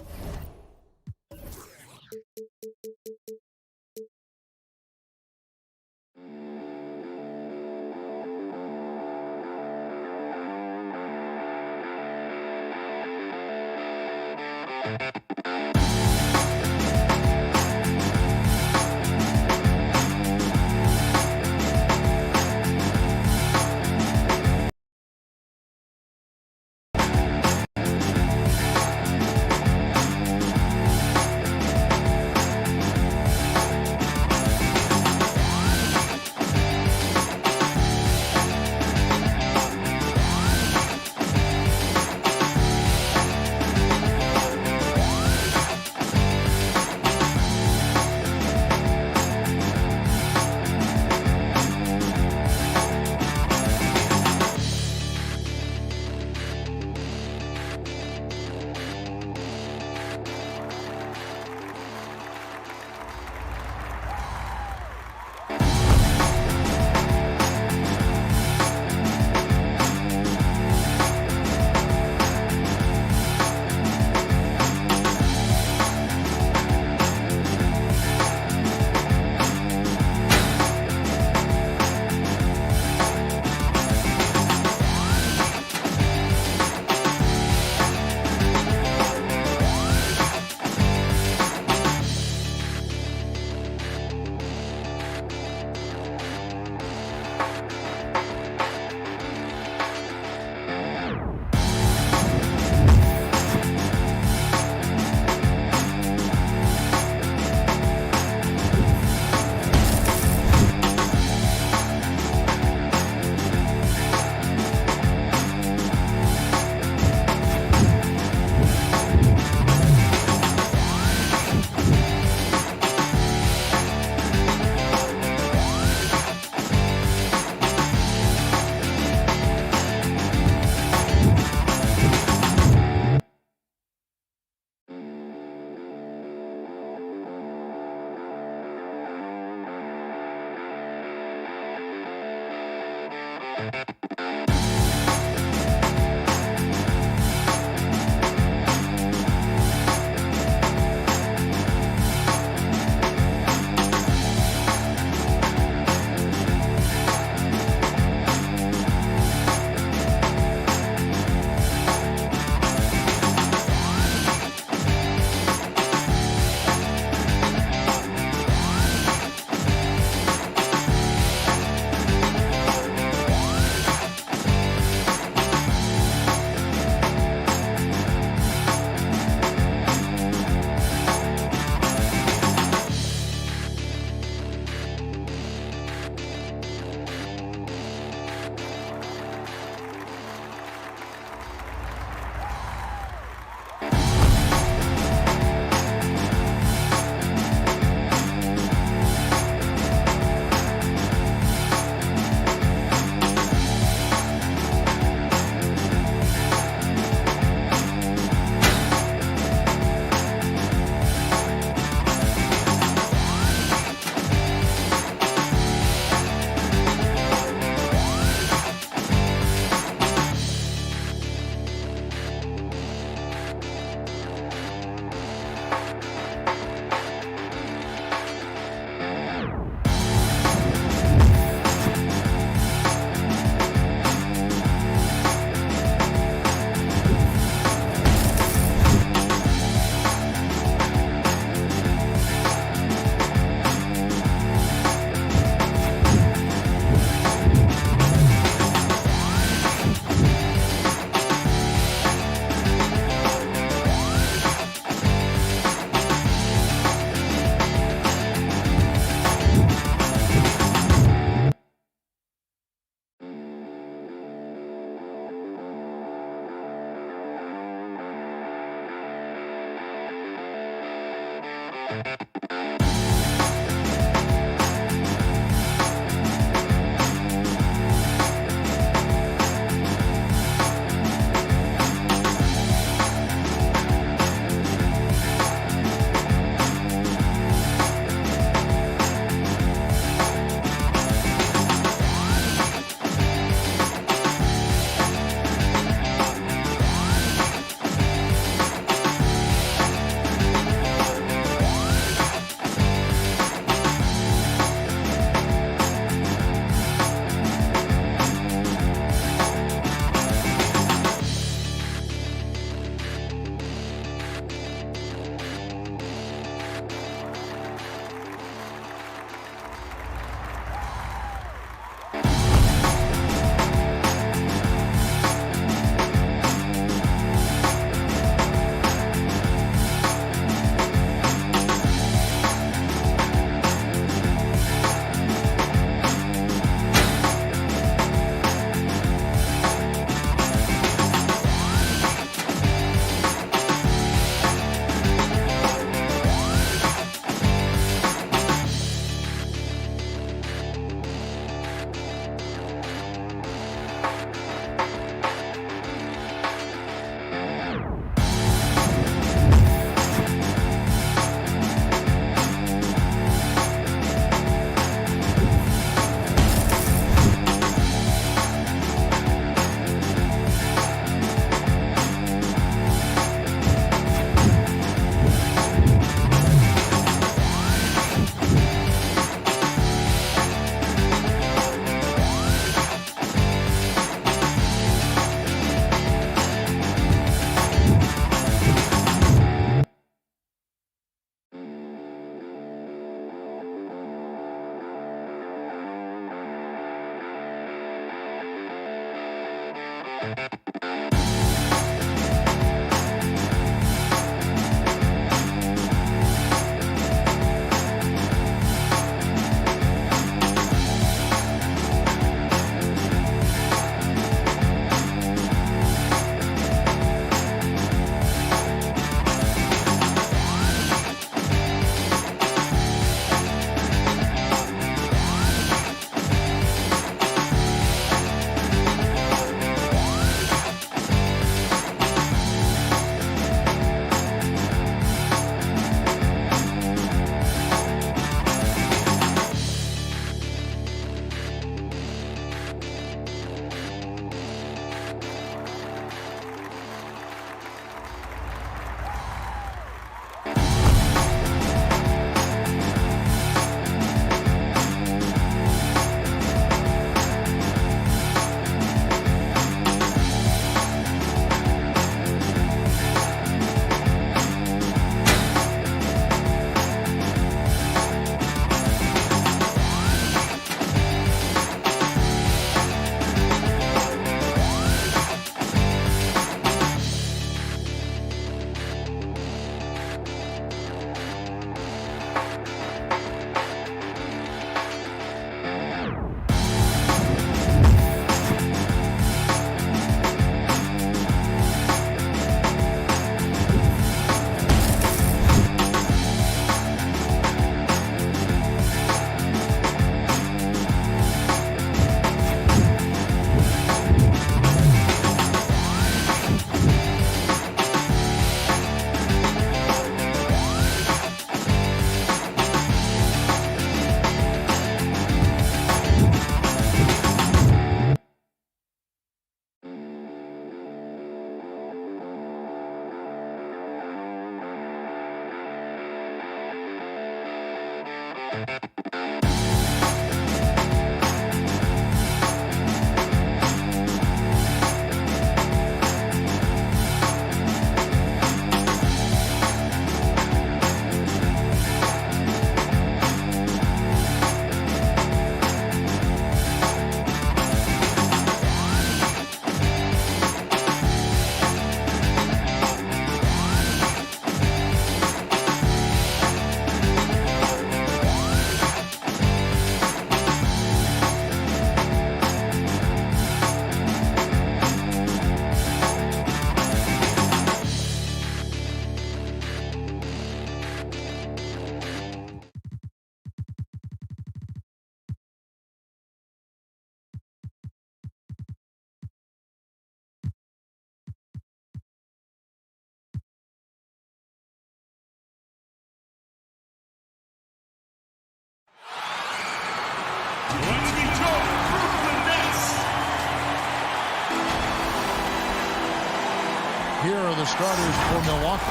Here are the starters for Milwaukee.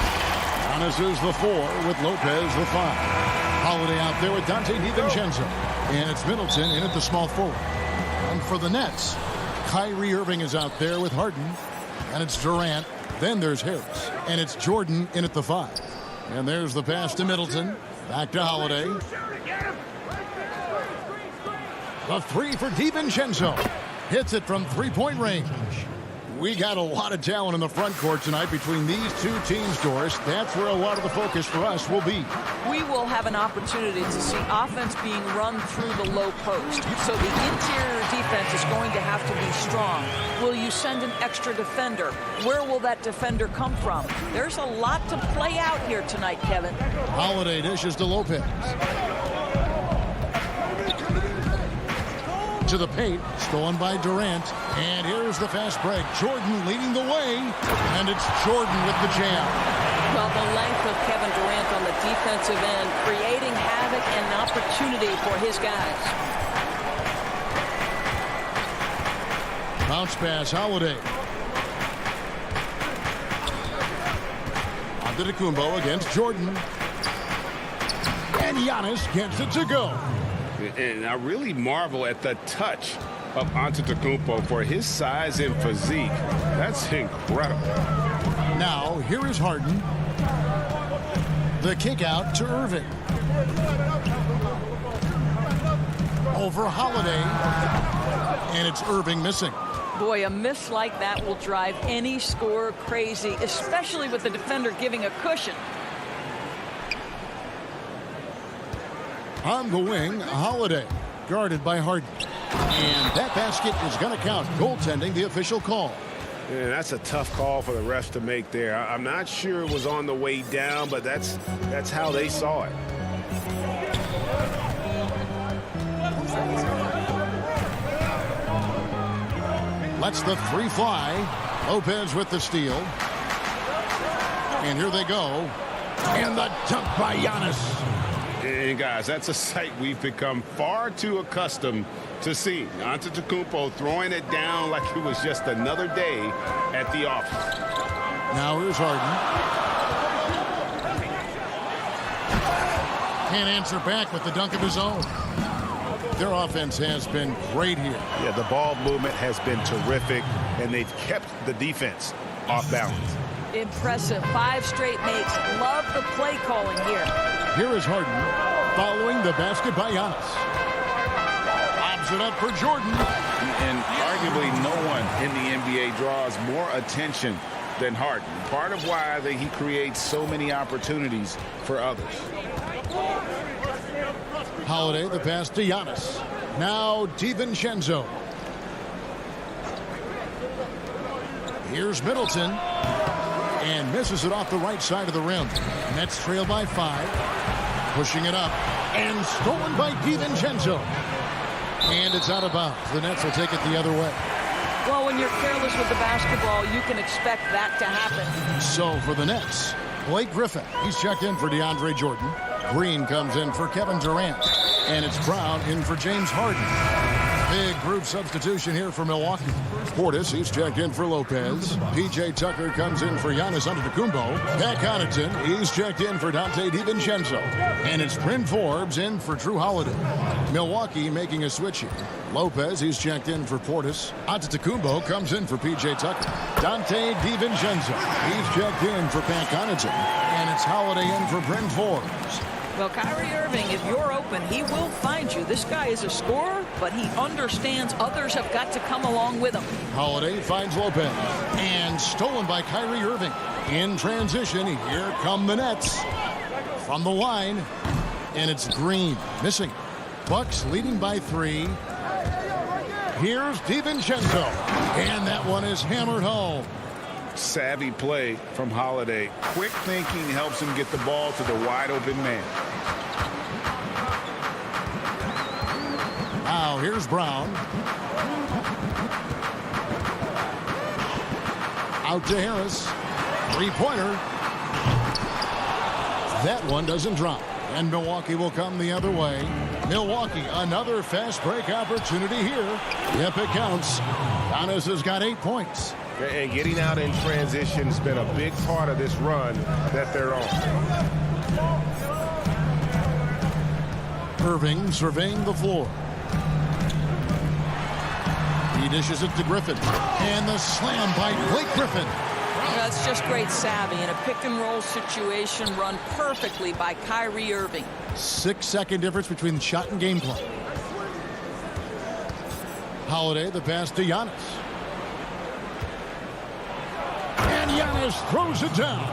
Giannis is the 4 with Lopez the 5. Holiday out there with Dante DiVincenzo. And it's Middleton in at the small forward. And for the Nets, Kyrie Irving is out there with Harden. And it's Durant. Then there's Harris. And it's Jordan in at the 5. And there's the pass to Middleton. Back to Holiday. The 3 for DiVincenzo. Hits it from three-point range. We got a lot of talent in the front court tonight between these two teams, Doris. That's where a lot of the focus for us will be. We will have an opportunity to see offense being run through the low post. So the interior defense is going to have to be strong. Will you send an extra defender? Where will that defender come from? There's a lot to play out here tonight, Kevin. Holiday dishes to Lopez. To the paint, stolen by Durant. And here's the fast break. Jordan leading the way. And it's Jordan with the jam. Well, the length of Kevin Durant on the defensive end, creating havoc and opportunity for his guys. Bounce pass, Holiday. Antetokounmpo against Jordan. And Giannis gets it to go. And I really marvel at the touch of Antetokounmpo for his size and physique. That's incredible. Now, here is Harden. The kick out to Irving. Over Holiday. And it's Irving missing. Boy, a miss like that will drive any scorer crazy, especially with the defender giving a cushion. On the wing, Holiday, guarded by Harden. And that basket is going to count. Goaltending, the official call. Yeah, that's a tough call for the refs to make there. I'm not sure it was on the way down, but that's how they saw it. Lets the three fly. Lopez with the steal. And here they go. And the dunk by Giannis. And guys, that's a sight we've become far too accustomed to seeing. Antetokounmpo throwing it down like it was just another day at the office. Now here's Harden. Can't answer back with the dunk of his own. Their offense has been great here. Yeah, the ball movement has been terrific, and they've kept the defense off balance. Impressive. 5 straight makes. Love the play calling here. Here is Harden following the basket by Giannis. Lobs it up for Jordan. And arguably no one in the NBA draws more attention than Harden. Part of why he creates so many opportunities for others. Holiday, the pass to Giannis. Now DiVincenzo. Here's Middleton. And misses it off the right side of the rim. Nets trail by 5. Pushing it up. And stolen by DiVincenzo. And it's out of bounds. The Nets will take it the other way. Well, when you're careless with the basketball, you can expect that to happen. So for the Nets, Blake Griffin. He's checked in for DeAndre Jordan. Green comes in for Kevin Durant. And it's Brown in for James Harden. Big group substitution here for Milwaukee. Portis, he's checked in for Lopez. P.J. Tucker comes in for Giannis Antetokounmpo. Pat Connaughton, he's checked in for Dante DiVincenzo. And it's Bryn Forbes in for Drew Holiday. Milwaukee making a switch here. Lopez, he's checked in for Portis. Antetokounmpo comes in for P.J. Tucker. Dante DiVincenzo, he's checked in for Pat Connaughton. And it's Holiday in for Bryn Forbes. Well, Kyrie Irving, if you're open, he will find you. This guy is a scorer, but he understands others have got to come along with him. Holiday finds Lopez. And stolen by Kyrie Irving. In transition, here come the Nets. From the line. And it's Green missing. Bucks leading by 3. Here's DiVincenzo. And that one is hammered home. Savvy play from Holiday. Quick thinking helps him get the ball to the wide open man. Now here's Brown. Out to Harris. 3-pointer. That one doesn't drop. And Milwaukee will come the other way. Milwaukee, another fast break opportunity here. Yep, it counts. Giannis has got 8 points. And getting out in transition has been a big part of this run that they're on. Irving surveying the floor. He dishes it to Griffin. And the slam by Blake Griffin. That's just great savvy. In a pick-and-roll situation run perfectly by Kyrie Irving. 6-second difference between shot and game play. Holiday, the pass to Giannis. And Giannis throws it down.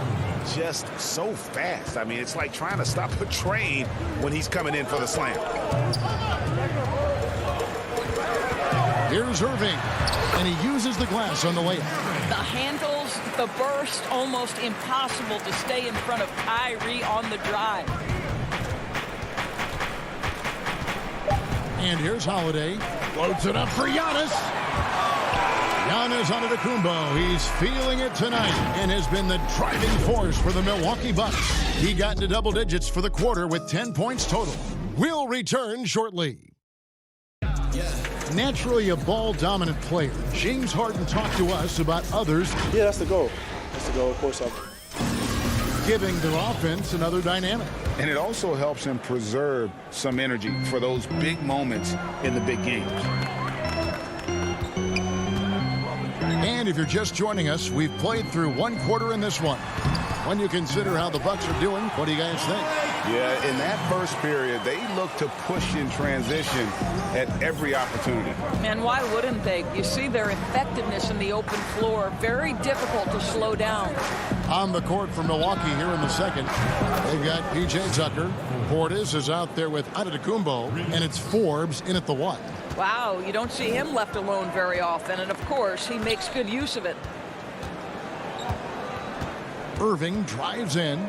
Just so fast. I mean, it's like trying to stop a train when he's coming in for the slam. Here's Irving. And he uses the glass on the layup. The handles, the burst, almost impossible to stay in front of Kyrie on the drive. And here's Holiday. Floats it up for Giannis. Giannis Antetokounmpo, he's feeling it tonight and has been the driving force for the Milwaukee Bucks. He got into double digits for the quarter with 10 points total. We'll return shortly. Naturally a ball-dominant player, James Harden talked to us about others. Yeah, that's the goal. That's the goal, of course. Giving their offense another dynamic. And it also helps him preserve some energy for those big moments in the big games. And if you're just joining us, we've played through one quarter in this one. When you consider how the Bucks are doing, what do you guys think? Yeah, in that first period, they looked to push in transition at every opportunity. And why wouldn't they? You see their effectiveness in the open floor. Very difficult to slow down. On the court for Milwaukee here in the second, they've got P.J. Tucker. Portis is out there with Antetokounmpo, and it's Forbes in at the 1. Wow, you don't see him left alone very often, and of course, he makes good use of it. Irving drives in.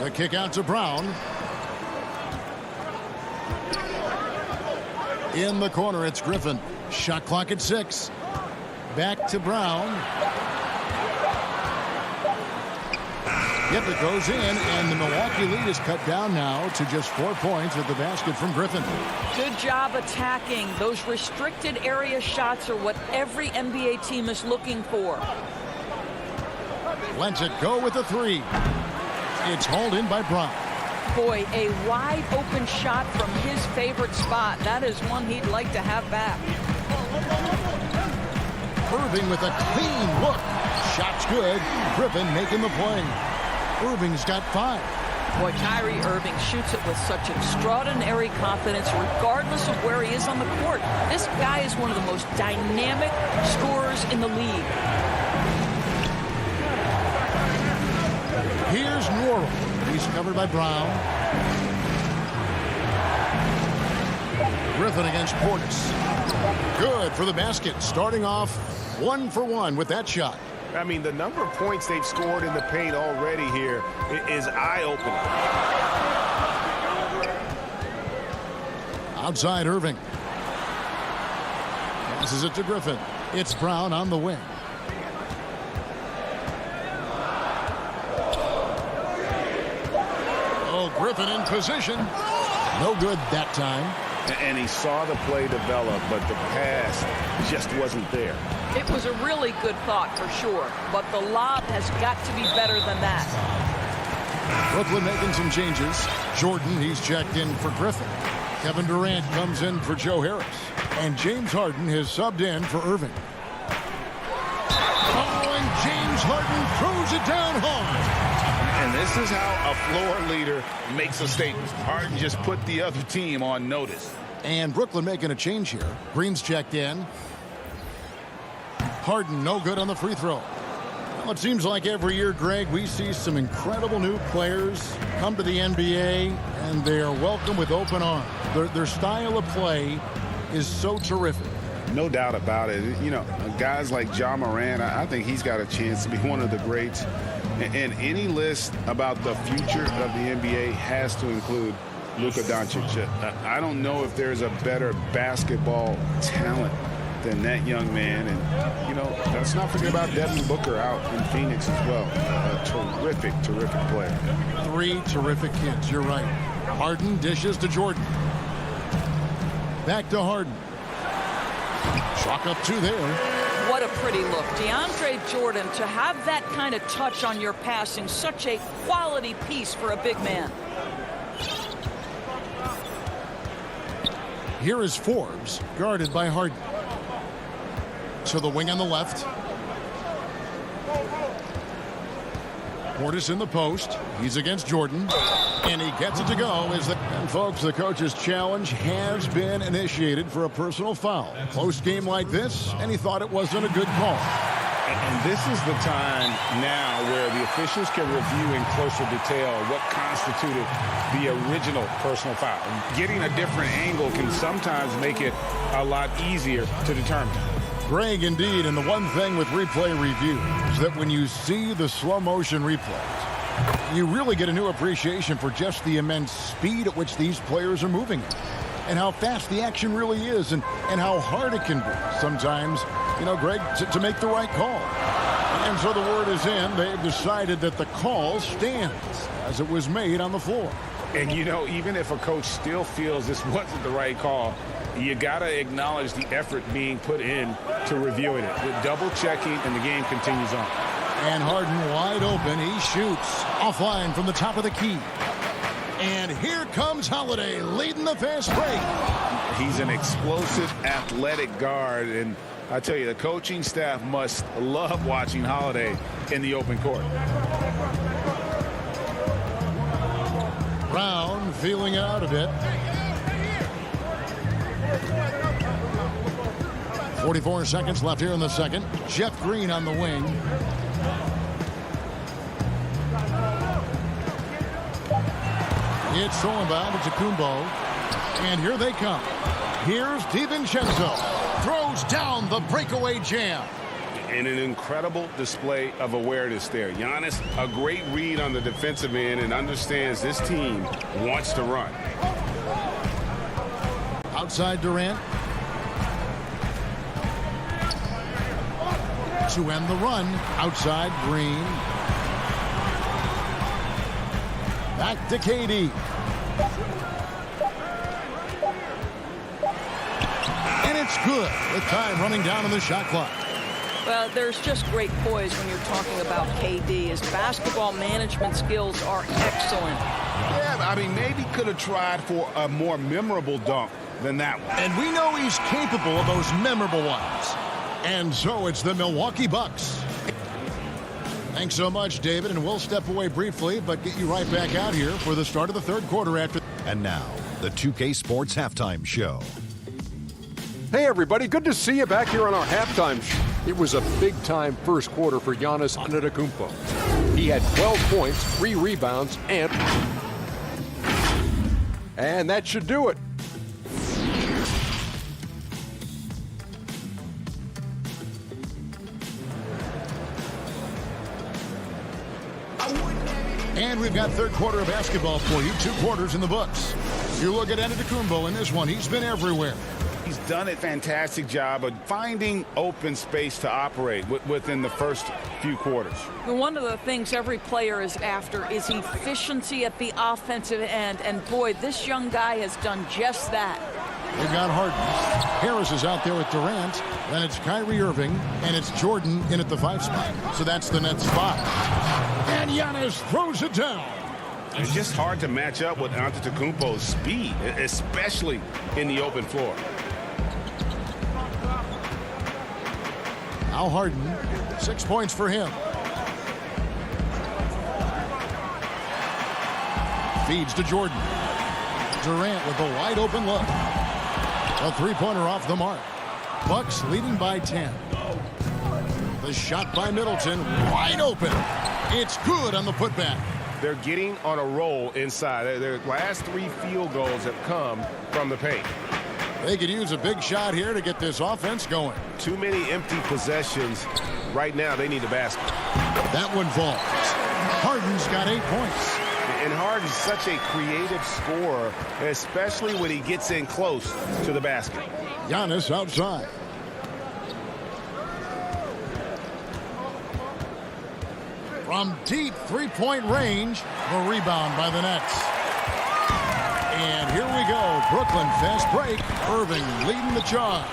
The kick out to Brown. In the corner, it's Griffin. Shot clock at 6. Back to Brown. Yep, it goes in, and the Milwaukee lead is cut down now to just 4 points with the basket from Griffin. Good job attacking. Those restricted area shots are what every NBA team is looking for. Lets it go with the 3. It's hauled in by Brown. Boy, a wide open shot from his favorite spot. That is one he'd like to have back. Irving with a clean look. Shot's good. Griffin making the play. Irving's got 5. Boy, Kyrie Irving shoots it with such extraordinary confidence regardless of where he is on the court. This guy is one of the most dynamic scorers in the league. Here's Norrell. He's covered by Brown. Griffin against Portis. Good for the basket. Starting off 1 for 1 with that shot. I mean, the number of points they've scored in the paint already here is eye-opening. Outside Irving. Passes it to Griffin. It's Brown on the wing. Oh, Griffin in position. No good that time. And he saw the play develop, but the pass just wasn't there. It was a really good thought for sure, but the lob has got to be better than that. Brooklyn making some changes. Jordan, he's checked in for Griffin. Kevin Durant comes in for Joe Harris. And James Harden has subbed in for Irving. Oh, and James Harden throws it down hard. And this is how a floor leader makes a statement. Harden just put the other team on notice. And Brooklyn making a change here. Green's checked in. Harden no good on the free throw. Well, it seems like every year, Greg, we see some incredible new players come to the NBA, and they are welcomed with open arms. Their style of play is so terrific. No doubt about it. You know, guys like Ja Morant, I think he's got a chance to be one of the greats. And any list about the future of the NBA has to include Luka Doncic. I don't know if there's a better basketball talent than that young man. And, you know, let's not forget about Devin Booker out in Phoenix as well. A terrific, terrific player. 3 terrific kids, you're right. Harden dishes to Jordan. Back to Harden. Chalk up 2 there. What a pretty look. DeAndre Jordan, to have that kind of touch on your passing, such a quality piece for a big man. Here is Forbes, guarded by Harden. To the wing on the left. Portis in the post. He's against Jordan. And he gets it to go. And folks, the coach's challenge has been initiated for a personal foul. Close game like this, and he thought it wasn't a good call. And this is the time now where the officials can review in closer detail what constituted the original personal foul. Getting a different angle can sometimes make it a lot easier to determine. Greg, indeed, and the one thing with replay review is that when you see the slow motion replays, you really get a new appreciation for just the immense speed at which these players are moving and how fast the action really is and how hard it can be sometimes, you know, Greg, to make the right call. And so the word is in. They've decided that the call stands as it was made on the floor. And, you know, even if a coach still feels this wasn't the right call, you got to acknowledge the effort being put in to reviewing it. With double checking, and the game continues on. And Harden wide open. He shoots offline from the top of the key. And here comes Holiday leading the fast break. He's an explosive, athletic guard. And I tell you, the coaching staff must love watching Holiday in the open court. Brown feeling it out a bit. 44 seconds left here in the second. Jeff Green on the wing. It's stolen by Antetokounmpo. And here they come. Here's DiVincenzo. Throws down the breakaway jam. And an incredible display of awareness there. Giannis, a great read on the defensive end and understands this team wants to run. Outside Durant. To end the run. Outside Green. Back to KD. And it's good with time running down on the shot clock. Well, there's just great poise when you're talking about KD. His basketball management skills are excellent. Yeah, I mean, maybe could have tried for a more memorable dunk than that one. And we know he's capable of those memorable ones. And so it's the Milwaukee Bucks. Thanks so much, David, and we'll step away briefly, but get you right back out here for the start of the third quarter after. And now, the 2K Sports Halftime Show. Hey, everybody. Good to see you back here on our halftime show. It was a big-time first quarter for Giannis Antetokounmpo. He had 12 points, 3 rebounds, and that should do it. And we've got third quarter of basketball for you. 2 quarters in the books. You look at Antetokounmpo in this one. He's been everywhere. He's done a fantastic job of finding open space to operate within the first few quarters. One of the things every player is after is efficiency at the offensive end. And boy, this young guy has done just that. They've got Harden. Harris is out there with Durant. Then it's Kyrie Irving. And it's Jordan in at the 5 spot. So that's the Nets 5. And Giannis throws it down. It's just hard to match up with Antetokounmpo's speed, especially in the open floor. Now Harden, 6 points for him. Feeds to Jordan. Durant with a wide open look. A 3-pointer off the mark. Bucks leading by 10. The shot by Middleton, wide open. It's good on the putback. They're getting on a roll inside. Their last 3 field goals have come from the paint. They could use a big shot here to get this offense going. Too many empty possessions. Right now, they need a basket. That one falls. Harden's got 8 points. And Harden's such a creative scorer, especially when he gets in close to the basket. Giannis outside. From deep 3-point range, the rebound by the Nets. And here we go. Brooklyn fast break. Irving leading the charge.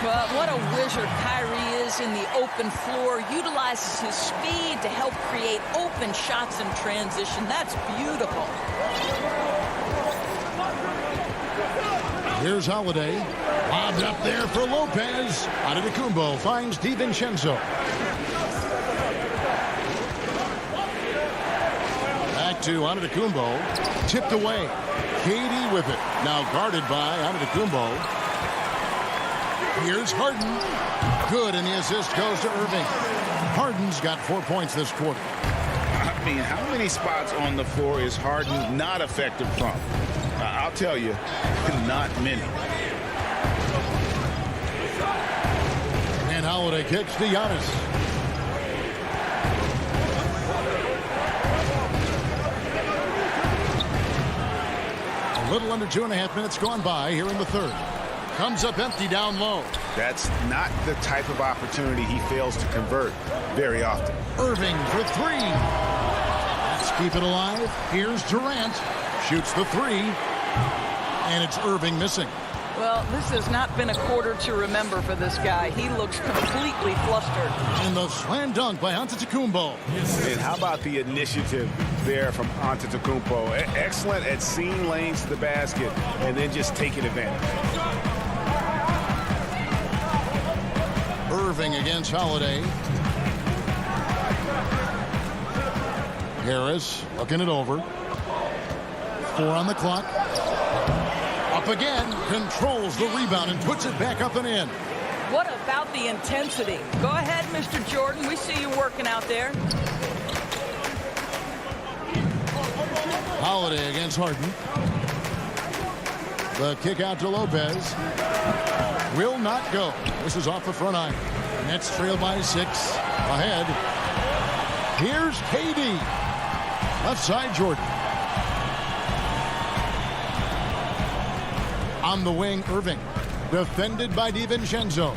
Well, what a wizard Kyrie is in the open floor. Utilizes his speed to help create open shots in transition. That's beautiful. Here's Holiday. Lobbed up there for Lopez. Antetokounmpo finds DiVincenzo. Back to Antetokounmpo. Tipped away. KD with it. Now guarded by Antetokounmpo. Here's Harden. Good, and the assist goes to Irving. Harden's got 4 points this quarter. I mean, how many spots on the floor is Harden not effective from? I'll tell you, not many. And Holiday kicks to Giannis. A little under 2.5 minutes gone by here in the third. Comes up empty down low. That's not the type of opportunity he fails to convert very often. Irving for 3. Let's keep it alive. Here's Durant. Shoots the 3. And it's Irving missing. Well, this has not been a quarter to remember for this guy. He looks completely flustered. And the slam dunk by Antetokounmpo. And how about the initiative there from Antetokounmpo? Excellent at seeing lanes to the basket and then just taking advantage. Irving against Holiday. Harris looking it over. 4 on the clock. Up again, controls the rebound and puts it back up and in. What about the intensity? Go ahead, Mr. Jordan. We see you working out there. Holiday against Harden. The kick out to Lopez. Will not go. This is off the front iron. Nets trail by 6. Ahead. Here's KD. Left side, Jordan. On the wing, Irving. Defended by DiVincenzo.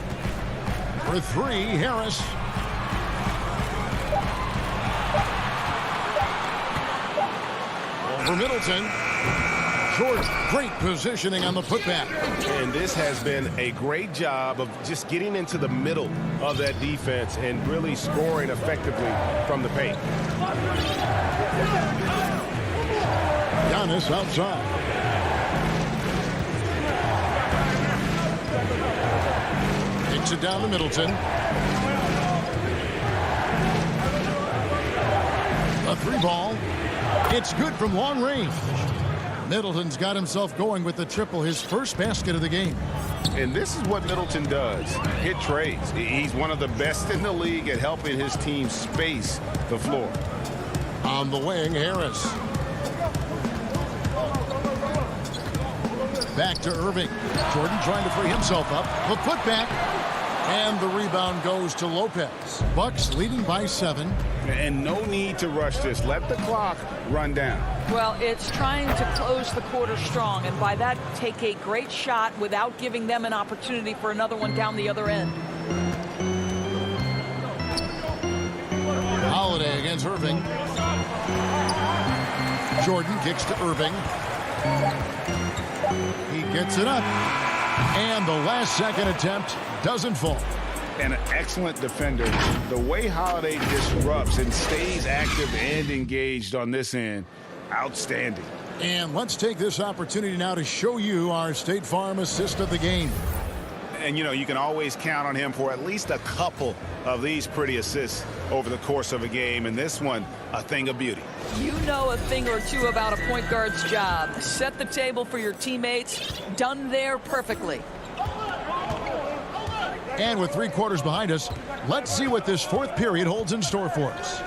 For 3, Harris. Over Middleton. Jordan, great positioning on the putback. And this has been a great job of just getting into the middle of that defense and really scoring effectively from the paint. Giannis outside. Takes it down to Middleton. A 3-ball. It's good from long range. Middleton's got himself going with the triple, his first basket of the game. And this is what Middleton does. Hit trades. He's one of the best in the league at helping his team space the floor. On the wing, Harris. Back to Irving. Jordan trying to free himself up. The putback. And the rebound goes to Lopez. Bucks leading by 7. And no need to rush this. Let the clock run down. Well, it's trying to close the quarter strong, and by that, take a great shot without giving them an opportunity for another one down the other end. Holiday against Irving. Jordan kicks to Irving. He gets it up. And the last second attempt doesn't fall. And an excellent defender. The way Holiday disrupts and stays active and engaged on this end, outstanding. And let's take this opportunity now to show you our State Farm assist of the game. And, you know, you can always count on him for at least a couple of these pretty assists over the course of a game. And this one, a thing of beauty. You know a thing or two about a point guard's job. Set the table for your teammates. Done there perfectly. And with 3 quarters behind us, let's see what this 4th period holds in store for us.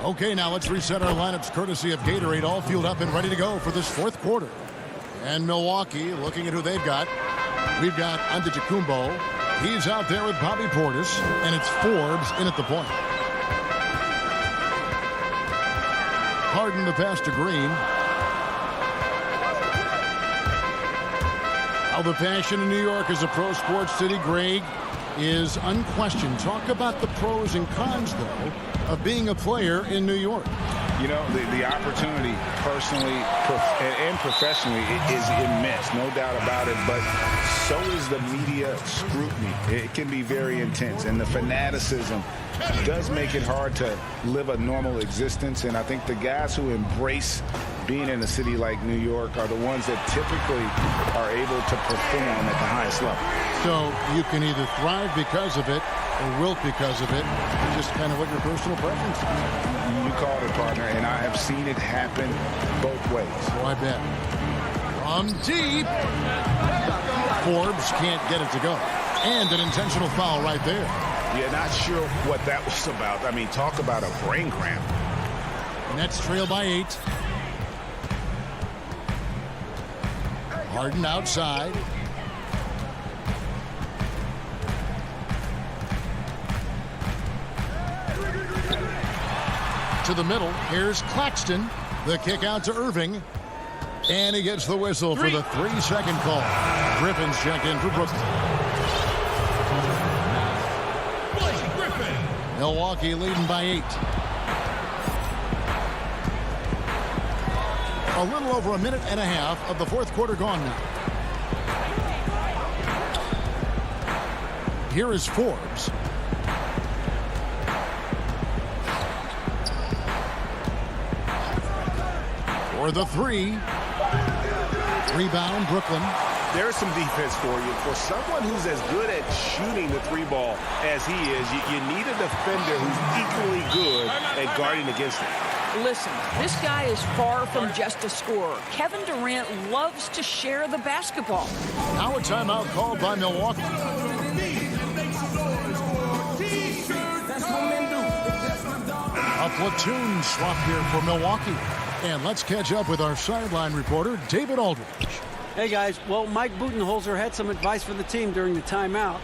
Okay, now let's reset our lineups courtesy of Gatorade, all fueled up and ready to go for this 4th quarter. And Milwaukee, looking at who they've got. We've got Antetokounmpo. He's out there with Bobby Portis, and it's Forbes in at the point. Harden to pass to Green. How the passion in New York is a pro sports city, Greg, is unquestioned. Talk about the pros and cons, though, of being a player in New York. You know, the opportunity personally and professionally is immense, no doubt about it, but so is the media scrutiny. It can be very intense, and the fanaticism does make it hard to live a normal existence, and I think the guys who embrace being in a city like New York are the ones that typically are able to perform at the highest level. So you can either thrive because of it or wilt because of it. Just kind of what your personal preference is. You called it, partner, and I have seen it happen both ways. Oh, I bet. From deep. Forbes can't get it to go. And an intentional foul right there. Yeah, not sure what that was about. I mean, talk about a brain cramp. Nets trail by 8. Harden outside. To the middle. Here's Claxton. The kick out to Irving. And he gets the whistle for the 3-second call. Griffin's checked in for Brooklyn. Milwaukee leading by 8. A little over a minute and a half of the 4th quarter gone now. Here is Forbes. For the 3. Rebound, Brooklyn. There's some defense for you. For someone who's as good at shooting the 3-ball as he is, you need a defender who's equally good at guarding against it. Listen, this guy is far from just a scorer. Kevin Durant loves to share the basketball. Now a timeout called by Milwaukee. A platoon swap here for Milwaukee. And let's catch up with our sideline reporter, David Aldridge. Hey, guys. Well, Mike Budenholzer had some advice for the team during the timeout.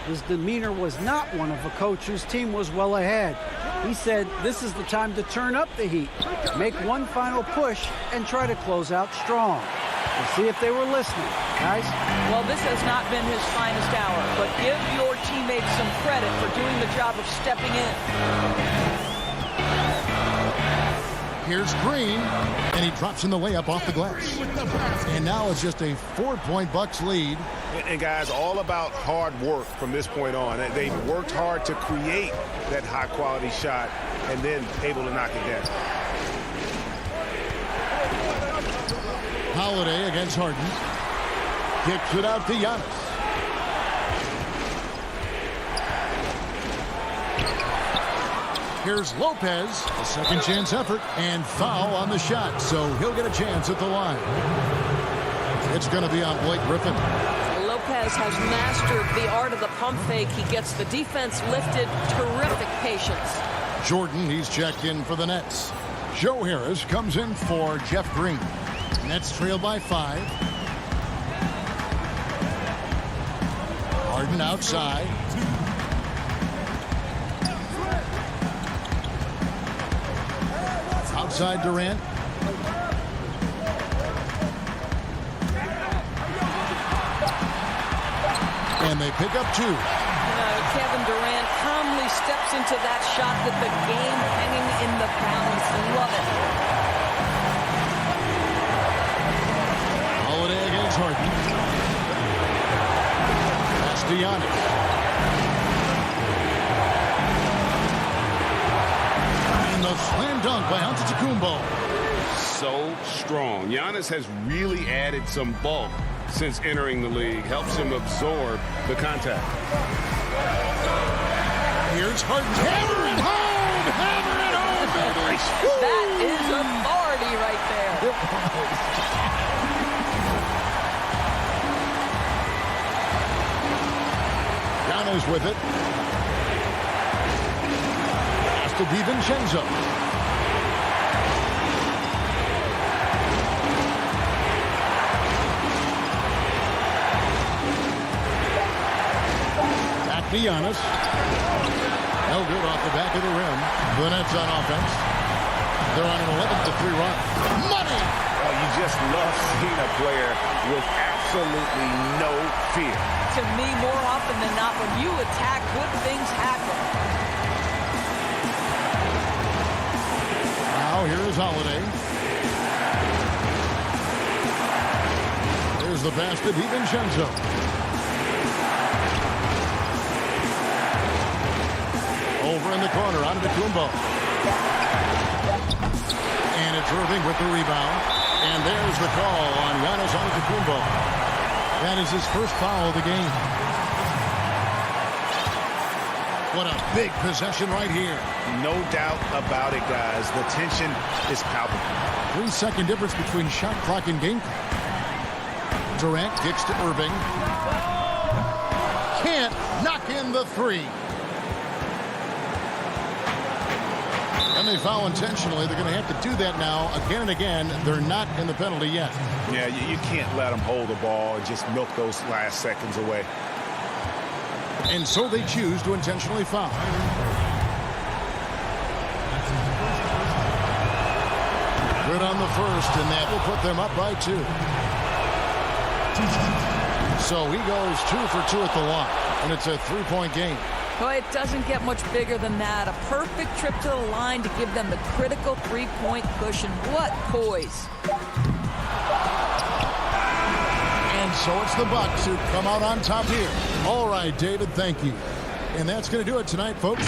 His demeanor was not one of a coach whose team was well ahead. He said this is the time to turn up the heat, make one final push, and try to close out strong. We'll see if they were listening, guys. Well, this has not been his finest hour, but give your teammates some credit for doing the job of stepping in. Here's Green, and he drops in the layup off the glass. And now it's just a 4-point Bucks lead. And guys, all about hard work from this point on. They've worked hard to create that high-quality shot and then able to knock it down. Holiday against Harden. Kicks it out to Giannis. Here's Lopez, a second chance effort, and foul on the shot, so he'll get a chance at the line. It's going to be on Blake Griffin. Lopez has mastered the art of the pump fake. He gets the defense lifted. Terrific patience. Jordan, he's checked in for the Nets. Joe Harris comes in for Jeff Green. Nets trail by 5. Harden outside. Outside Durant. And they pick up 2. Kevin Durant calmly steps into that shot with the game hanging in the balance. Love it. Holiday against Harden. Pass to Giannis. And the slam dunk by Antetokounmpo. So strong. Giannis has really added some bulk since entering the league. Helps him absorb the contact. Here's Harden. Hammer it home! Hammer it home, baby! That is authority right there. Giannis with it. Pass to DiVincenzo. Back to Giannis. No good off the back of the rim. The Nets on offense. They're on an 11-3 run. Money! Oh, you just love seeing a player with absolutely no fear. To me, more often than not, when you attack, good things happen. Now here is Holiday. There's the pass to DiVincenzo. Over in the corner, Antetokounmpo. And it's Irving with the rebound. And there's the call on Giannis Antetokounmpo. That is his first foul of the game. What a big possession right here. No doubt about it, guys. The tension is palpable. 3-second difference between shot clock and game clock. Durant kicks to Irving. Can't knock in the 3. And they foul intentionally. They're going to have to do that now again and again. They're not in the penalty yet. Yeah, you can't let them hold the ball and just milk those last seconds away. And so they choose to intentionally foul. Good on the first, and that will put them up by 2. So he goes 2 for 2 at the line, and it's a 3-point game. Boy, it doesn't get much bigger than that. A perfect trip to the line to give them the critical 3-point cushion. What poise. And so it's the Bucks who come out on top here. All right, David, thank you. And that's going to do it tonight, folks.